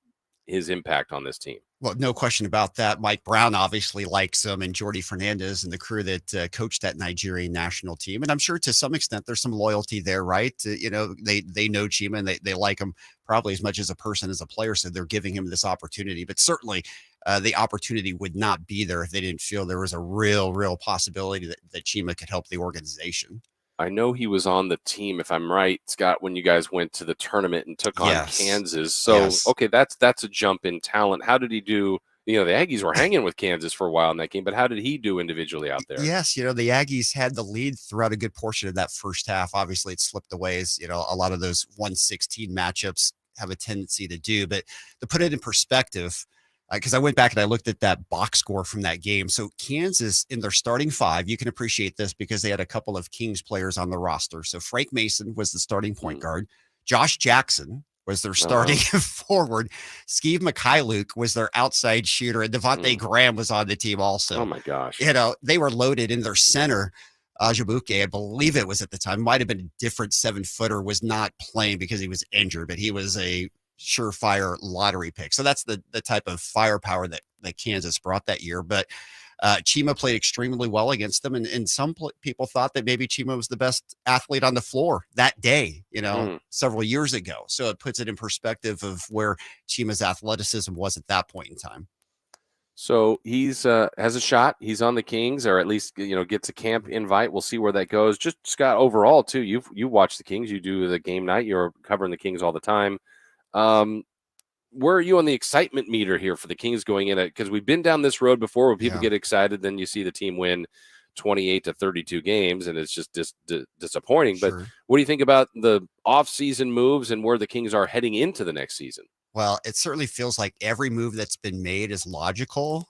his impact on this team. Well, no question about that. Mike Brown obviously likes him, and Jordi Fernandez and the crew that coached that Nigerian national team. And I'm sure to some extent there's some loyalty there, right? They know Chima, and they like him probably as much as a person, as a player. So they're giving him this opportunity. But certainly the opportunity would not be there if they didn't feel there was a real possibility that Chima could help the organization. I know he was on the team, if I'm right, Scott, when you guys went to the tournament and took on Kansas. So, okay, that's a jump in talent. How did he do? The Aggies were hanging with Kansas for a while in that game, but how did he do individually out there? Yes, the Aggies had the lead throughout a good portion of that first half. Obviously, it slipped away as, a lot of those 1-16 matchups have a tendency to do. But to put it in perspective, because I went back and I looked at that box score from that game. So Kansas, in their starting 5, you can appreciate this because they had a couple of Kings players on the roster. So Frank Mason was the starting point guard. Josh Jackson was their starting forward. Steve Mikhailuk was their outside shooter. And Devontae Graham was on the team also. Oh, my gosh. They were loaded in their center. Ajabuke, I believe it was at the time, might have been a different 7-footer, was not playing because he was injured, but he was a surefire lottery pick. So that's the type of firepower that that Kansas brought that year. But Chima played extremely well against them. And some people thought that maybe Chima was the best athlete on the floor that day, several years ago. So it puts it in perspective of where Chima's athleticism was at that point in time. So he's has a shot. He's on the Kings, or at least gets a camp invite. We'll see where that goes. Just Scott, overall too. You watch the Kings. You do the game night. You're covering the Kings all the time. Where are you on the excitement meter here for the Kings going in? Because we've been down this road before, where people get excited, then you see the team win 28-32 games, and it's just disappointing. But what do you think about the off-season moves and where the Kings are heading into the next season? Well, it certainly feels like every move that's been made is logical.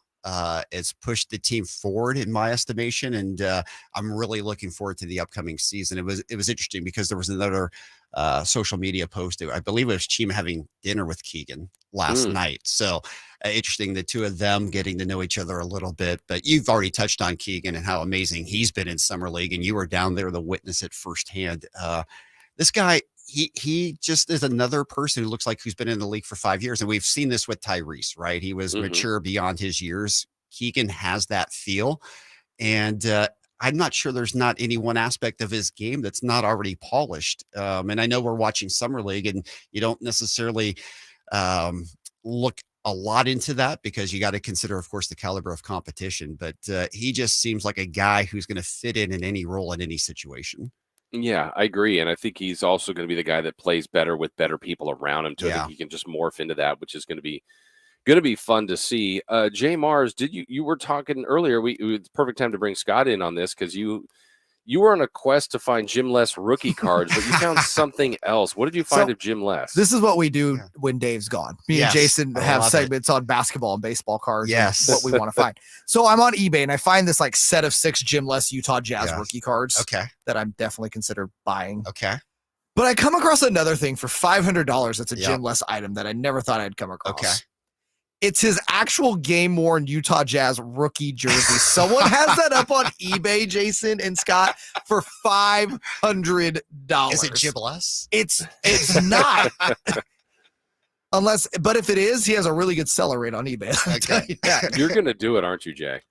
It's pushed the team forward in my estimation, and I'm really looking forward to the upcoming season. It was interesting because there was another social media post. I believe it was Chima having dinner with Keegan last night. So interesting, the two of them getting to know each other a little bit. But you've already touched on Keegan and how amazing he's been in Summer League, and you were down there to witness it firsthand. This guy, he just is another person who looks like who's been in the league for 5 years. And we've seen this with Tyrese, right? He was mature beyond his years. Keegan has that feel. And I'm not sure there's not any one aspect of his game that's not already polished. And I know we're watching Summer League, and you don't necessarily look a lot into that because you got to consider, of course, the caliber of competition. But he just seems like a guy who's going to fit in any role in any situation. Yeah, I agree. And I think he's also going to be the guy that plays better with better people around him too. I think he can just morph into that, which is going to be fun to see. JayMarZZ, you were talking earlier, it's the perfect time to bring Scott in on this, because you were on a quest to find Jim Les rookie cards, but you found something else. What did you find of Jim Les? This is what we do when Dave's gone. Me and Jason have segments on basketball and baseball cards. Yes. What we want to find. So I'm on eBay and I find this like set of 6 Jim Les Utah Jazz rookie cards. That I'm definitely consider buying. But I come across another thing for $500. That's a Jim Les item that I never thought I'd come across. It's his actual game-worn Utah Jazz rookie jersey. Someone has that up on eBay, Jason and Scott, for $500. Is it Jim Les? It's not. But if it is, he has a really good seller rate on eBay. You're going to do it, aren't you, Jay?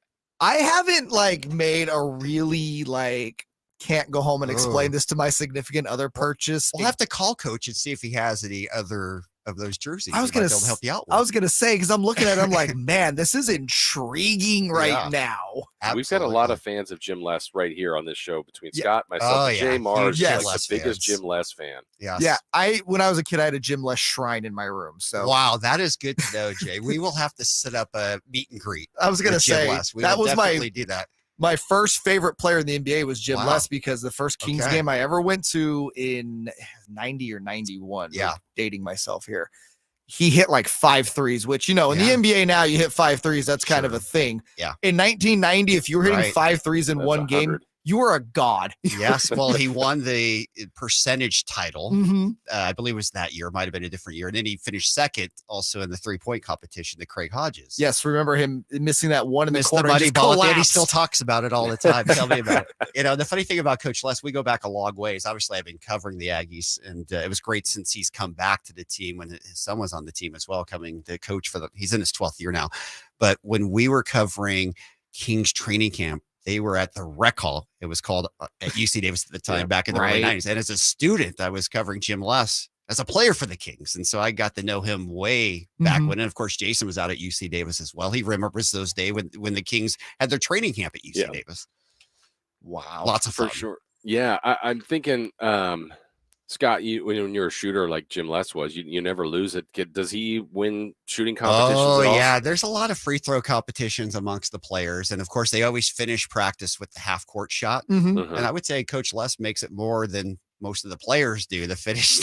I haven't made a really can't go home and explain this to my significant other purchase. We'll have to call Coach and see if he has any other of those jerseys. I was going to help you out. I was going to say, because I'm looking at it, I'm like, man, this is intriguing right now. Absolutely. We've got a lot of fans of Jim Les right here on this show between Scott, myself, and JayMarZZ. The biggest Jim Les fan. Yeah. When I was a kid, I had a Jim Les shrine in my room. So wow, that is good to know, Jay. We will have to set up a meet and greet. I was going to say that was do that. My first favorite player in the NBA was Jim Les, because the first Kings game I ever went to in 90 or 91. Dating myself here. He hit 5 threes, which, in the NBA now you hit 5 threes. That's kind of a thing. In 1990, if you were hitting 5 threes in one game, you were a god. Yes. Well, he won the percentage title. I believe it was that year. It might have been a different year. And then he finished second also in the 3-point competition to Craig Hodges. Yes. Remember him missing that one in the corner. The money ball. He still talks about it all the time. Tell me about it. The funny thing about Coach Les, we go back a long ways. Obviously, I've been covering the Aggies, and it was great since he's come back to the team when his son was on the team as well, coming to coach he's in his 12th year now. But when we were covering Kings training camp, they were at the Rec Hall. It was called at UC Davis at the time, back in the early 90s. And as a student, I was covering Jim Les as a player for the Kings. And so I got to know him way back when. And of course, Jason was out at UC Davis as well. He remembers those days when the Kings had their training camp at UC Davis. Wow. Lots of fun. For sure. Yeah. I'm thinking, Scott, when you're a shooter like Jim Les was, you never lose it. Does he win shooting competitions at all? Yeah, there's a lot of free throw competitions amongst the players. And of course, they always finish practice with the half court shot. And I would say Coach Les makes it more than most of the players do to finish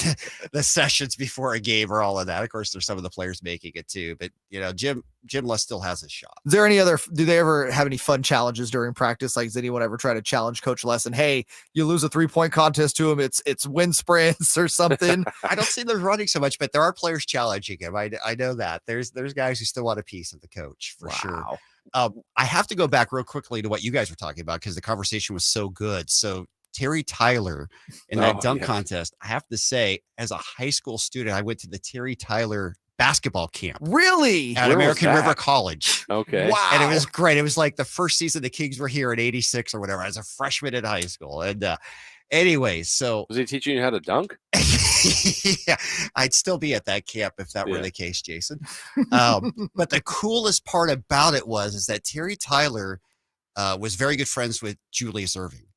the sessions before a game or all of that. Of course, there's some of the players making it too, but Jim Les still has a shot. Is there do they ever have any fun challenges during practice? Does anyone ever try to challenge Coach Les and, hey, you lose a 3-point contest to him, it's wind sprints or something? I don't see them running so much, but there are players challenging him. I know that there's guys who still want a piece of the coach for sure. I have to go back real quickly to what you guys were talking about, because the conversation was so good. So Terry Tyler in that dunk contest, I have to say, as a high school student, I went to the Terry Tyler basketball camp. Really? At Where was American that? River College. Okay. Wow. And it was great. It was like the first season the Kings were here in 86 or whatever. I was a freshman in high school. And anyways, so Was he teaching you how to dunk? yeah, I'd still be at that camp if that were the case, Jason. But the coolest part about it is that Terry Tyler was very good friends with Julius Erving.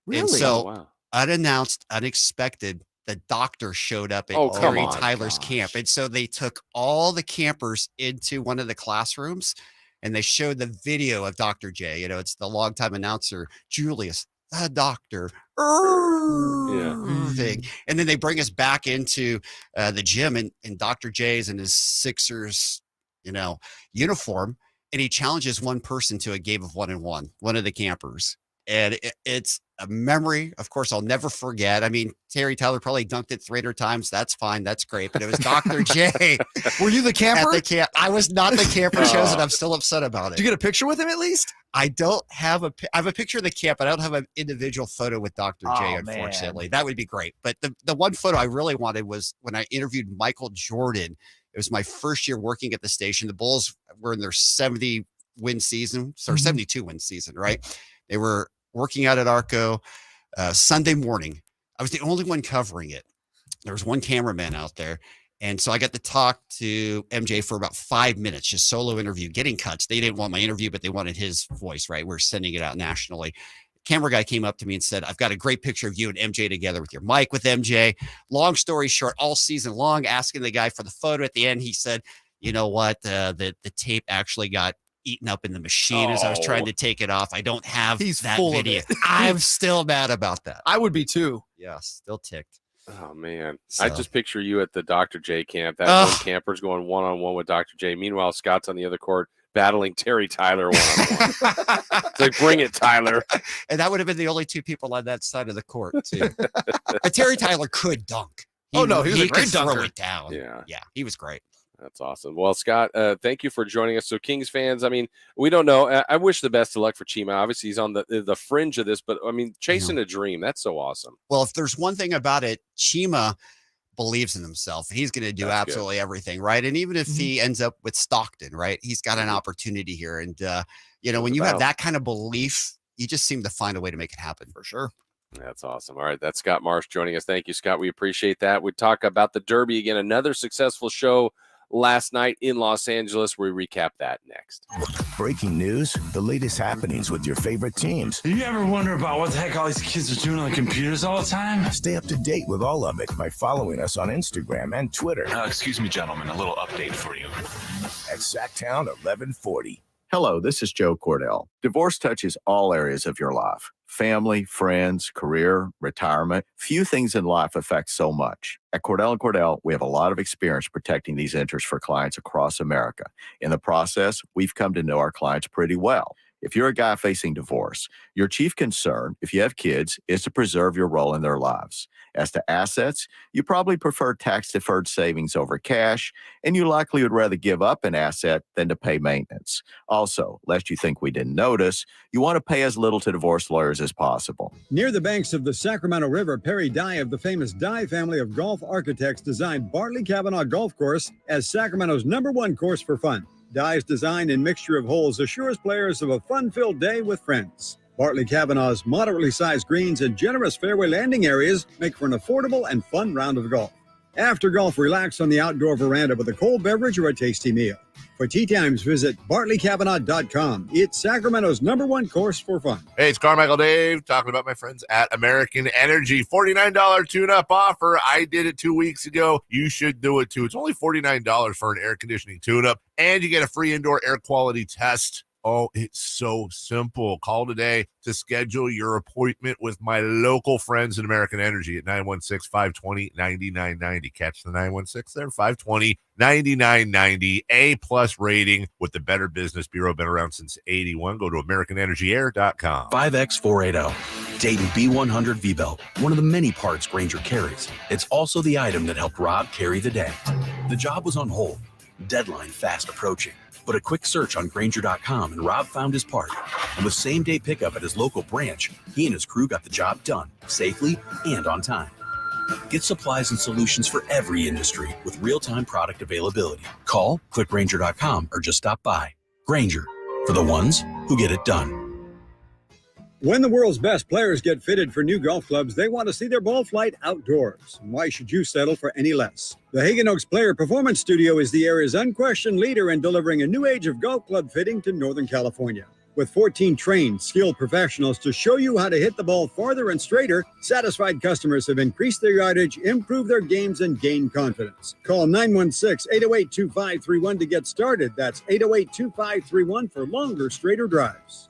Really? And so Oh, wow. unannounced, unexpected, the doctor showed up at Oh, come Terry on. Tyler's camp. And so they took all the campers into one of the classrooms and they showed the video of Dr. J. You know, it's the longtime announcer, Julius, the doctor. Thing. And then they bring us back into the gym and Dr. J's in his Sixers, uniform. And he challenges one person to a game of 1-on-1, one of the campers. And it's a memory, of course, I'll never forget. I mean, Terry Tyler probably dunked it 300 times. That's fine. That's great. But it was Dr. J. Were you the camper? At the camp. I was not the camper chosen. I'm still upset about it. Did you get a picture with him at least? I don't have I have a picture of the camp, but I don't have an individual photo with Dr. J, Oh, unfortunately. man. That would be great. But the one photo I really wanted was when I interviewed Michael Jordan. It was my first year working at the station. The Bulls were in their 70-win season, or 72-win season, right? They were working out at Arco Sunday morning. I was the only one covering it. There was one cameraman out there. And so I got to talk to MJ for about 5 minutes, just solo interview, getting cuts. They didn't want my interview, but they wanted his voice, right? We're sending it out nationally. Camera guy came up to me and said, I've got a great picture of you and MJ together with your mic with MJ. Long story short, all season long, asking the guy for the photo. At the end, he said, you know what? The tape actually got eaten up in the machine as I was trying to take it off. I don't have that full video. of it. I'm still mad about that. I would be too. Yeah, still ticked. Oh man, So- I just picture you at the Dr. J camp. That one camper's going 1-on-1 with Dr. J. Meanwhile, Scott's on the other court battling Terry Tyler 1-on-1. It's like, bring it, Tyler. And that would have been the only two people on that side of the court, too. But Terry Tyler could dunk. He was a great could throw dunker. it down. Yeah, he was great. That's awesome. Well, Scott, thank you for joining us. So, Kings fans, I mean, we don't know. I wish the best of luck for Chima. Obviously, he's on the fringe of this, but I mean, chasing a dream. That's so awesome. Well, if there's one thing about it, Chima believes in himself. He's going to do That's absolutely everything, right? And even if he ends up with Stockton, right, he's got an opportunity here. And, when you have that kind of belief, you just seem to find a way to make it happen. For sure. That's awesome. All right. That's Scott Marsh joining us. Thank you, Scott. We appreciate that. We talk about the Derby again, another successful show last night in Los Angeles. We recap that next. Breaking news, the latest happenings with your favorite teams. Do you ever wonder about what the heck all these kids are doing on the computers all the time? Stay up to date with all of it by following us on Instagram and Twitter. Excuse me, gentlemen, a little update for you. At Sactown 1140. Hello, this is Joe Cordell. Divorce touches all areas of your life. Family, friends, career, retirement. Few things in life affect so much. At Cordell & Cordell, we have a lot of experience protecting these interests for clients across America. In the process, we've come to know our clients pretty well. If you're a guy facing divorce, your chief concern, if you have kids, is to preserve your role in their lives. As to assets, you probably prefer tax-deferred savings over cash, and you likely would rather give up an asset than to pay maintenance. Also, lest you think we didn't notice, you want to pay as little to divorce lawyers as possible. Near the banks of the Sacramento River, Perry Dye of the famous Dye family of golf architects designed Bartley Kavanaugh Golf Course as Sacramento's #1 course for fun. Dye's design and mixture of holes assures players of a fun-filled day with friends. Bartley Kavanaugh's moderately sized greens and generous fairway landing areas make for an affordable and fun round of golf. After golf, relax on the outdoor veranda with a cold beverage or a tasty meal. For tee times, visit BartleyKavanaugh.com. It's Sacramento's #1 course for fun. Hey, it's Carmichael Dave talking about my friends at American Energy. $49 tune-up offer. I did it 2 weeks ago. You should do it too. It's only $49 for an air conditioning tune-up, and you get a free indoor air quality test. Oh, it's so simple. Call today to schedule your appointment with my local friends at American Energy at 916-520-9990. Catch the 916 there, 520-9990. A+ rating with the Better Business Bureau. Been around since 81. Go to AmericanEnergyAir.com. 5X480. Dayton B100 V-Belt, one of the many parts Grainger carries. It's also the item that helped Rob carry the day. The job was on hold, deadline fast approaching. But a quick search on Grainger.com and Rob found his part. And with same-day pickup at his local branch, he and his crew got the job done, safely and on time. Get supplies and solutions for every industry with real-time product availability. Call, click Grainger.com, or just stop by. Grainger, for the ones who get it done. When the world's best players get fitted for new golf clubs, they want to see their ball flight outdoors. Why should you settle for any less? The Hagen Oaks Player Performance Studio is the area's unquestioned leader in delivering a new age of golf club fitting to Northern California. With 14 trained, skilled professionals to show you how to hit the ball farther and straighter, satisfied customers have increased their yardage, improved their games, and gained confidence. Call 916-808-2531 to get started. That's 808-2531 for longer, straighter drives.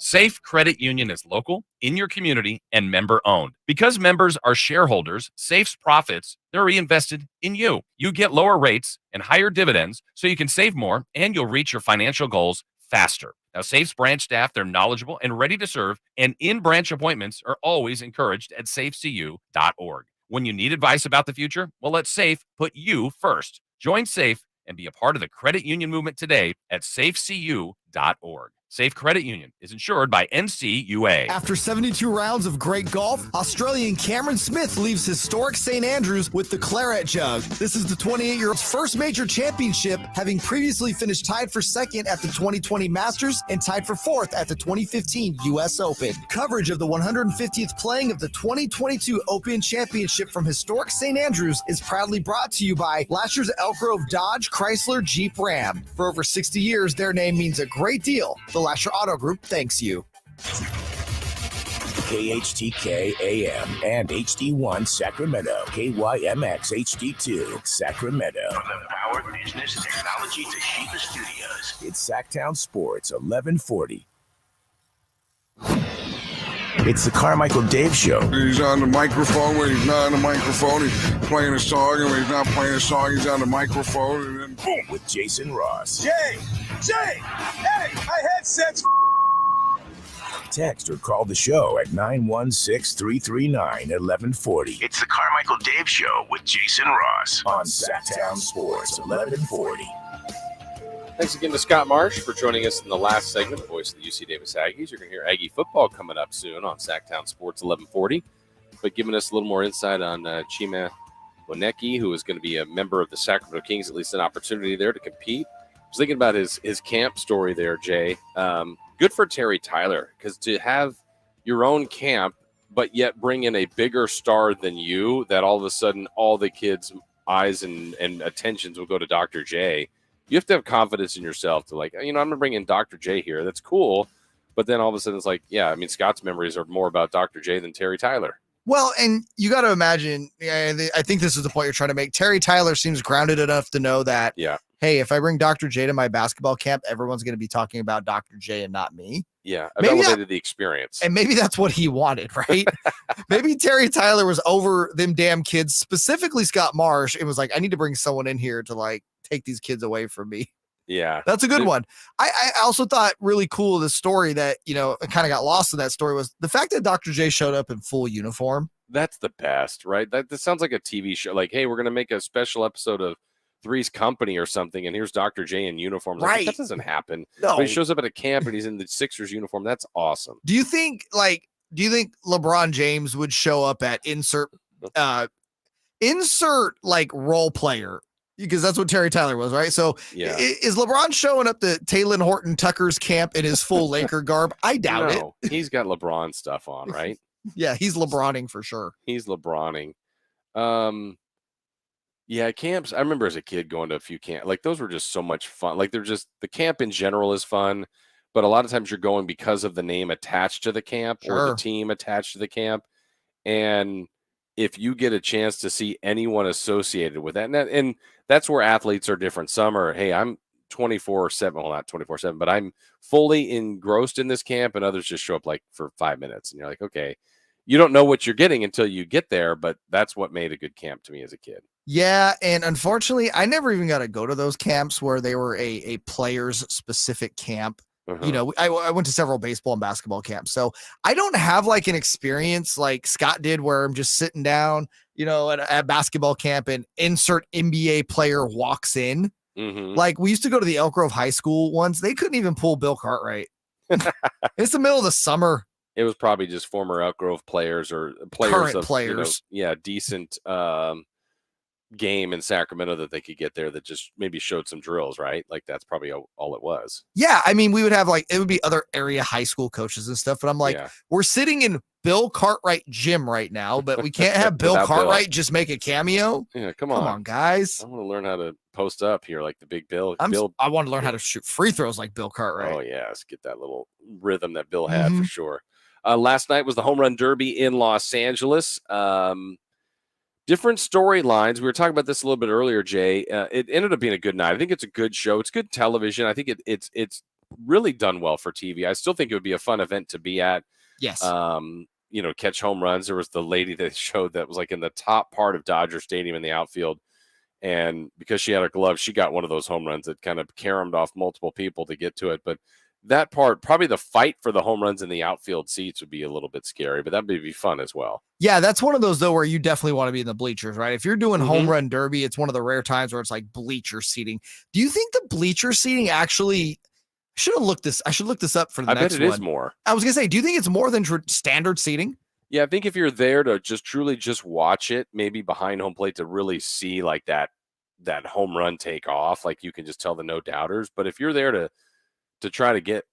Safe Credit Union is local, in your community, and member-owned. Because members are shareholders, Safe's profits, they're reinvested in you. You get lower rates and higher dividends, so you can save more, and you'll reach your financial goals faster. Now, Safe's branch staff, they're knowledgeable and ready to serve, and in-branch appointments are always encouraged at safecu.org. When you need advice about the future, well, let Safe put you first. Join Safe and be a part of the credit union movement today at safecu.org. Safe Credit Union is insured by NCUA. After 72 rounds of great golf, Australian Cameron Smith leaves historic St. Andrews with the Claret Jug. This is the 28-year-old's first major championship, having previously finished tied for second at the 2020 Masters and tied for fourth at the 2015 U.S. Open. Coverage of the 150th playing of the 2022 Open Championship from historic St. Andrews is proudly brought to you by last year's Elk Grove Dodge, Chrysler, Jeep, Ram. For over 60 years, their name means a great deal. The Lasher Auto Group thanks you. KHTK AM and HD1 Sacramento, KYMX HD2 Sacramento. From the Power Business Technology Toshiba Studios, it's Sactown Sports 1140. It's the Carmichael Dave Show. He's on the microphone when he's not on the microphone. He's playing a song, and when he's not playing a song, he's on the microphone. And then boom. With Jason Ross. Jay, hey, my headset's Text or call the show at 916-339-1140. It's the Carmichael Dave Show with Jason Ross on Sactown Sports 1140. Thanks again to Scott Marsh for joining us in the last segment, the voice of the UC Davis Aggies. You're going to hear Aggie football coming up soon on Sactown Sports 1140. But giving us a little more insight on Chima Moneke, who is going to be a member of the Sacramento Kings, at least an opportunity there to compete. I was thinking about his camp story there, Jay. Good for Terry Tyler, because to have your own camp, but yet bring in a bigger star than you, that all of a sudden all the kids' eyes and attentions will go to Dr. J. You have to have confidence in yourself to I'm going to bring in Dr. J here. That's cool. But then all of a sudden it's like, yeah, I mean, Scott's memories are more about Dr. J than Terry Tyler. Well, and you got to imagine, I think this is the point you're trying to make. Terry Tyler seems grounded enough to know that, hey, if I bring Dr. J to my basketball camp, everyone's going to be talking about Dr. J and not me. Yeah, I've elevated the experience. And maybe that's what he wanted, right? Maybe Terry Tyler was over them damn kids, specifically Scott Marsh, and was like, I need to bring someone in here to take these kids away from me. Yeah. That's a good one. I also thought really cool the story that, kind of got lost in that story was the fact that Dr. J showed up in full uniform. That's the best, right? That sounds like a TV show. Like, hey, we're going to make a special episode of Three's Company or something, and here's Dr. J in uniform. Right. That doesn't happen. No. But he shows up at a camp and he's in the Sixers uniform. That's awesome. Do you think LeBron James would show up at insert role player? Because that's what Terry Tyler was, right? So is LeBron showing up to Taylor Horton Tucker's camp in his full Laker garb? I doubt it. He's got LeBron stuff on, right? Yeah, he's LeBroning for sure. He's LeBroning. Yeah, camps. I remember as a kid going to a few camps. Those were just so much fun. They're just, the camp in general is fun, but a lot of times you're going because of the name attached to the camp or the team attached to the camp. And if you get a chance to see anyone associated with that, and that's where athletes are different. Some are, hey, I'm 24/7. Well, not 24/7, but I'm fully engrossed in this camp, and others just show up for 5 minutes. And you're like, okay, you don't know what you're getting until you get there, but that's what made a good camp to me as a kid. Yeah, and unfortunately, I never even got to go to those camps where they were a players specific camp. I went to several baseball and basketball camps, so I don't have an experience like Scott did where I'm just sitting down, at basketball camp and insert NBA player walks in. Mm-hmm. We used to go to the Elk Grove High School ones. They couldn't even pull Bill Cartwright. It's the middle of the summer. It was probably just former Elk Grove players or players Current of players. Decent game in Sacramento that they could get there that just maybe showed some drills, right? Like that's probably all it was. Yeah, I mean, we would have it would be other area high school coaches and stuff, but I'm like, we're sitting in Bill Cartwright gym right now, but we can't have Bill Cartwright just make a cameo. Yeah, come on, guys. I want to learn how to post up here like the big Bill. I want to learn how to shoot free throws like Bill Cartwright. Oh yes, get that little rhythm that Bill had for sure. Last night was the Home Run Derby in Los Angeles. Different storylines. We were talking about this a little bit earlier, Jay. It ended up being a good night. I think it's a good show. It's good television. I think it's really done well for TV. I still think it would be a fun event to be at. Yes. Catch home runs. There was the lady that showed that was like in the top part of Dodger Stadium in the outfield. And because she had her glove, she got one of those home runs that kind of caromed off multiple people to get to it. But that part, probably the fight for the home runs in the outfield seats would be a little bit scary, but that would be fun as well. Yeah, that's one of those, though, where you definitely want to be in the bleachers, right? If you're doing home run derby, it's one of the rare times where it's like bleacher seating. Do you think the bleacher seating actually I should look this up for the next one. I bet it is more. I was going to say, do you think it's more than standard seating? Yeah, I think if you're there to truly watch it, maybe behind home plate to really see like that home run take off, like you can just tell the no doubters. But if you're there to try to get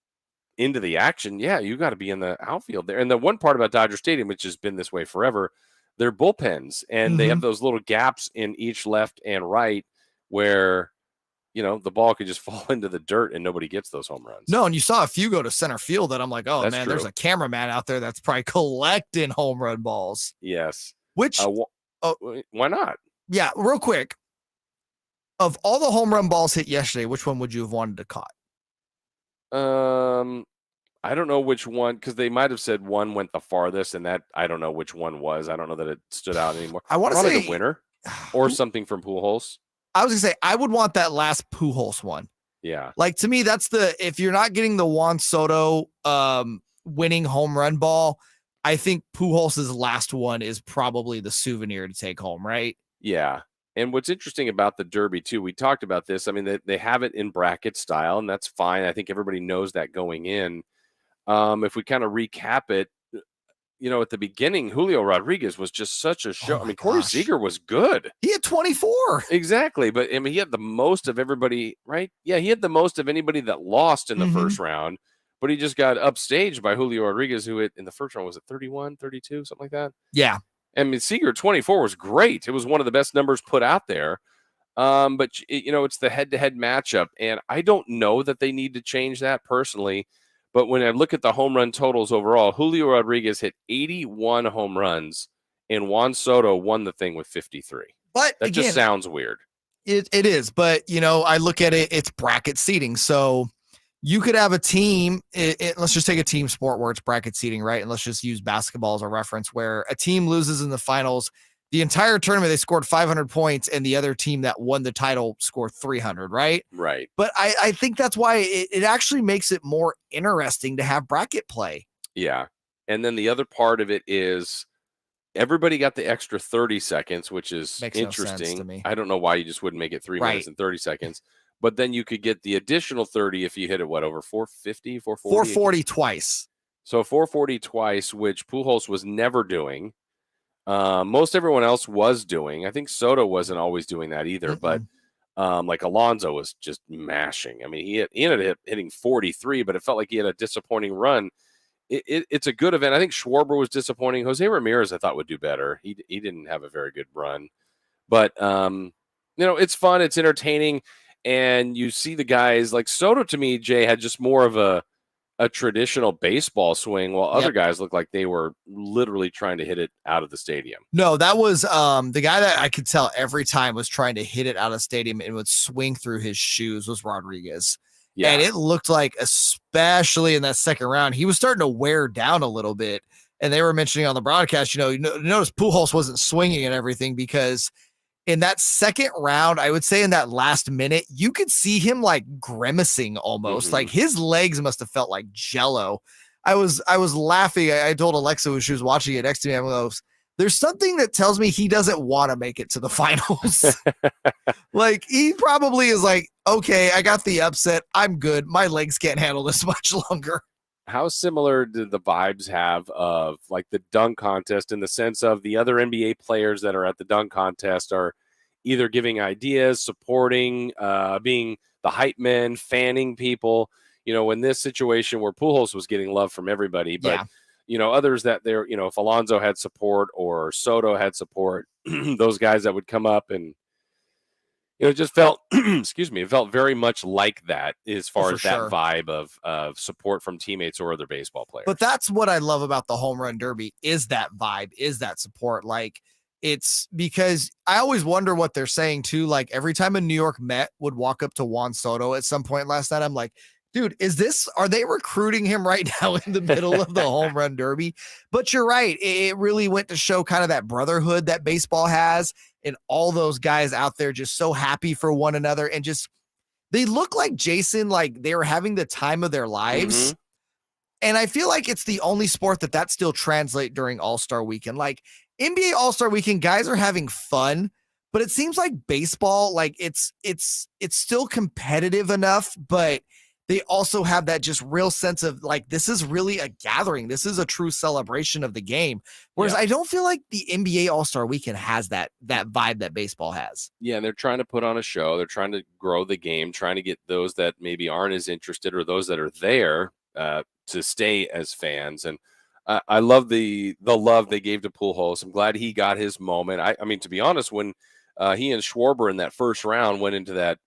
into the action, yeah, you got to be in the outfield there. And the one part about Dodger Stadium, which has been this way forever, they're bullpens, and they have those little gaps in each left and right where, the ball could just fall into the dirt and nobody gets those home runs. No, and you saw a few go to center field that I'm like, oh, that's true. There's a cameraman out there that's probably collecting home run balls. Yes. Which, why not? Yeah, real quick. Of all the home run balls hit yesterday, which one would you have wanted to caught? I don't know which one, because they might have said one went the farthest, and that I don't know which one was. I don't know that it stood out anymore. I want to say the winner or something from Pujols. I was gonna say I would want that last Pujols one. Yeah, like to me, that's if you're not getting the Juan Soto winning home run ball, I think Pujols' last one is probably the souvenir to take home, right? Yeah. And what's interesting about the Derby, too, we talked about this. I mean, they have it in bracket style, and that's fine. I think everybody knows that going in. If we kind of recap it, at the beginning, Julio Rodriguez was just such a show. Corey Seager was good. He had 24. Exactly. But, he had the most of everybody, right? Yeah, he had the most of anybody that lost in the first round, but he just got upstaged by Julio Rodriguez, who in the first round was at 31, 32, something like that. Yeah. Seager 24 was great. It was one of the best numbers put out there. But it's the head-to-head matchup, and I don't know that they need to change that personally. But when I look at the home run totals overall, Julio Rodriguez hit 81 home runs, and Juan Soto won the thing with 53. But that just sounds weird. It is, but I look at it. It's bracket seating, so you could have a team. Let's just take a team sport where it's bracket seating, right? And let's just use basketball as a reference, where a team loses in the finals. The entire tournament, they scored 500 points, and the other team that won the title scored 300, right? Right. But I think that's why it actually makes it more interesting to have bracket play. Yeah. And then the other part of it is everybody got the extra 30 seconds, which is makes interesting. No sense to me. I don't know why you just wouldn't make it 3 minutes and 30 seconds. But then you could get the additional 30 if you hit it, over 450, 440? 440 twice. So 440 twice, which Pujols was never doing. Most everyone else was doing. I think Soto wasn't always doing that either, but like Alonso was just mashing. He ended up hitting 43, but it felt like he had a disappointing run. It's a good event. I think Schwarber was disappointing. Jose Ramirez, I thought, would do better. He didn't have a very good run. But, it's fun. It's entertaining. And you see the guys like Soto, to me, Jay, had just more of a traditional baseball swing, while other guys looked like they were literally trying to hit it out of the stadium. No, that was the guy that I could tell every time was trying to hit it out of the stadium and would swing through his shoes was Rodriguez. Yeah. And it looked like, especially in that second round, he was starting to wear down a little bit. And they were mentioning on the broadcast, you notice Pujols wasn't swinging and everything because in that second round, I would say in that last minute, you could see him like grimacing almost. Like his legs must have felt like jello. I was laughing. I told Alexa when she was watching it next to me, I goes, there's something that tells me he doesn't want to make it to the finals. Like he probably is like, okay, I got the upset. I'm good. My legs can't handle this much longer. how similar do the vibes have of like the dunk contest, in the sense of the other NBA players that are at the dunk contest are either giving ideas, supporting, being the hype men, fanning people, in this situation where Pujols was getting love from everybody, but others that they're, if Alonso had support or Soto had support, those guys that would come up and, it just felt, excuse me, it felt very much like that as far as that vibe of support from teammates or other baseball players. But that's what I love about the home run derby is that vibe, is that support. Like, it's because I always wonder what they're saying too. Like every time a New York Met would walk up to Juan Soto at some point last night, I'm like, dude, are they recruiting him right now in the middle of the home run derby? But you're right. It really went to show kind of that brotherhood that baseball has, and all those guys out there just so happy for one another. And just, they look like, Jason, like they were having the time of their lives. Mm-hmm. And I feel like it's the only sport that still translate during All-Star Weekend. Like NBA All-Star Weekend, guys are having fun, but it seems like baseball, like it's still competitive enough, but they also have that just real sense of like, this is really a gathering. This is a true celebration of the game. Whereas I don't feel like the NBA All-Star Weekend has that vibe that baseball has. Yeah, and they're trying to put on a show. They're trying to grow the game, trying to get those that maybe aren't as interested or those that are there to stay as fans. And I love the love they gave to Pujols. I'm glad he got his moment. I mean, to be honest, when he and Schwarber in that first round went into that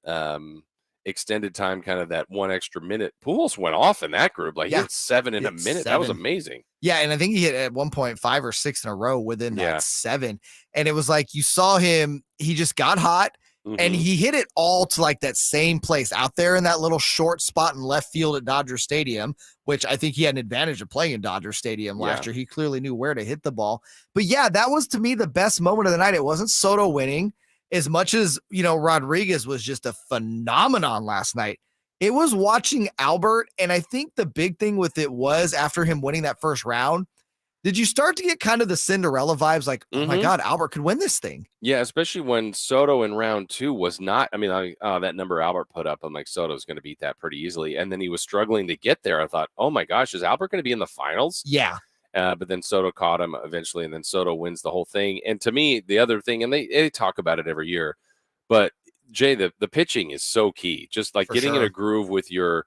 extended time, kind of that one extra minute, Pujols went off in that group. Like he hit 7 in a minute. 7. That was amazing. Yeah, and I think he hit at 1.5 or 6 in a row within that 7. And it was like you saw him, he just got hot. And he hit it all to like that same place out there in that little short spot in left field at Dodger Stadium, which I think he had an advantage of playing in Dodger Stadium last year. He clearly knew where to hit the ball. But yeah, that was to me the best moment of the night. It wasn't Soto winning as much as, Rodriguez was just a phenomenon last night. It was watching Albert. And I think the big thing with it was after him winning that first round, did you start to get kind of the Cinderella vibes? Like, oh my God, Albert could win this thing. Yeah, especially when Soto in round 2 was not, that number Albert put up, I'm like, Soto's going to beat that pretty easily. And then he was struggling to get there. I thought, oh my gosh, is Albert going to be in the finals? Yeah. But then Soto caught him eventually, and then Soto wins the whole thing. And to me, the other thing, and they talk about it every year, but Jay, the pitching is so key. Just like getting in a groove with your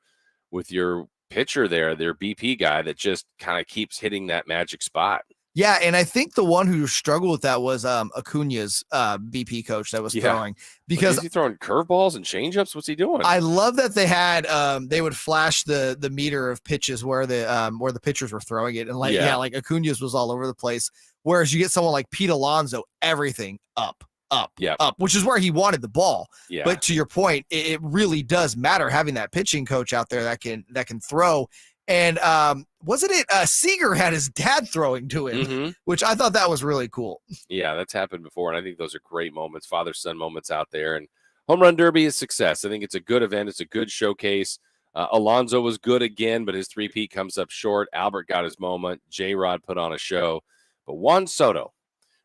pitcher there, their BP guy that just kind of keeps hitting that magic spot. Yeah, and I think the one who struggled with that was Acuna's BP coach that was throwing, because is he throwing curveballs and changeups? What's he doing? I love that they had they would flash the meter of pitches where the pitchers were throwing it, and like Acuna's was all over the place. Whereas you get someone like Pete Alonso, everything up, which is where he wanted the ball. Yeah. But to your point, it really does matter having that pitching coach out there that can throw. And wasn't it Seager had his dad throwing to him, which I thought that was really cool. Yeah, that's happened before, and I think those are great moments, father-son moments out there. And Home Run Derby is success. I think it's a good event. It's a good showcase. Alonso was good again, but his three-peat comes up short. Albert got his moment. J-Rod put on a show. But Juan Soto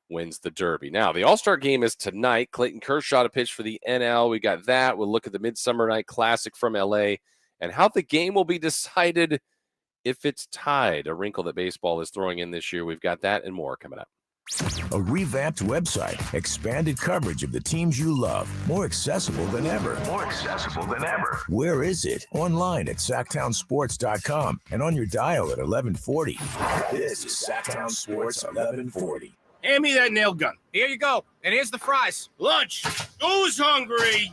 wins the Derby. Now, the All-Star game is tonight. Clayton Kershaw to pitch for the NL. We got that. We'll look at the Midsummer Night Classic from L.A. and how the game will be decided if it's tied, a wrinkle that baseball is throwing in this year. We've got that and more coming up. A revamped website, expanded coverage of the teams you love, more accessible than ever. Where is it? Online at SactownSports.com and on your dial at 1140. This is Sactown Sports 1140. Hand me that nail gun. Here you go. And here's the fries. Lunch. Who's hungry?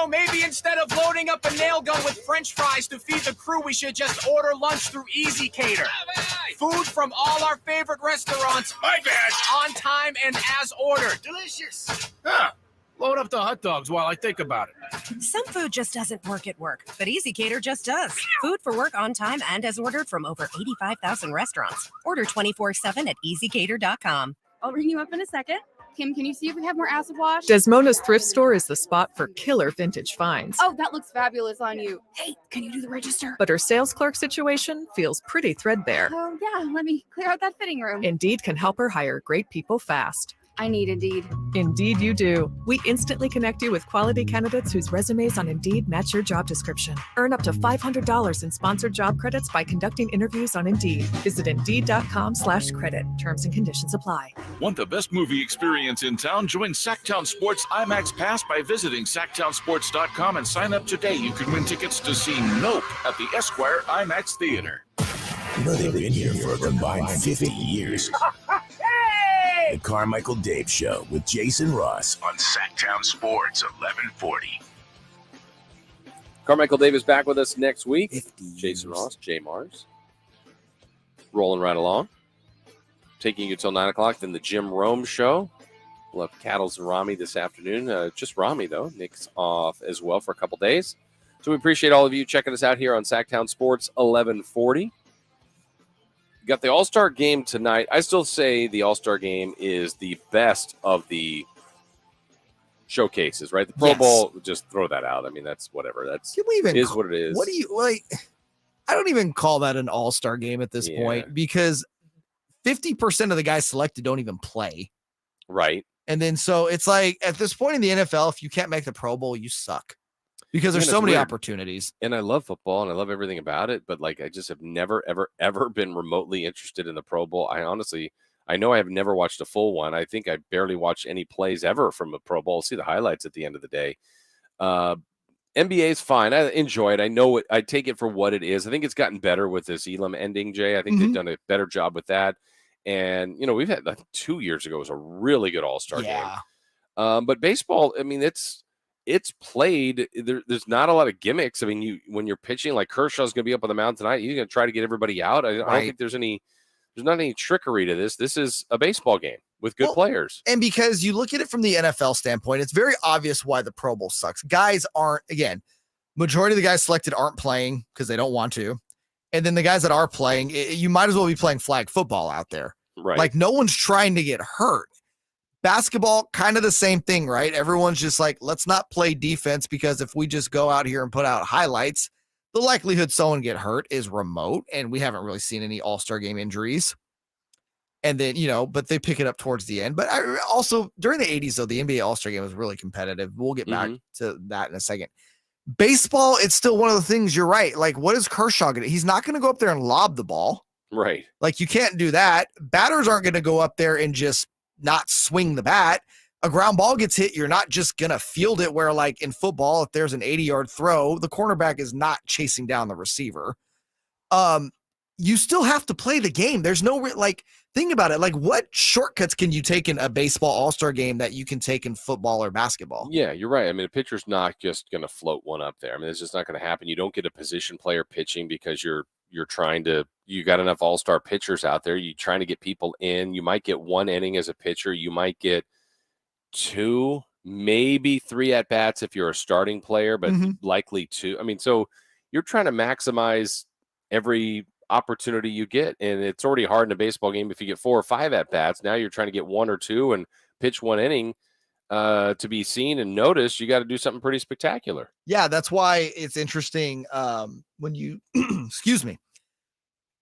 Maybe instead of loading up a nail gun with French fries to feed the crew, we should just order lunch through Easy Cater. Food from all our favorite restaurants. My bad. On time and as ordered. Delicious. Load up the hot dogs while I think about it. Some food just doesn't work at work, but Easy Cater just does. Food for work on time and as ordered from over 85,000 restaurants. Order 24/7 at EasyCater.com. I'll ring you up in a second. Kim, can you see if we have more acid wash? Desmona's Thrift Store is the spot for killer vintage finds. Oh, that looks fabulous on you. Hey, can you do the register? But her sales clerk situation feels pretty threadbare. Oh, yeah, let me clear out that fitting room. Indeed can help her hire great people fast. I need Indeed. Indeed, you do. We instantly connect you with quality candidates whose resumes on Indeed match your job description. Earn up to $500 in sponsored job credits by conducting interviews on Indeed. Visit Indeed.com/credit. Terms and conditions apply. Want the best movie experience in town? Join Sactown Sports IMAX Pass by visiting SactownSports.com and sign up today. You can win tickets to see Nope at the Esquire IMAX Theater. You know they've been here for a combined 50 years. The Carmichael Dave Show with Jason Ross on Sactown Sports 1140. Carmichael Dave is back with us next week. Jason Ross, JayMarZZ. Rolling right along. Taking you till 9 o'clock. Then the Jim Rome Show. We'll have Cattles and Rami this afternoon. Just Rami, though. Nick's off as well for a couple days. So we appreciate all of you checking us out here on Sactown Sports 1140. Got the All-Star game tonight. I still say the All-Star game is the best of the showcases, right? The Pro Bowl, just throw that out. I mean, that's whatever. That's is what it is. What do you like? I don't even call that an All-Star game at this point because 50% of the guys selected don't even play. Right. And then so it's like at this point in the NFL, if you can't make the Pro Bowl, you suck. Because there's so many opportunities. And I love football and I love everything about it. But like, I just have never, ever, ever been remotely interested in the Pro Bowl. I know I have never watched a full one. I think I barely watched any plays ever from a Pro Bowl. I'll see the highlights at the end of the day. NBA is fine. I enjoy it. I know it. I take it for what it is. I think it's gotten better with this Elam ending, Jay. I think they've done a better job with that. And, we've had, I think 2 years ago was a really good All-Star game. But baseball, I mean, it's played. There's not a lot of gimmicks. I mean, when you're pitching, like Kershaw's going to be up on the mound tonight, he's going to try to get everybody out. I don't think there's not any trickery to this. This is a baseball game with good players. And because you look at it from the NFL standpoint, it's very obvious why the Pro Bowl sucks. Guys aren't, again, majority of the guys selected aren't playing because they don't want to. And then the guys that are playing, you might as well be playing flag football out there. Right. Like no one's trying to get hurt. Basketball, kind of the same thing, right? Everyone's just like, let's not play defense because if we just go out here and put out highlights, the likelihood someone get hurt is remote. And we haven't really seen any All-Star game injuries. And then, but they pick it up towards the end. But also during the 80s, though, the NBA All-Star game was really competitive. We'll get back to that in a second. Baseball, it's still one of the things you're right. Like, what is Kershaw going to do? He's not going to go up there and lob the ball. Right. Like, you can't do that. Batters aren't going to go up there and just not swing the bat. A ground ball gets hit, you're not just going to field it where, like, in football, if there's an 80-yard throw, the cornerback is not chasing down the receiver. You still have to play the game. There's no, think about it. Like, what shortcuts can you take in a baseball all-star game that you can take in football or basketball? Yeah, you're right. I mean, a pitcher's not just going to float one up there. I mean, it's just not going to happen. You don't get a position player pitching because you're trying to, you got enough all-star pitchers out there. You're trying to get people in. You might get one inning as a pitcher. You might get 2, maybe 3 at-bats if you're a starting player, but likely 2. I mean, so you're trying to maximize every opportunity you get, and it's already hard in a baseball game if you get 4 or 5 at-bats. Now you're trying to get 1 or 2 and pitch 1 inning to be seen and noticed. You got to do something pretty spectacular. Yeah, that's why it's interesting when you excuse me,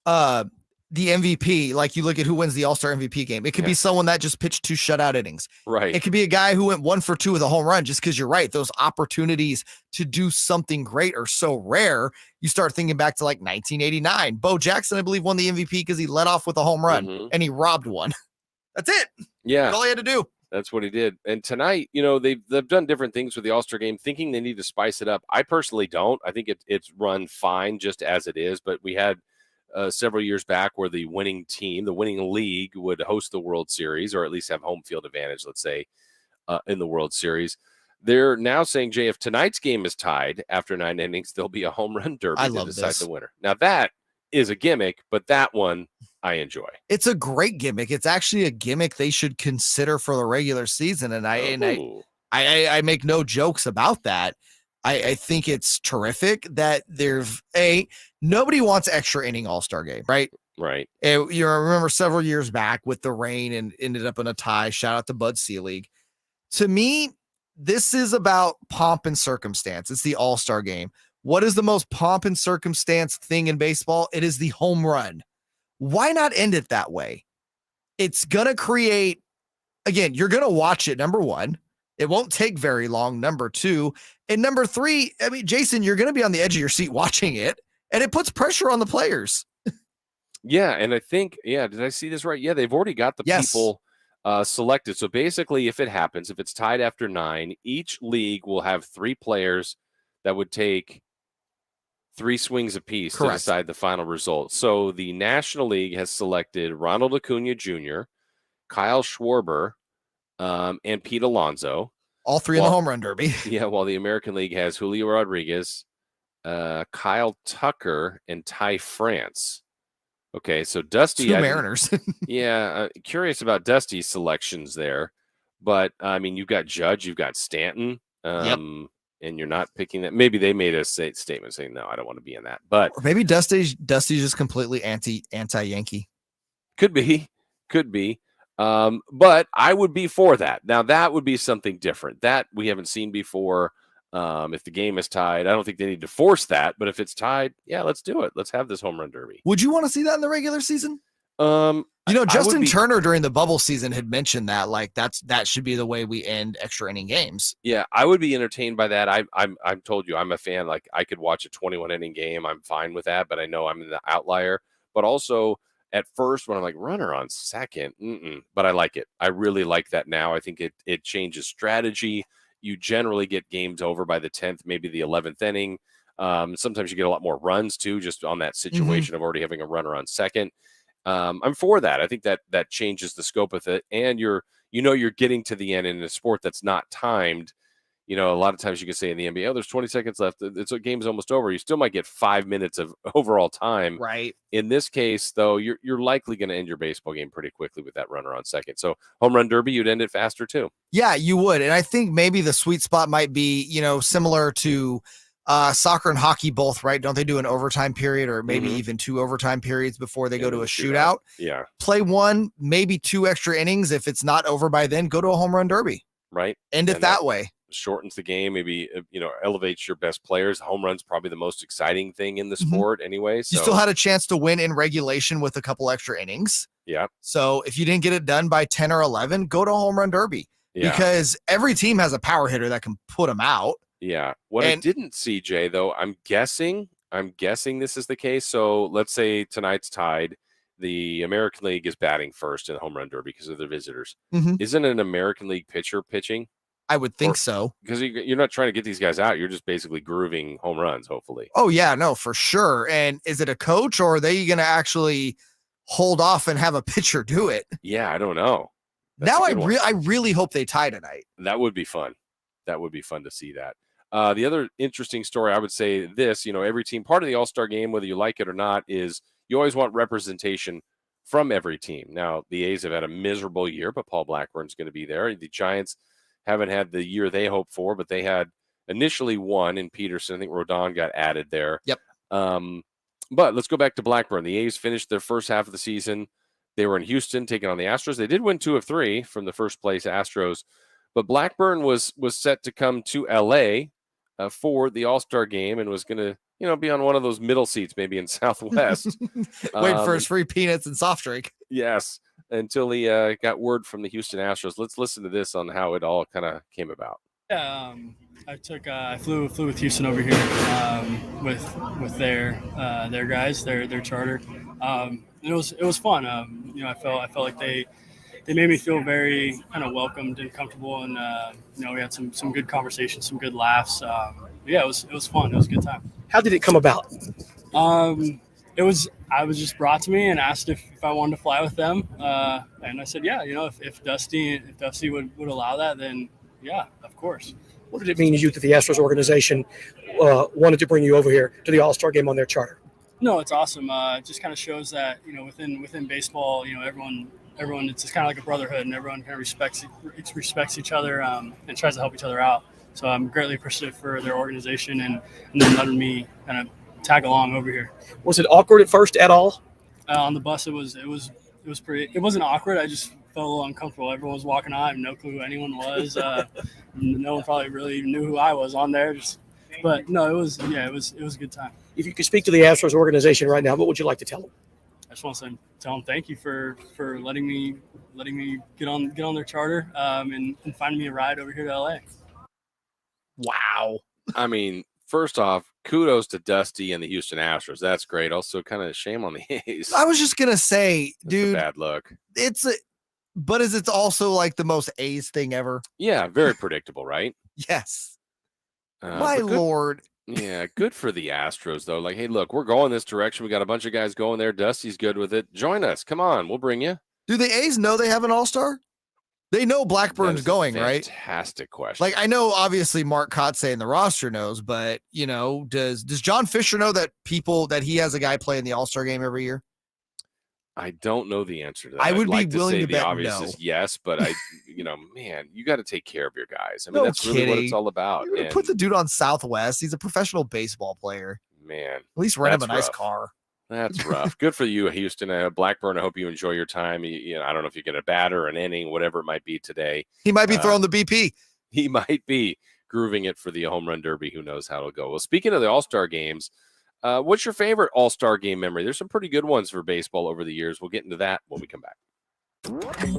the MVP, like you look at who wins the All-Star MVP game. It could be someone that just pitched 2 shutout innings. Right. It could be a guy who went 1 for 2 with a home run, just because you're right. Those opportunities to do something great are so rare. You start thinking back to like 1989. Bo Jackson, I believe, won the MVP because he led off with a home run and he robbed one. That's it. Yeah. That's all he had to do. That's what he did. And tonight, they've done different things with the All-Star game, thinking they need to spice it up. I personally don't. I think it's run fine just as it is, but we had several years back where the winning team, the winning league, would host the World Series, or at least have home field advantage, let's say, in the World Series. They're now saying, Jay, if tonight's game is tied after 9 innings, there'll be a home run derby to decide the winner. Now, that is a gimmick, but that one I enjoy. It's a great gimmick. It's actually a gimmick they should consider for the regular season. And I make no jokes about that. I think it's terrific that there's nobody wants extra inning All-Star game, right? Right. And you remember several years back with the rain and ended up in a tie. Shout out to Bud Selig. To me, this is about pomp and circumstance. It's the All-Star game. What is the most pomp and circumstance thing in baseball? It is the home run. Why not end it that way? It's going to create again, you're going to watch it, number one. It won't take very long, number two. And number three, I mean, Jason, you're going to be on the edge of your seat watching it, and it puts pressure on the players. Yeah, and I think, did I see this right? Yeah, they've already got the people selected. So basically, if it happens, if it's tied after 9, each league will have 3 players that would take 3 swings apiece to decide the final result. So the National League has selected Ronald Acuna Jr., Kyle Schwarber, and Pete Alonso. All 3 in the home run derby. Yeah, while the American League has Julio Rodriguez, Kyle Tucker, and Ty France. Okay, so Dusty. 2 Mariners. Curious about Dusty's selections there. But, I mean, you've got Judge, you've got Stanton. And you're not picking that. Maybe they made a statement saying, no, I don't want to be in that. But or maybe Dusty's just completely anti-Yankee. Could be. But I would be for that. Now, that would be something different. That we haven't seen before. If the game is tied, I don't think they need to force that. But if it's tied, let's do it. Let's have this home run derby. Would you want to see that in the regular season? Justin Turner during the bubble season had mentioned that that should be the way we end extra inning games. Yeah, I would be entertained by that. I've told you I'm a fan. Like I could watch a 21 inning game. I'm fine with that, but I know I'm the outlier. But also at first when I'm like runner on second, but I like it. I really like that now. I think it changes strategy. You generally get games over by the 10th, maybe the 11th inning. Sometimes you get a lot more runs too, just on that situation of already having a runner on second. I'm for that. I think that changes the scope of it, and you're getting to the end in a sport that's not timed. A lot of times you can say in the NBA, there's 20 seconds left. Game's almost over. You still might get 5 minutes of overall time. Right. In this case, though, you're likely going to end your baseball game pretty quickly with that runner on second. So home run derby, you'd end it faster too. Yeah, you would. And I think maybe the sweet spot might be, similar to soccer and hockey both, right? Don't they do an overtime period or maybe even 2 overtime periods before they go to a shootout? Yeah. Play 1, maybe 2 extra innings. If it's not over by then, go to a home run derby. Right. End it that way. Shortens the game, maybe elevates your best players. Home run's probably the most exciting thing in the sport anyway. So you still had a chance to win in regulation with a couple extra innings. Yeah. So if you didn't get it done by 10 or 11, go to a home run derby because every team has a power hitter that can put them out. Yeah. I didn't see, Jay, though, I'm guessing this is the case. So let's say tonight's tied. The American League is batting first in the home run derby because of their visitors. Isn't an American League pitcher pitching? I would think so. Because you're not trying to get these guys out. You're just basically grooving home runs, hopefully. Oh, yeah, no, for sure. And is it a coach or are they going to actually hold off and have a pitcher do it? Yeah, I don't know. Now I really hope they tie tonight. That would be fun. That would be fun to see that. The other interesting story, I would say this, every team, part of the All-Star game, whether you like it or not, is you always want representation from every team. Now, the A's have had a miserable year, but Paul Blackburn's going to be there. The Giants haven't had the year they hoped for, but they had initially one in Peterson. I think Rodon got added there. Yep. But let's go back to Blackburn. The A's finished their first half of the season. They were in Houston taking on the Astros. They did win 2 of 3 from the first place Astros, but Blackburn was set to come to L.A. For the All-Star game and was going to, be on one of those middle seats, maybe in Southwest. Wait for his free peanuts and soft drink. Yes. Until he got word from the Houston Astros. Let's listen to this on how it all kind of came about. Yeah, I flew with Houston over here with their guys, their charter. It was fun. I felt like they made me feel very kind of welcomed and comfortable, and we had some good conversations, some good laughs. It was fun. It was a good time. How did it come about? I was just brought to me and asked if I wanted to fly with them, and I said yeah. If Dusty would allow that, then yeah, of course. What did it mean to you that the Astros organization wanted to bring you over here to the All-Star game on their charter? No, it's awesome. It just kind of shows that within baseball, everyone it's just kind of like a brotherhood, and everyone kind of respects each other and tries to help each other out. So I'm greatly appreciative for their organization and then letting me kind of tag along over here. Was it awkward at first at all? On the bus, it was pretty. It wasn't awkward. I just felt a little uncomfortable. Everyone was walking on. I have no clue who anyone was. No one probably really knew who I was on there. But no, it was a good time. If you could speak to the Astros organization right now, what would you like to tell them? I just want to tell them thank you for letting me get on their charter and finding me a ride over here to LA. Wow. I mean, first off, kudos to Dusty and the Houston Astros. That's great. Also, kind of shame on the A's. I was just gonna say, dude, a bad look. But is it also like the most A's thing ever? Yeah, very predictable, right? Yes. My Lord. Yeah, good for the Astros, though. Like, hey, look, we're going this direction. We got a bunch of guys going there. Dusty's good with it. Join us. Come on. We'll bring you. Do the A's know they have an all-star? They know Blackburn's going, right? Fantastic question. Like, I know, obviously, Mark Kotsay and the roster knows, but, does John Fisher know that he has a guy playing the all-star game every year? I don't know the answer to that. I would like be willing say to the bet obvious no. is yes, but man, you got to take care of your guys. I mean, No that's really what kidding. it's all about. You're gonna put the dude on Southwest. He's a professional baseball player. Man, At least rent him a that's nice rough. car. That's rough. Good for you, Houston. Blackburn, I hope you enjoy your time. I don't know if you get a batter or an inning, whatever it might be today. He might be throwing the BP. He might be grooving it for the home run derby. Who knows how it'll go? Well, speaking of the All-Star games, what's your favorite All-Star game memory? There's some pretty good ones for baseball over the years. We'll get into that when we come back.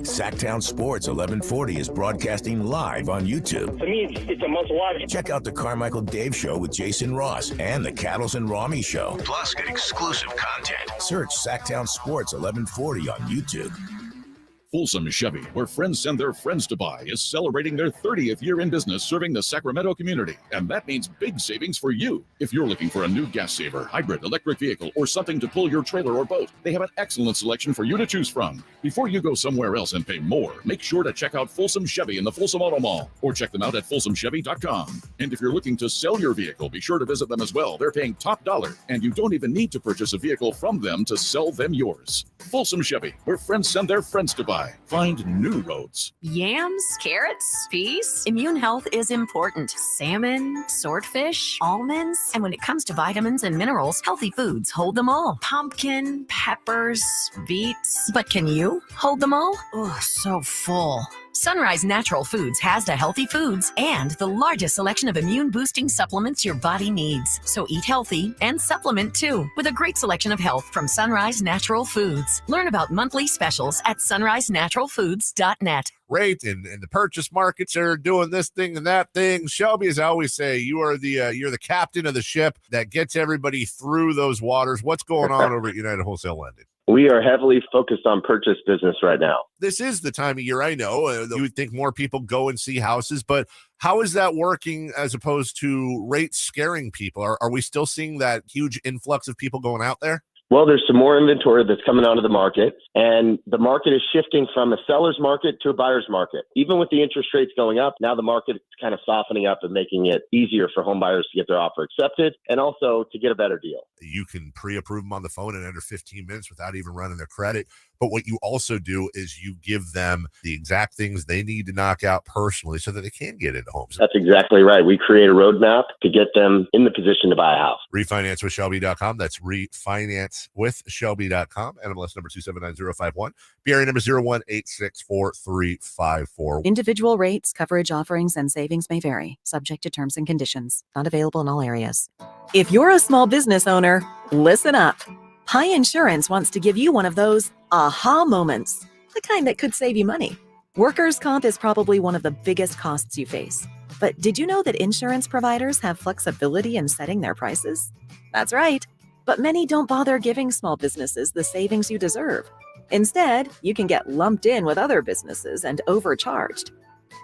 Sactown Sports 1140 is broadcasting live on YouTube. To me, it's a must-watch. Check out the Carmichael Dave Show with Jason Ross and the Cattles and Rami Show. Plus, get exclusive content. Search Sactown Sports 1140 on YouTube. Folsom Chevy, where friends send their friends to buy, is celebrating their 30th year in business serving the Sacramento community. And that means big savings for you. If you're looking for a new gas saver, hybrid, electric vehicle, or something to pull your trailer or boat, they have an excellent selection for you to choose from. Before you go somewhere else and pay more, make sure to check out Folsom Chevy in the Folsom Auto Mall, or check them out at folsomchevy.com. And if you're looking to sell your vehicle, be sure to visit them as well. They're paying top dollar, and you don't even need to purchase a vehicle from them to sell them yours. Folsom Chevy, where friends send their friends to buy. Find new roads. Yams, carrots, peas. Immune health is important. Salmon, swordfish, almonds. And when it comes to vitamins and minerals, healthy foods hold them all. Pumpkin, peppers, beets. But can you hold them all? Oh, so full. Sunrise Natural Foods has the healthy foods and the largest selection of immune-boosting supplements your body needs. So eat healthy and supplement too, with a great selection of health from Sunrise Natural Foods. Learn about monthly specials at sunrisenaturalfoods.net. Rate and the purchase markets are doing this thing and that thing. Shelby, as I always say, you're the captain of the ship that gets everybody through those waters. What's going on over at United Wholesale Lending? We are heavily focused on purchase business right now. This is the time of year, I know. You would think more people go and see houses, but how is that working as opposed to rates scaring people? Are we still seeing that huge influx of people going out there? Well, there's some more inventory that's coming onto the market, and the market is shifting from a seller's market to a buyer's market. Even with the interest rates going up, now the market is kind of softening up and making it easier for home buyers to get their offer accepted and also to get a better deal. You can pre-approve them on the phone in under 15 minutes without even running their credit. But what you also do is you give them the exact things they need to knock out personally so that they can get into homes. That's exactly right. We create a roadmap to get them in the position to buy a house. RefinanceWithShelby.com. That's RefinanceWithShelby.com. NMLS number 279051. BRA number 01864354. Individual rates, coverage offerings, and savings may vary, subject to terms and conditions. Not available in all areas. If you're a small business owner, listen up. Pi Insurance wants to give you one of those aha moments, the kind that could save you money. Workers' comp is probably one of the biggest costs you face. But did you know that insurance providers have flexibility in setting their prices? That's right. But many don't bother giving small businesses the savings you deserve. Instead, you can get lumped in with other businesses and overcharged.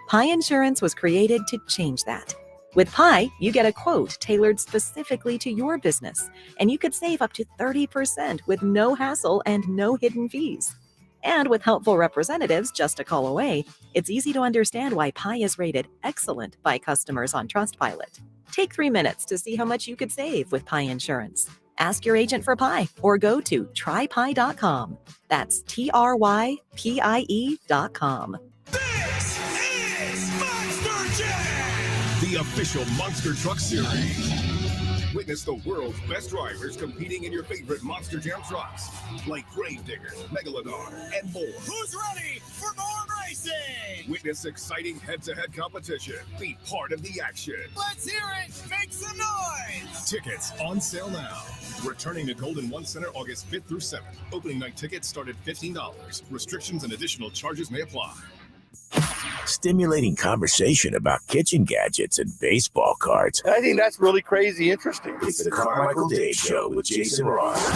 Pi Insurance was created to change that. With Pi, you get a quote tailored specifically to your business, and you could save up to 30% with no hassle and no hidden fees. And with helpful representatives just a call away, it's easy to understand why Pi is rated excellent by customers on Trustpilot. Take 3 minutes to see how much you could save with Pi Insurance. Ask your agent for Pi or go to trypi.com. That's TRYPIE.com. The official Monster Truck Series. Witness the world's best drivers competing in your favorite Monster Jam trucks, like Gravedigger, Megalodon, and more. Who's ready for more racing? Witness exciting head-to-head competition. Be part of the action. Let's hear it. Make some noise. Tickets on sale now. Returning to Golden One Center August 5th through 7th. Opening night tickets start at $15. Restrictions and additional charges may apply. Stimulating conversation about kitchen gadgets and baseball cards. I think that's really crazy interesting. It's the Carmichael Dave Show with Jason Ross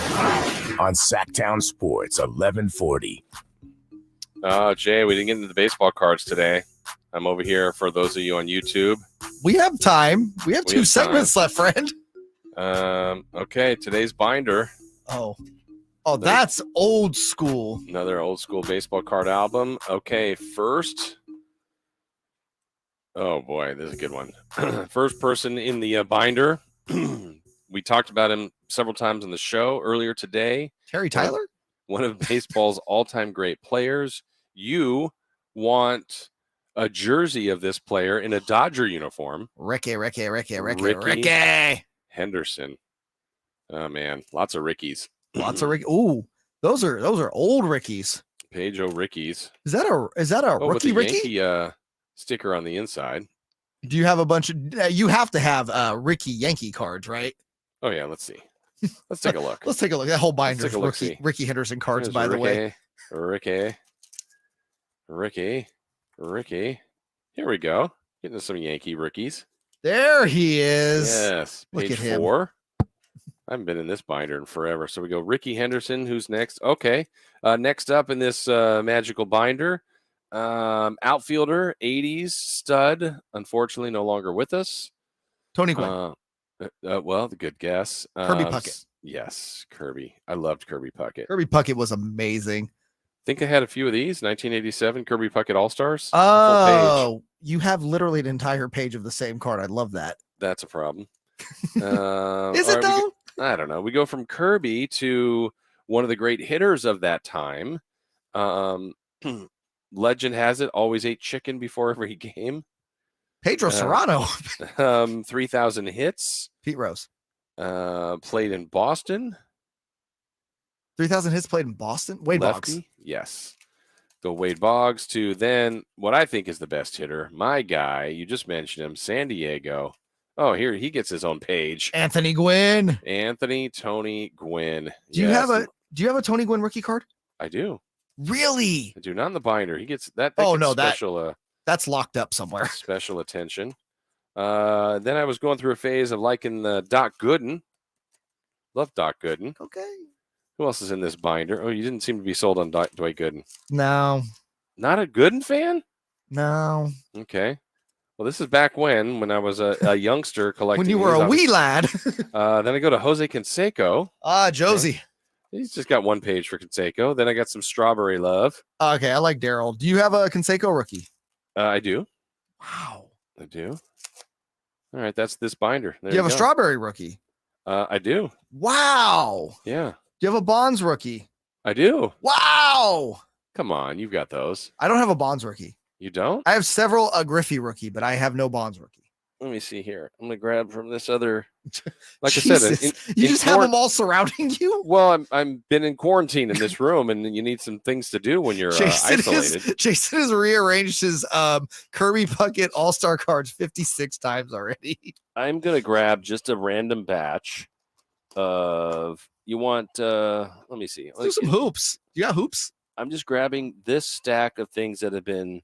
on Sactown Sports 1140. Jay, we didn't get into the baseball cards today. I'm over here for those of you on YouTube. We have time. We have two segments left, friend. Okay, today's binder. Oh, that's old school. Another old school baseball card album. Okay, first. Oh boy, this is a good one. First person in the binder. We talked about him several times on the show earlier today. Terry Tyler? One of baseball's all-time great players. You want a jersey of this player in a Dodger uniform. Ricky Henderson. Oh man, lots of Rickies. Lots of Ricky. Ooh, those are old Rickies. Page O Rickies. Is that a rookie with the Ricky? Yankee, sticker on the inside. Do you have a bunch of? You have to have Ricky Yankee cards, right? Oh yeah, let's see. Let's take a look. Let's take a look. That whole binder is look-see. Ricky Henderson cards, Here's by the way. Ricky. Here we go. Getting some Yankee rookies. There he is. Yes. Page 4. I haven't been in this binder in forever. So we go Ricky Henderson. Who's next? Okay. Next up in this magical binder, outfielder, 80s stud. Unfortunately, no longer with us. Tony Gwynn. Well, the good guess. Kirby Puckett. Yes, Kirby. I loved Kirby Puckett. Kirby Puckett was amazing. Think I had a few of these. 1987 Kirby Puckett All-Stars. Oh, you have literally an entire page of the same card. I love that. That's a problem. Is it though? I don't know. We go from Kirby to one of the great hitters of that time. Legend has it, always ate chicken before every game. Pedro Serrano. 3,000 hits. Pete Rose. Played in Boston. 3,000 hits played in Boston. Wade Lefty. Boggs. Yes. Go Wade Boggs to then what I think is the best hitter. My guy, you just mentioned him, San Diego. Oh, here he gets his own page. Anthony Gwynn. Tony Gwynn. Do you have a Tony Gwynn rookie card? I do. Really? I do. Not in the binder. He gets that. Special, that's locked up somewhere. Special attention. Then I was going through a phase of liking the Doc Gooden. Love Doc Gooden. Okay. Who else is in this binder? Oh, you didn't seem to be sold on Dwight Gooden. No. Not a Gooden fan? No. Okay. Well, this is back when I was a youngster collecting. When you were a wee lad. Then I go to Jose Canseco. Josie. Okay. He's just got one page for Canseco. Then I got some Strawberry Love. Okay, I like Daryl. Do you have a Canseco rookie? I do. Wow. I do. All right, that's this binder. There Do you have go. a Strawberry rookie? I do. Wow. Yeah. Do you have a Bonds rookie? I do. Wow. Come on, you've got those. I don't have a Bonds rookie. You don't? I have several a Griffey rookie, but I have no Bonds rookie. Let me see here. I'm gonna grab from this other. Like Jesus. I said, you just have them all surrounding you. Well, I'm been in quarantine in this room, and you need some things to do when you're isolated. Jason has rearranged his Kirby Puckett All-Star cards 56 times already. I'm gonna grab just a random batch of. You want? Let me see. Let's do some hoops. You got hoops? I'm just grabbing this stack of things that have been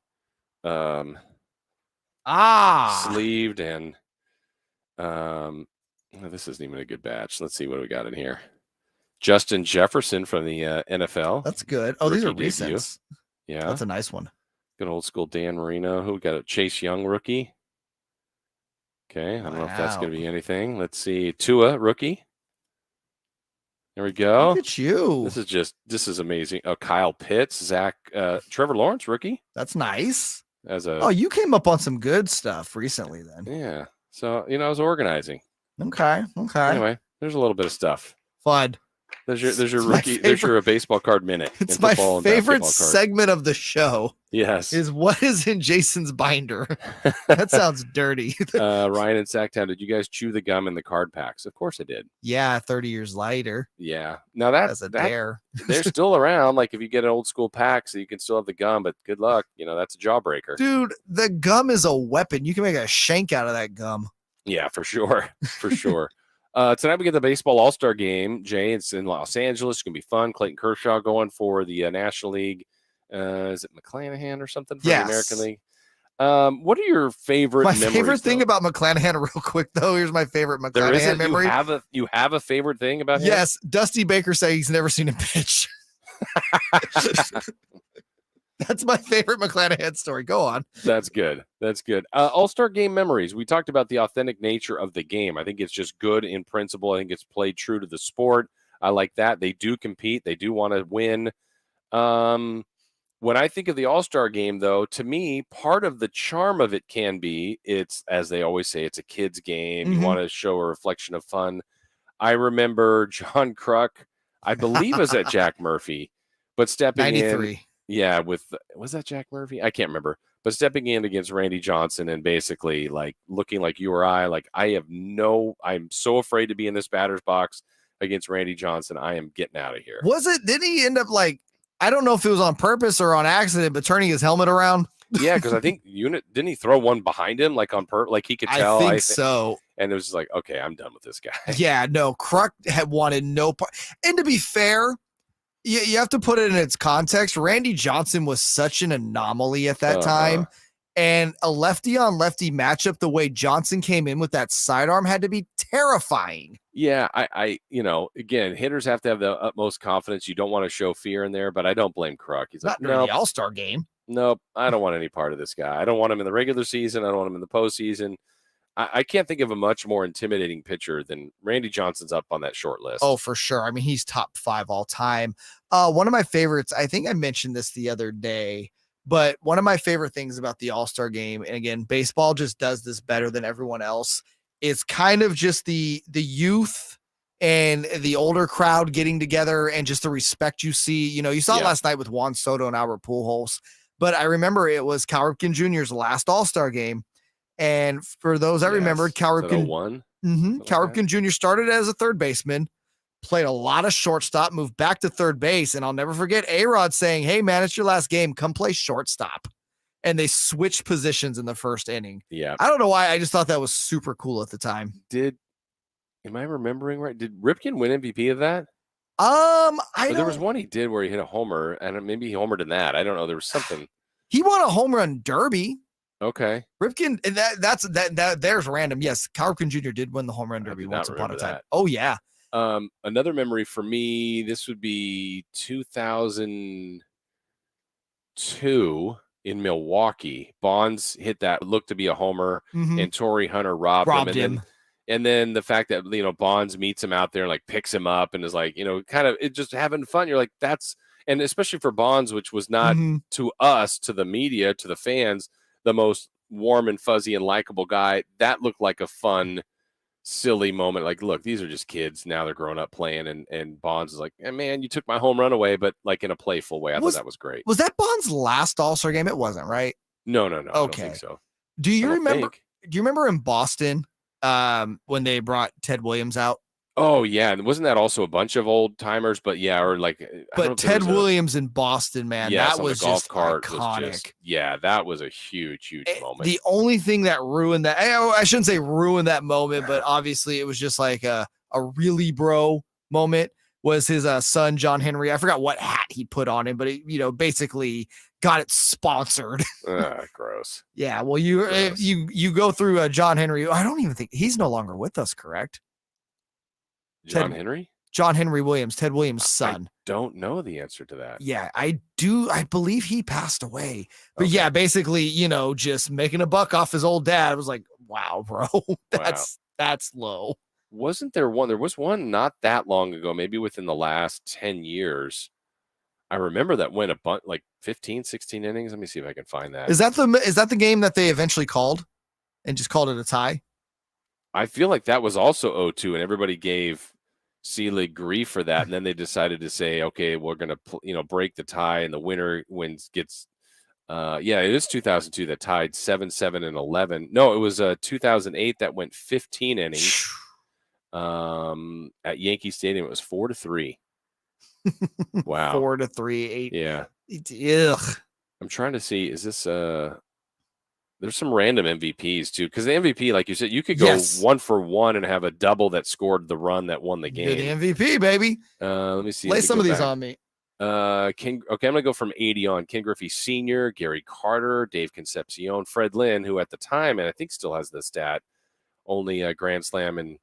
sleeved and this isn't even a good batch. Let's see what we got in here. Justin Jefferson from the NFL. That's good. Oh, these are Rookie debut. recents. Yeah, that's a nice one. Good old school Dan Marino. Who we got? A Chase Young rookie. Okay, I don't know if that's going to be anything. Let's see. Tua rookie. There we go. Look at you. This is amazing. Oh, Kyle Pitts, Trevor Lawrence rookie. That's nice. Oh, you came up on some good stuff recently then. Yeah. So, I was organizing. Okay. Anyway, there's a little bit of stuff. Fun. There's your rookie. There's your baseball card minute. It's in my football and favorite basketball cards. segment of the show. Yes. Is what is in Jason's binder. That sounds dirty. Ryan and Sactown, did you guys chew the gum in the card packs? Of course I did. Yeah, 30 years later. Yeah. Now That's a dare. They're still around. Like if you get an old school pack, so you can still have the gum, but good luck. That's a jawbreaker. Dude, the gum is a weapon. You can make a shank out of that gum. Yeah, for sure. For sure. Tonight we get the baseball all-star game. Jay, it's in Los Angeles. It's going to be fun. Clayton Kershaw going for the National League. Is it McClanahan or something for the American League? What are your favorite memories? My favorite thing about McClanahan, real quick, though, here's my favorite McClanahan memory. You have a favorite thing about him? Yes, Dusty Baker said he's never seen him pitch. That's my favorite McClanahan story. Go on. That's good. That's good. All-star game memories. We talked about the authentic nature of the game. I think it's just good in principle. I think it's played true to the sport. I like that. They do compete. They do want to win. When I think of the All-Star game, though, to me, part of the charm of it can be, it's, as they always say, it's a kid's game. You want to show a reflection of fun. I remember John Kruk, I believe was at Jack Murphy, but stepping 93. in. Yeah, was that Jack Murphy? I can't remember. But stepping in against Randy Johnson and basically like looking like you or I, like I'm so afraid to be in this batter's box against Randy Johnson. I am getting out of here. Did he end up like, I don't know if it was on purpose or on accident, but turning his helmet around? Yeah, because I think didn't he throw one behind him like on purpose? Like he could tell. I think so. And it was just like, okay, I'm done with this guy. Yeah, no, Kruk had wanted no part. And to be fair, you have to put it in its context. Randy Johnson was such an anomaly at that time. And a lefty on lefty matchup, the way Johnson came in with that sidearm had to be terrifying. Yeah, I again, hitters have to have the utmost confidence. You don't want to show fear in there, but I don't blame Kruk. He's not like, during the All-Star game. Nope, I don't want any part of this guy. I don't want him in the regular season. I don't want him in the postseason. I can't think of a much more intimidating pitcher than Randy Johnson's up on that short list. Oh, for sure. I mean, he's top 5 all time. One of my favorites, I think I mentioned this the other day, but one of my favorite things about the All-Star game, and again, baseball just does this better than everyone else, is kind of just the youth and the older crowd getting together and just the respect you see. You saw it last night with Juan Soto and Albert Pujols, but I remember it was Cal Ripken Jr.'s last All-Star game. And for those I remembered, Cal Ripken, Cal Ripken Jr. started as a third baseman, played a lot of shortstop, moved back to third base. And I'll never forget A-Rod saying, "Hey man, it's your last game. Come play shortstop." And they switched positions in the first inning. Yeah. I don't know why. I just thought that was super cool at the time. Am I remembering right? Did Ripken win MVP of that? There was one he did where he hit a homer, and maybe he homered in that. I don't know. There was something. He won a home run derby. Okay. Ripken, and there's random. Yes, Cal Ripken Jr. did win the home run derby once upon a time. Oh yeah. Another memory for me, this would be 2002 in Milwaukee. Bonds hit that looked to be a homer, and Torrey Hunter robbed him. And then the fact that Bonds meets him out there and like picks him up and is like, kind of it just having fun. You're like, and especially for Bonds, which was not to us, to the media, to the fans, the most warm and fuzzy and likable guy. That looked like a fun, silly moment. Like, look, these are just kids. Now they're growing up playing. And Bonds is like, man, you took my home run away, but like in a playful way. I thought that was great. Was that Bonds' last All-Star game? It wasn't, right? No. Okay. I don't think so. Do you remember in Boston when they brought Ted Williams out? Oh yeah, and wasn't that also a bunch of old timers? But yeah, or like. But Ted Williams in Boston, man, that was golf just cart iconic. That was a huge moment. The only thing that ruined that, I shouldn't say ruined that moment, but obviously it was just like a really bro moment, was his son John Henry. I forgot what hat he put on him, but it, basically got it sponsored. Gross. Yeah, well, you go through John Henry. I don't even think he's no longer with us, correct? John Henry Williams, Ted Williams' son. I don't know the answer to that. Yeah, I do. I believe he passed away. But yeah, basically, just making a buck off his old dad. I was like, wow, bro, that's low. Wasn't there one? There was one not that long ago, maybe within the last 10 years. I remember that went a bunch, like 15, 16 innings. Let me see if I can find that. Is that the game that they eventually called and just called it a tie? I feel like that was also 0-2, and everybody gave C-League grief for that, and then they decided to say, okay, we're going to break the tie, and the winner gets. It was 2002 that tied 7-7 and 11. No, it was 2008 that went 15 innings. At Yankee Stadium, it was 4-3. Wow, 4-3, 8. Yeah. Ugh. I'm trying to see. Is this there's some random MVPs too, because the MVP, like you said, you could go 1 for 1 and have a double that scored the run that won the game. You're the MVP, baby. Let me see. Lay some of these on me. I'm gonna go from 80 on. Ken Griffey Sr., Gary Carter, Dave Concepcion, Fred Lynn, who at the time, and I think still has the stat, only a Grand Slam and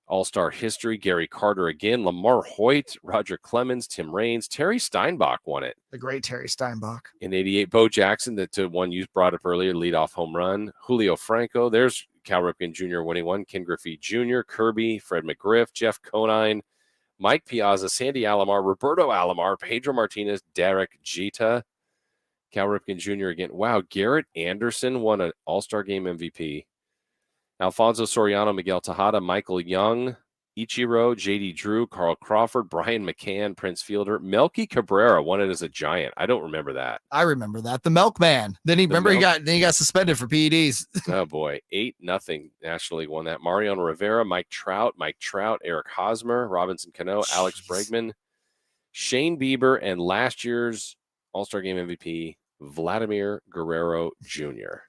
All-Star history. Gary Carter again, Lamar Hoyt, Roger Clemens, Tim Raines, Terry Steinbach won it. The great Terry Steinbach. In 88, Bo Jackson, that one you brought up earlier, leadoff home run. Julio Franco, there's Cal Ripken Jr. winning one. Ken Griffey Jr., Kirby, Fred McGriff, Jeff Conine, Mike Piazza, Sandy Alomar, Roberto Alomar, Pedro Martinez, Derek Jeter, Cal Ripken Jr. again. Wow, Garrett Anderson won an All-Star Game MVP. Alfonso Soriano, Miguel Tejada, Michael Young, Ichiro, J.D. Drew, Carl Crawford, Brian McCann, Prince Fielder, Melky Cabrera won it as a Giant. I don't remember that. I remember that. The Milkman. Then he got suspended for PEDs. Oh boy, 8-0. National League won that. Mariano Rivera, Mike Trout, Eric Hosmer, Robinson Cano, Alex Bregman, Shane Bieber, and last year's All-Star Game MVP, Vladimir Guerrero Jr.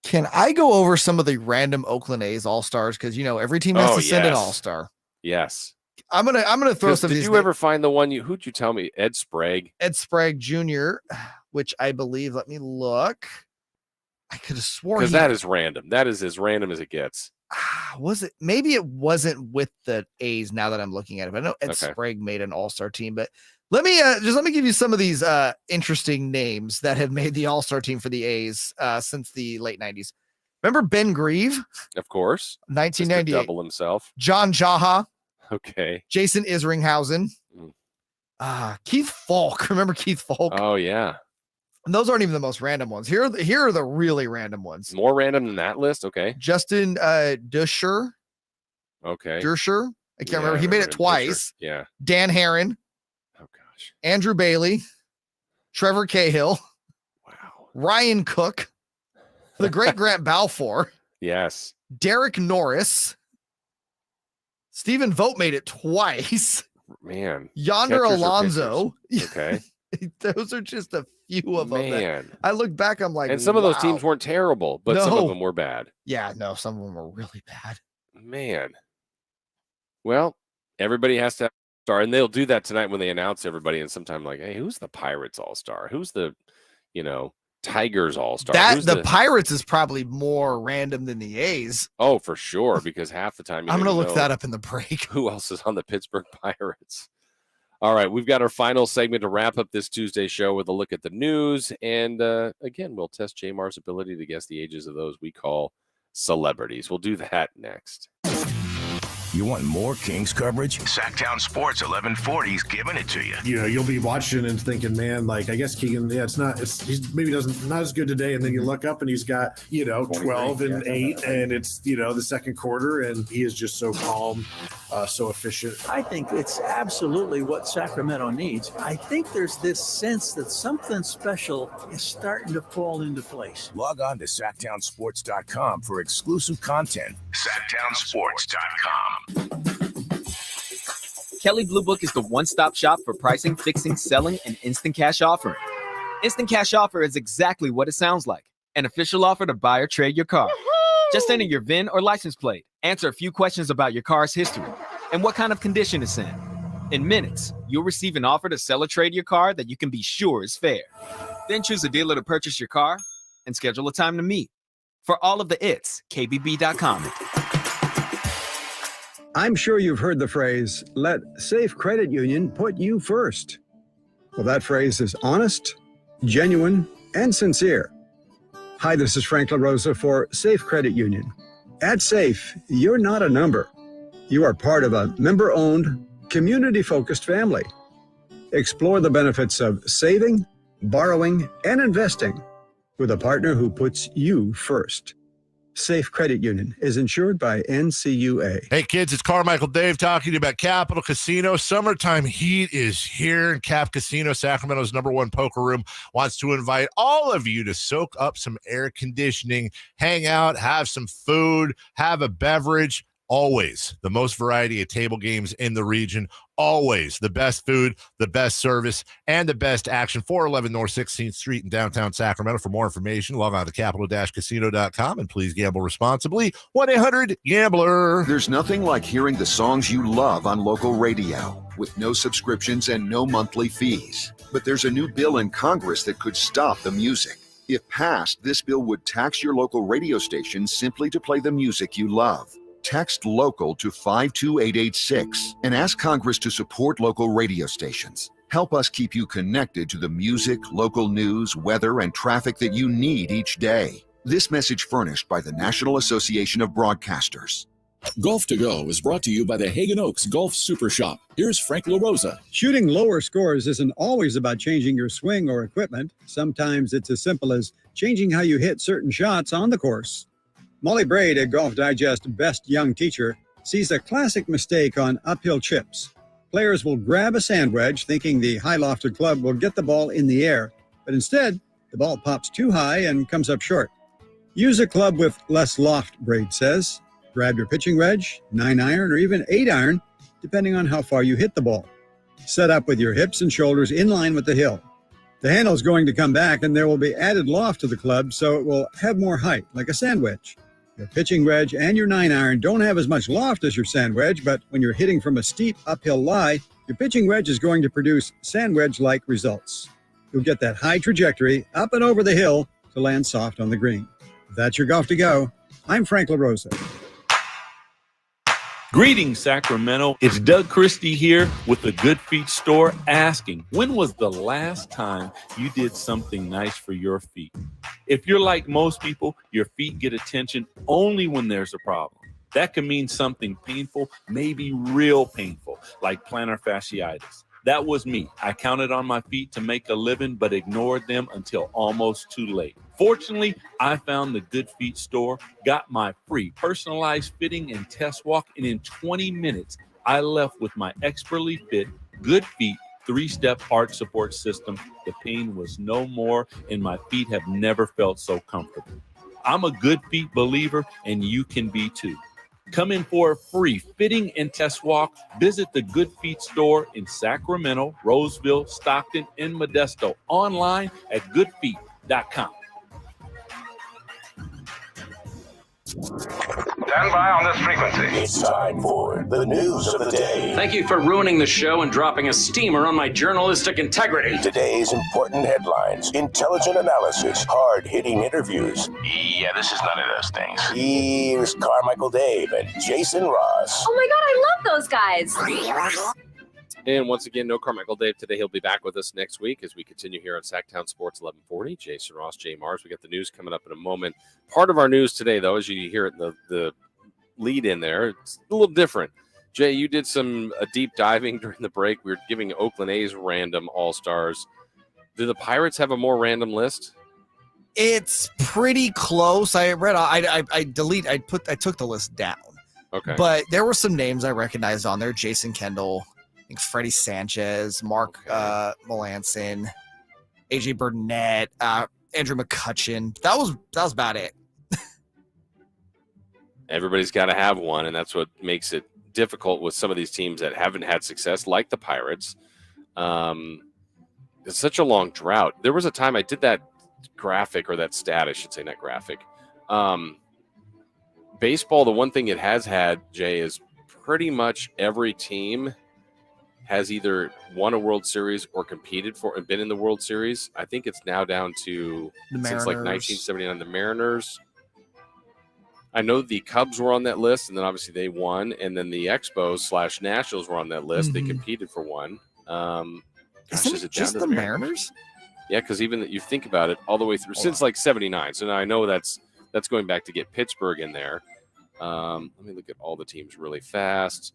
Can I go over some of the random Oakland A's All-Stars? Because every team has to send an All-Star. Yes. I'm gonna throw some. Did you ever find the one who'd you tell me? Ed Sprague Jr., which I believe. Let me look. I could have sworn because that is random. That is as random as it gets. Was it? Maybe it wasn't with the A's. Now that I'm looking at it, but I know Ed Sprague made an All-Star team. But let me give you some of these interesting names that have made the All-Star team for the A's since the late 90s. Remember Ben Grieve? Of course. 1998. Double himself. John Jaha. Okay. Jason Isringhausen. Keith Falk. Remember Keith Falk? Oh, yeah. And those aren't even the most random ones. Here are the really random ones. More random than that list? Okay. Justin Dusher. Okay. Dusher. I can't remember. He made it twice. Dusher. Yeah. Dan Herron. Oh, gosh. Andrew Bailey. Trevor Cahill. Wow. Ryan Cook. The great Grant Balfour. Yes. Derek Norris. Stephen Vogt made it twice. Man. Yonder Alonso. Okay. Those are just a few of them. Man. I look back, I'm like, and some of those teams weren't terrible, but some of them were bad. Yeah, no, some of them were really bad. Man. Well, everybody has to have a star, and they'll do that tonight when they announce everybody. And sometime like, hey, who's the Pirates All-Star? Who's the, Tigers All-Star? The Pirates is probably more random than the A's. Oh, for sure, because half the time I'm going to look that up in the break. Who else is on the Pittsburgh Pirates? All right, we've got our final segment to wrap up this Tuesday show with a look at the news. And again, we'll test JayMarZZ's ability to guess the ages of those we call celebrities. We'll do that next. You want more Kings coverage? Sactown Sports 1140's giving it to you. You'll be watching and thinking, man, like, I guess Keegan, he's maybe not as good today. And then you look up and he's got, 12 and 8 and it's, the second quarter and he is just so calm, so efficient. I think it's absolutely what Sacramento needs. I think there's this sense that something special is starting to fall into place. Log on to SactownSports.com for exclusive content. SactownSports.com. Kelly Blue Book is the one-stop shop for pricing, fixing, selling, and instant cash offering. Instant cash offer is exactly what it sounds like. An official offer to buy or trade your car. Just enter your VIN or license plate, answer a few questions about your car's history, and what kind of condition it's in. In minutes, you'll receive an offer to sell or trade your car that you can be sure is fair. Then choose a dealer to purchase your car and schedule a time to meet. For all of the its, KBB.com. I'm sure you've heard the phrase, let Safe Credit Union put you first. Well, that phrase is honest, genuine, and sincere. Hi, this is Frank LaRosa for Safe Credit Union. At Safe, you're not a number. You are part of a member-owned, community-focused family. Explore the benefits of saving, borrowing, and investing with a partner who puts you first. Safe Credit Union is insured by NCUA. Hey kids, it's Carmichael Dave talking to you about Capital Casino. Summertime heat is here, and Cap Casino, Sacramento's #1 poker room, wants to invite all of you to soak up some air conditioning, hang out, have some food, have a beverage. Always the most variety of table games in the region. Always the best food, the best service, and the best action. 411 North 16th Street in downtown Sacramento. For more information, log on to capital-casino.com, and please gamble responsibly. 1-800-GAMBLER. There's nothing like hearing the songs you love on local radio with no subscriptions and no monthly fees. But there's a new bill in Congress that could stop the music. If passed, this bill would tax your local radio station simply to play the music you love. Text LOCAL to 52886 and ask Congress to support local radio stations. Help us keep you connected to the music, local news, weather, and traffic that you need each day. This message furnished by the National Association of Broadcasters. Golf to Go is brought to you by the Hagen Oaks Golf Super Shop. Here's Frank LaRosa. Shooting lower scores isn't always about changing your swing or equipment. Sometimes it's as simple as changing how you hit certain shots on the course. Molly Braid, a Golf Digest Best Young Teacher, sees a classic mistake on uphill chips. Players will grab a sand wedge thinking the high-lofted club will get the ball in the air, but instead, the ball pops too high and comes up short. Use a club with less loft, Braid says. Grab your pitching wedge, 9-iron, or even 8-iron, depending on how far you hit the ball. Set up with your hips and shoulders in line with the hill. The handle is going to come back, and there will be added loft to the club, so it will have more height, like a sand wedge. Your pitching wedge and your 9-iron don't have as much loft as your sand wedge, but when you're hitting from a steep uphill lie, your pitching wedge is going to produce sand wedge-like results. You'll get that high trajectory up and over the hill to land soft on the green. That's your Golf to Go. I'm Frank LaRosa. Greetings, Sacramento. It's Doug Christie here with the Good Feet store asking, when was the last time you did something nice for your feet? If you're like most people, your feet get attention only when there's a problem. That can mean something painful, maybe real painful, like plantar fasciitis. That was me. I counted on my feet to make a living, but ignored them until almost too late. Fortunately, I found the Good Feet store, got my free personalized fitting and test walk, and in 20 minutes, I left with my expertly fit Good Feet 3-step arch support system. The pain was no more, and my feet have never felt so comfortable. I'm a Good Feet believer, and you can be too. Come in for a free fitting and test walk. Visit the Good Feet store in Sacramento, Roseville, Stockton, and Modesto. Online at goodfeet.com. Stand by on this frequency. It's time for the news of the day. Thank you for ruining the show and dropping a steamer on my journalistic integrity. Today's important headlines, intelligent analysis, hard-hitting interviews. Yeah, this is none of those things. Here's Carmichael Dave and Jason Ross. Oh my God, I love those guys. And once again, no Carmichael Dave today. He'll be back with us next week as we continue here on Sactown Sports 1140. Jason Ross, JayMarZZ. We got the news coming up in a moment. Part of our news today, though, as you hear it, the lead in there, it's a little different. Jay, you did a deep diving during the break. We were giving Oakland A's random all-stars. Do the Pirates have a more random list? It's pretty close. I read. I took the list down. Okay. But there were some names I recognized on there. Jason Kendall, I think Freddie Sanchez, Mark Melanson, AJ Burnett, Andrew McCutchen. That was about it. Everybody's got to have one, and that's what makes it difficult with some of these teams that haven't had success, like the Pirates. It's such a long drought. There was a time I did that graphic, or that stat, I should say, not graphic. Baseball, the one thing it has had, Jay, is pretty much every team has either won a World Series or competed for and been in the World Series. I think it's now down to, since like 1979, the Mariners. I know the Cubs were on that list, and then obviously they won. And then the Expos / Nationals were on that list. They competed for one. Isn't it just the Mariners? Yeah, because even that you think about it, all the way through since like 79. So now I know that's going back to get Pittsburgh in there. Let me look at all the teams really fast.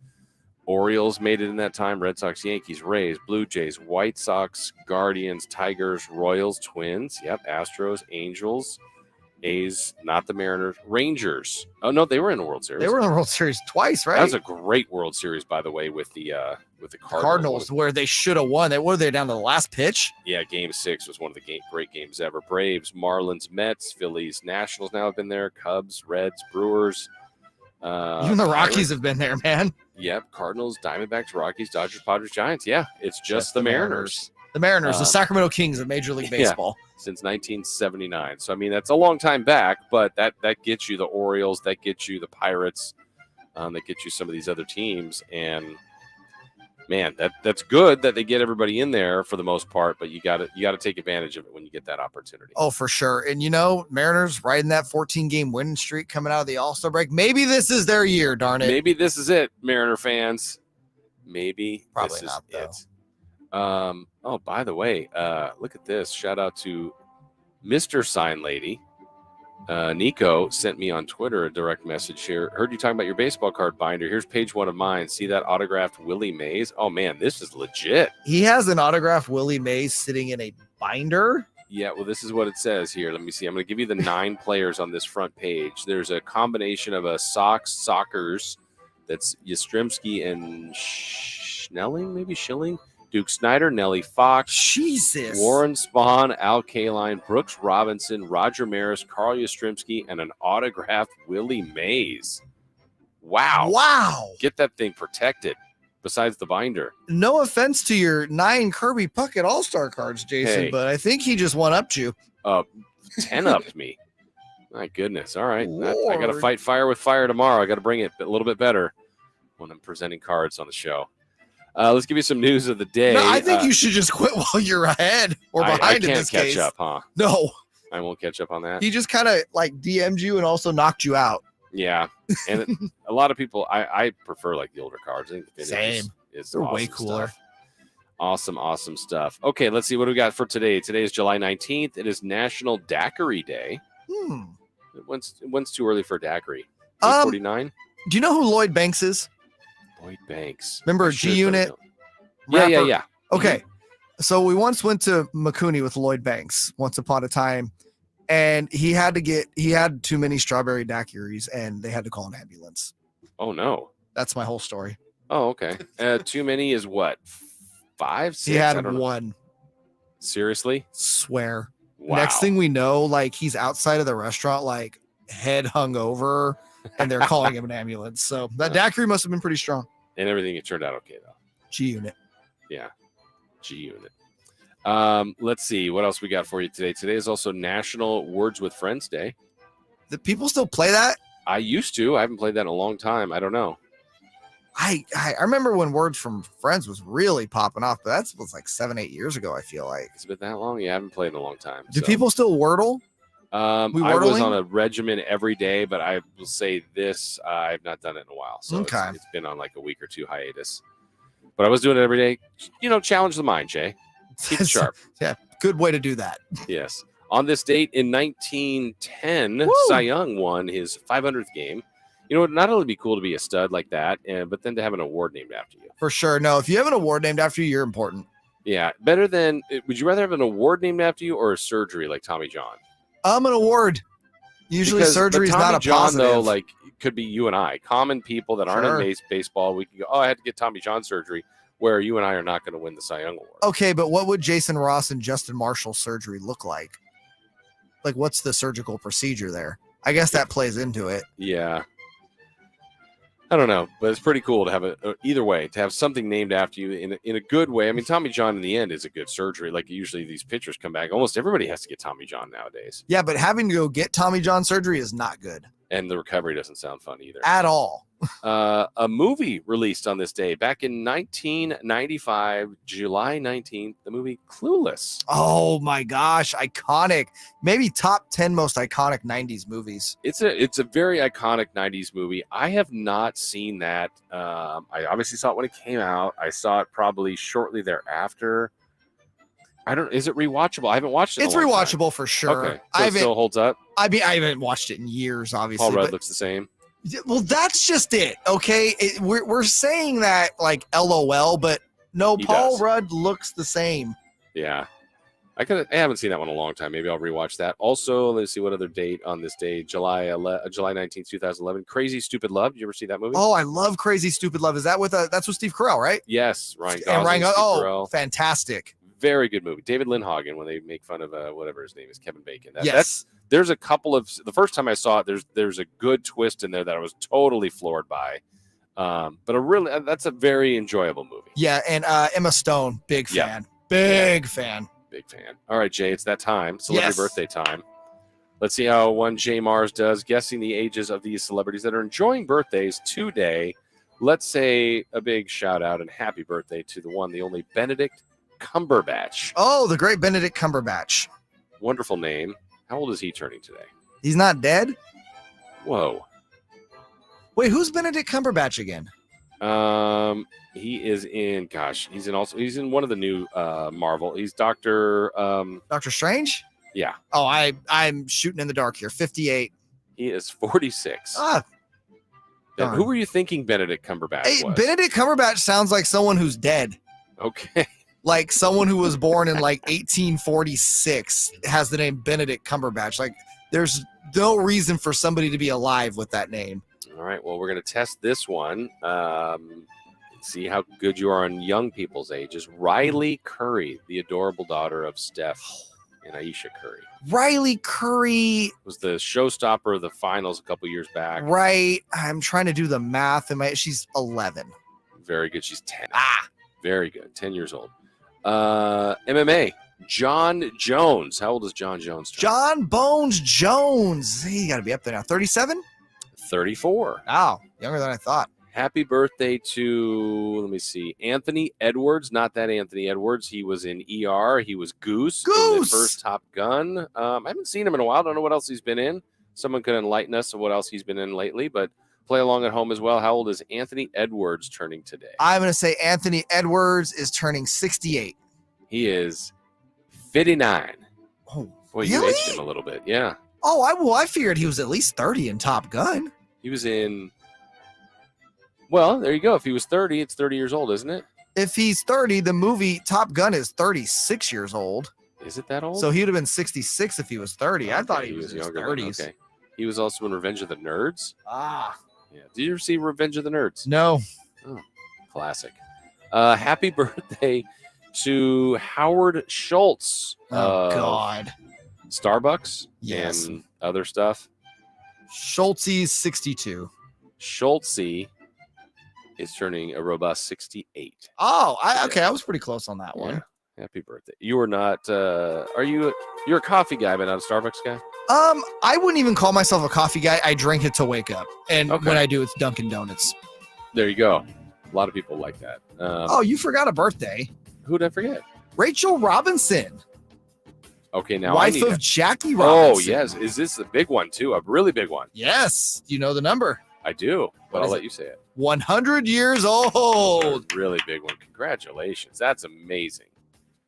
Orioles made it in that time. Red Sox, Yankees, Rays, Blue Jays, White Sox, Guardians, Tigers, Royals, Twins. Yep, Astros, Angels, A's, not the Mariners. Rangers. Oh no, they were in the World Series. They were in the World Series twice, right? That was a great World Series, by the way, with the Cardinals, where they should have won. They were there down to the last pitch. Yeah, Game 6 was one of the great games ever. Braves, Marlins, Mets, Phillies, Nationals now have been there. Cubs, Reds, Brewers. Even the Rockies have been there, man. Yep, Cardinals, Diamondbacks, Rockies, Dodgers, Padres, Giants. Yeah, it's just the Mariners. The Mariners, the Sacramento Kings of Major League Baseball. Yeah, since 1979. So, I mean, that's a long time back, but that gets you the Orioles, that gets you the Pirates, that gets you some of these other teams. And, man, that's good that they get everybody in there for the most part, but you got to take advantage of it when you get that opportunity. Oh, for sure. And, Mariners riding that 14-game winning streak coming out of the All-Star break. Maybe this is their year, darn it. Maybe this is it, Mariner fans. Maybe. Probably this not, is though. it. Oh, by the way, look at this. Shout out to Mr. Sign Lady. Nico sent me on Twitter a direct message here. Heard you talking about your baseball card binder. Here's page 1 of mine. See that autographed Willie Mays? Oh, man, this is legit. He has an autographed Willie Mays sitting in a binder. Yeah, well, this is what it says here. Let me see. I'm going to give you the 9 players on this front page. There's a combination of a Sockers. That's Yastrzemski and Schnelling, maybe Schilling. Duke Snyder, Nellie Fox, Jesus, Warren Spahn, Al Kaline, Brooks Robinson, Roger Maris, Carl Yastrzemski, and an autographed Willie Mays. Wow. Get that thing protected besides the binder. No offense to your 9 Kirby Puckett All-Star cards, Jason, but I think he just one-upped you. 10-upped me. My goodness. All right. I got to fight fire with fire tomorrow. I got to bring it a little bit better when I'm presenting cards on the show. Let's give you some news of the day. No, I think you should just quit while you're ahead or behind in this case. I can't catch up, huh? No. I won't catch up on that. He just kind of DM'd you and also knocked you out. Yeah. And a lot of people, I prefer the older cards. I think the Same. They're awesome way cooler. Stuff. Awesome stuff. Okay, let's see what do we got for today. Today is July 19th. It is National Daiquiri Day. When's too early for a daiquiri? 49? Do you know who Lloyd Banks is? Lloyd Banks. Remember G-Unit? Yeah. Okay. So we once went to Makuni with Lloyd Banks once upon a time, and he had too many strawberry daiquiris, and they had to call an ambulance. Oh, no. That's my whole story. Oh, okay. Too many is what? 5, 6? He had 1. Seriously? Swear. Wow. Next thing we know, he's outside of the restaurant, head hung over, and they're calling him an ambulance. So that daiquiri must have been pretty strong. And everything it turned out okay, though. G-Unit. Yeah. G-Unit. Let's see. What else we got for you today? Today is also National Words with Friends Day. Do people still play that? I used to. I haven't played that in a long time. I don't know. I remember when Words from Friends was really popping off, but that was 7-8 years ago, I feel like. It's been that long? Yeah, I haven't played in a long time. Do people still Wordle? I was on a regimen every day, but I will say this, I've not done it in a while. So it's been on a week or 2 hiatus. But I was doing it every day. Challenge the mind, Jay. Keep it sharp. Yeah, good way to do that. Yes. On this date in 1910, Cy Young won his 500th game. It would not only be cool to be a stud like that, but then to have an award named after you. For sure. No, if you have an award named after you, you're important. Yeah. Better than, would you rather have an award named after you or a surgery like Tommy John? An award. Usually surgery is not a John, positive. Though, could be you and I, common people that aren't in baseball. We can go, I had to get Tommy John surgery, where you and I are not going to win the Cy Young Award. Okay, but what would Jason Ross and Justin Marshall's surgery look like? What's the surgical procedure there? I guess that plays into it. Yeah. I don't know, but it's pretty cool to have either way, to have something named after you in a good way. I mean, Tommy John in the end is a good surgery. Usually these pitchers come back. Almost everybody has to get Tommy John nowadays. Yeah, but having to go get Tommy John surgery is not good. And the recovery doesn't sound fun either. At all. A movie released on this day back in 1995, July 19th, the movie Clueless. Oh my gosh, iconic. Maybe top 10 most iconic 90s movies. It's a very iconic 90s movie. I have not seen that. I obviously saw it when it came out. I saw it probably shortly thereafter. Is it rewatchable? I haven't watched it. It's rewatchable for sure. Okay. So it still holds up? I mean, I haven't watched it in years, obviously. Paul Rudd looks the same. Well, that's just it. Okay. We're saying that LOL, but no, Paul Rudd looks the same. Yeah. I haven't seen that one in a long time. Maybe I'll rewatch that. Also, let's see what other date on this day. July 19th, 2011. Crazy Stupid Love. Did you ever see that movie? Oh, I love Crazy Stupid Love. Is that that's with Steve Carell, right? Yes, Ryan Gosling. And Ryan Steve Oh, Carell. fantastic. Very good movie. David Lindhagen, when they make fun of whatever his name is, Kevin Bacon. Yes. There's a couple of the first time I saw it. There's a good twist in there that I was totally floored by. But that's a very enjoyable movie. Yeah, and Emma Stone, big fan. Big fan. Big fan. All right, Jay, it's that time. Celebrity Yes. birthday time. Let's see how one JayMarZZ does guessing the ages of these celebrities that are enjoying birthdays today. Let's say a big shout out and happy birthday to the one, the only Benedict Cumberbatch. Oh, the great Benedict Cumberbatch. Wonderful name. How old is he turning today? He's not dead? Whoa. Wait, who's Benedict Cumberbatch again? He is in. He's in one of the new Marvel. He's Doctor Strange. Yeah. Oh, I'm shooting in the dark here. 58. He is 46. Ah. Now, who were you thinking Benedict Cumberbatch was? Benedict Cumberbatch sounds like someone who's dead. Okay. Like someone who was born in like 1846 has the name Benedict Cumberbatch. Like there's no reason for somebody to be alive with that name. All right. Well, we're going to test this one. See how good you are on young people's ages. Riley Curry, the adorable daughter of Steph and Aisha Curry. Riley Curry Was the showstopper of the finals a couple years back. right? I'm trying to do the math. She's 11. Very good. She's 10. Very good. 10 years old. MMA. John Jones. How old is John Jones? John Bones Jones. He got to be up there now. 37? 34. Wow. Younger than I thought. Happy birthday to, let me see, Anthony Edwards. Not that Anthony Edwards. He was in ER. He was Goose. In the first Top Gun. I haven't seen him in a while. Don't know what else he's been in. Someone could enlighten us of what else he's been in lately, but play along at home as well. How old is Anthony Edwards turning today? I'm going to say Anthony Edwards is turning 68. He is 59. Oh, boy, you really? aged him a little bit. Yeah. Oh, I figured he was at least 30 in Top Gun. He was in, well, there you go. If he was 30, it's 30 years old, isn't it? If he's 30, the movie Top Gun is 36 years old. Is it that old? So he would have been 66 if he was 30. I thought he was in his younger. 30s. Okay. He was also in Revenge of the Nerds. Ah. Yeah. Did you ever see Revenge of the Nerds? No. Oh, classic. Happy birthday to Howard Schultz. Oh, God. Starbucks Yes. and other stuff. Schultze's 62. Schultze is turning a robust 68. Oh, okay. I was pretty close on that one. Yeah. Happy birthday. You are not, you're a coffee guy, but not a Starbucks guy? I wouldn't even call myself a coffee guy. I drink it to wake up. And when I do, it's Dunkin' Donuts. There you go. A lot of people like that. Oh, you forgot a birthday. Who'd I forget? Rachel Robinson. Okay, now wife I need of Jackie Robinson. Oh, yes. Is this a big one, too? A really big one? Yes. Do you know the number? I do, but What I'll is let it? you say it. 100 years old. Really big one. Congratulations. That's amazing.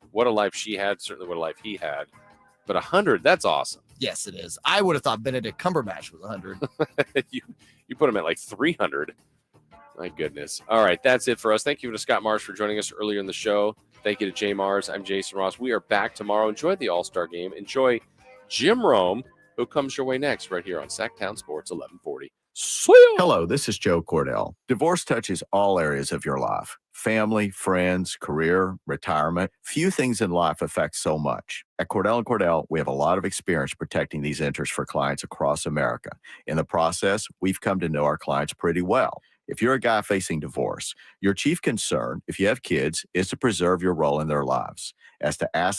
What a life she had. Certainly what a life he had. But 100, that's awesome. Yes, it is. I would have thought Benedict Cumberbatch was 100. You put him at like 300. My goodness. All right, that's it for us. Thank you to Scott Marsh for joining us earlier in the show. Thank you to JayMarZZ. I'm Jason Ross. We are back tomorrow. Enjoy the All-Star game. Enjoy Jim Rome, who comes your way next right here on Sactown Sports 1140. See ya. Hello, this is Joe Cordell. Divorce touches all areas of your life. Family, friends, career, retirement. Few things in life affect so much. At Cordell & Cordell, we have a lot of experience protecting these interests for clients across America. In the process, we've come to know our clients pretty well. If you're a guy facing divorce, your chief concern, if you have kids, is to preserve your role in their lives. As to assets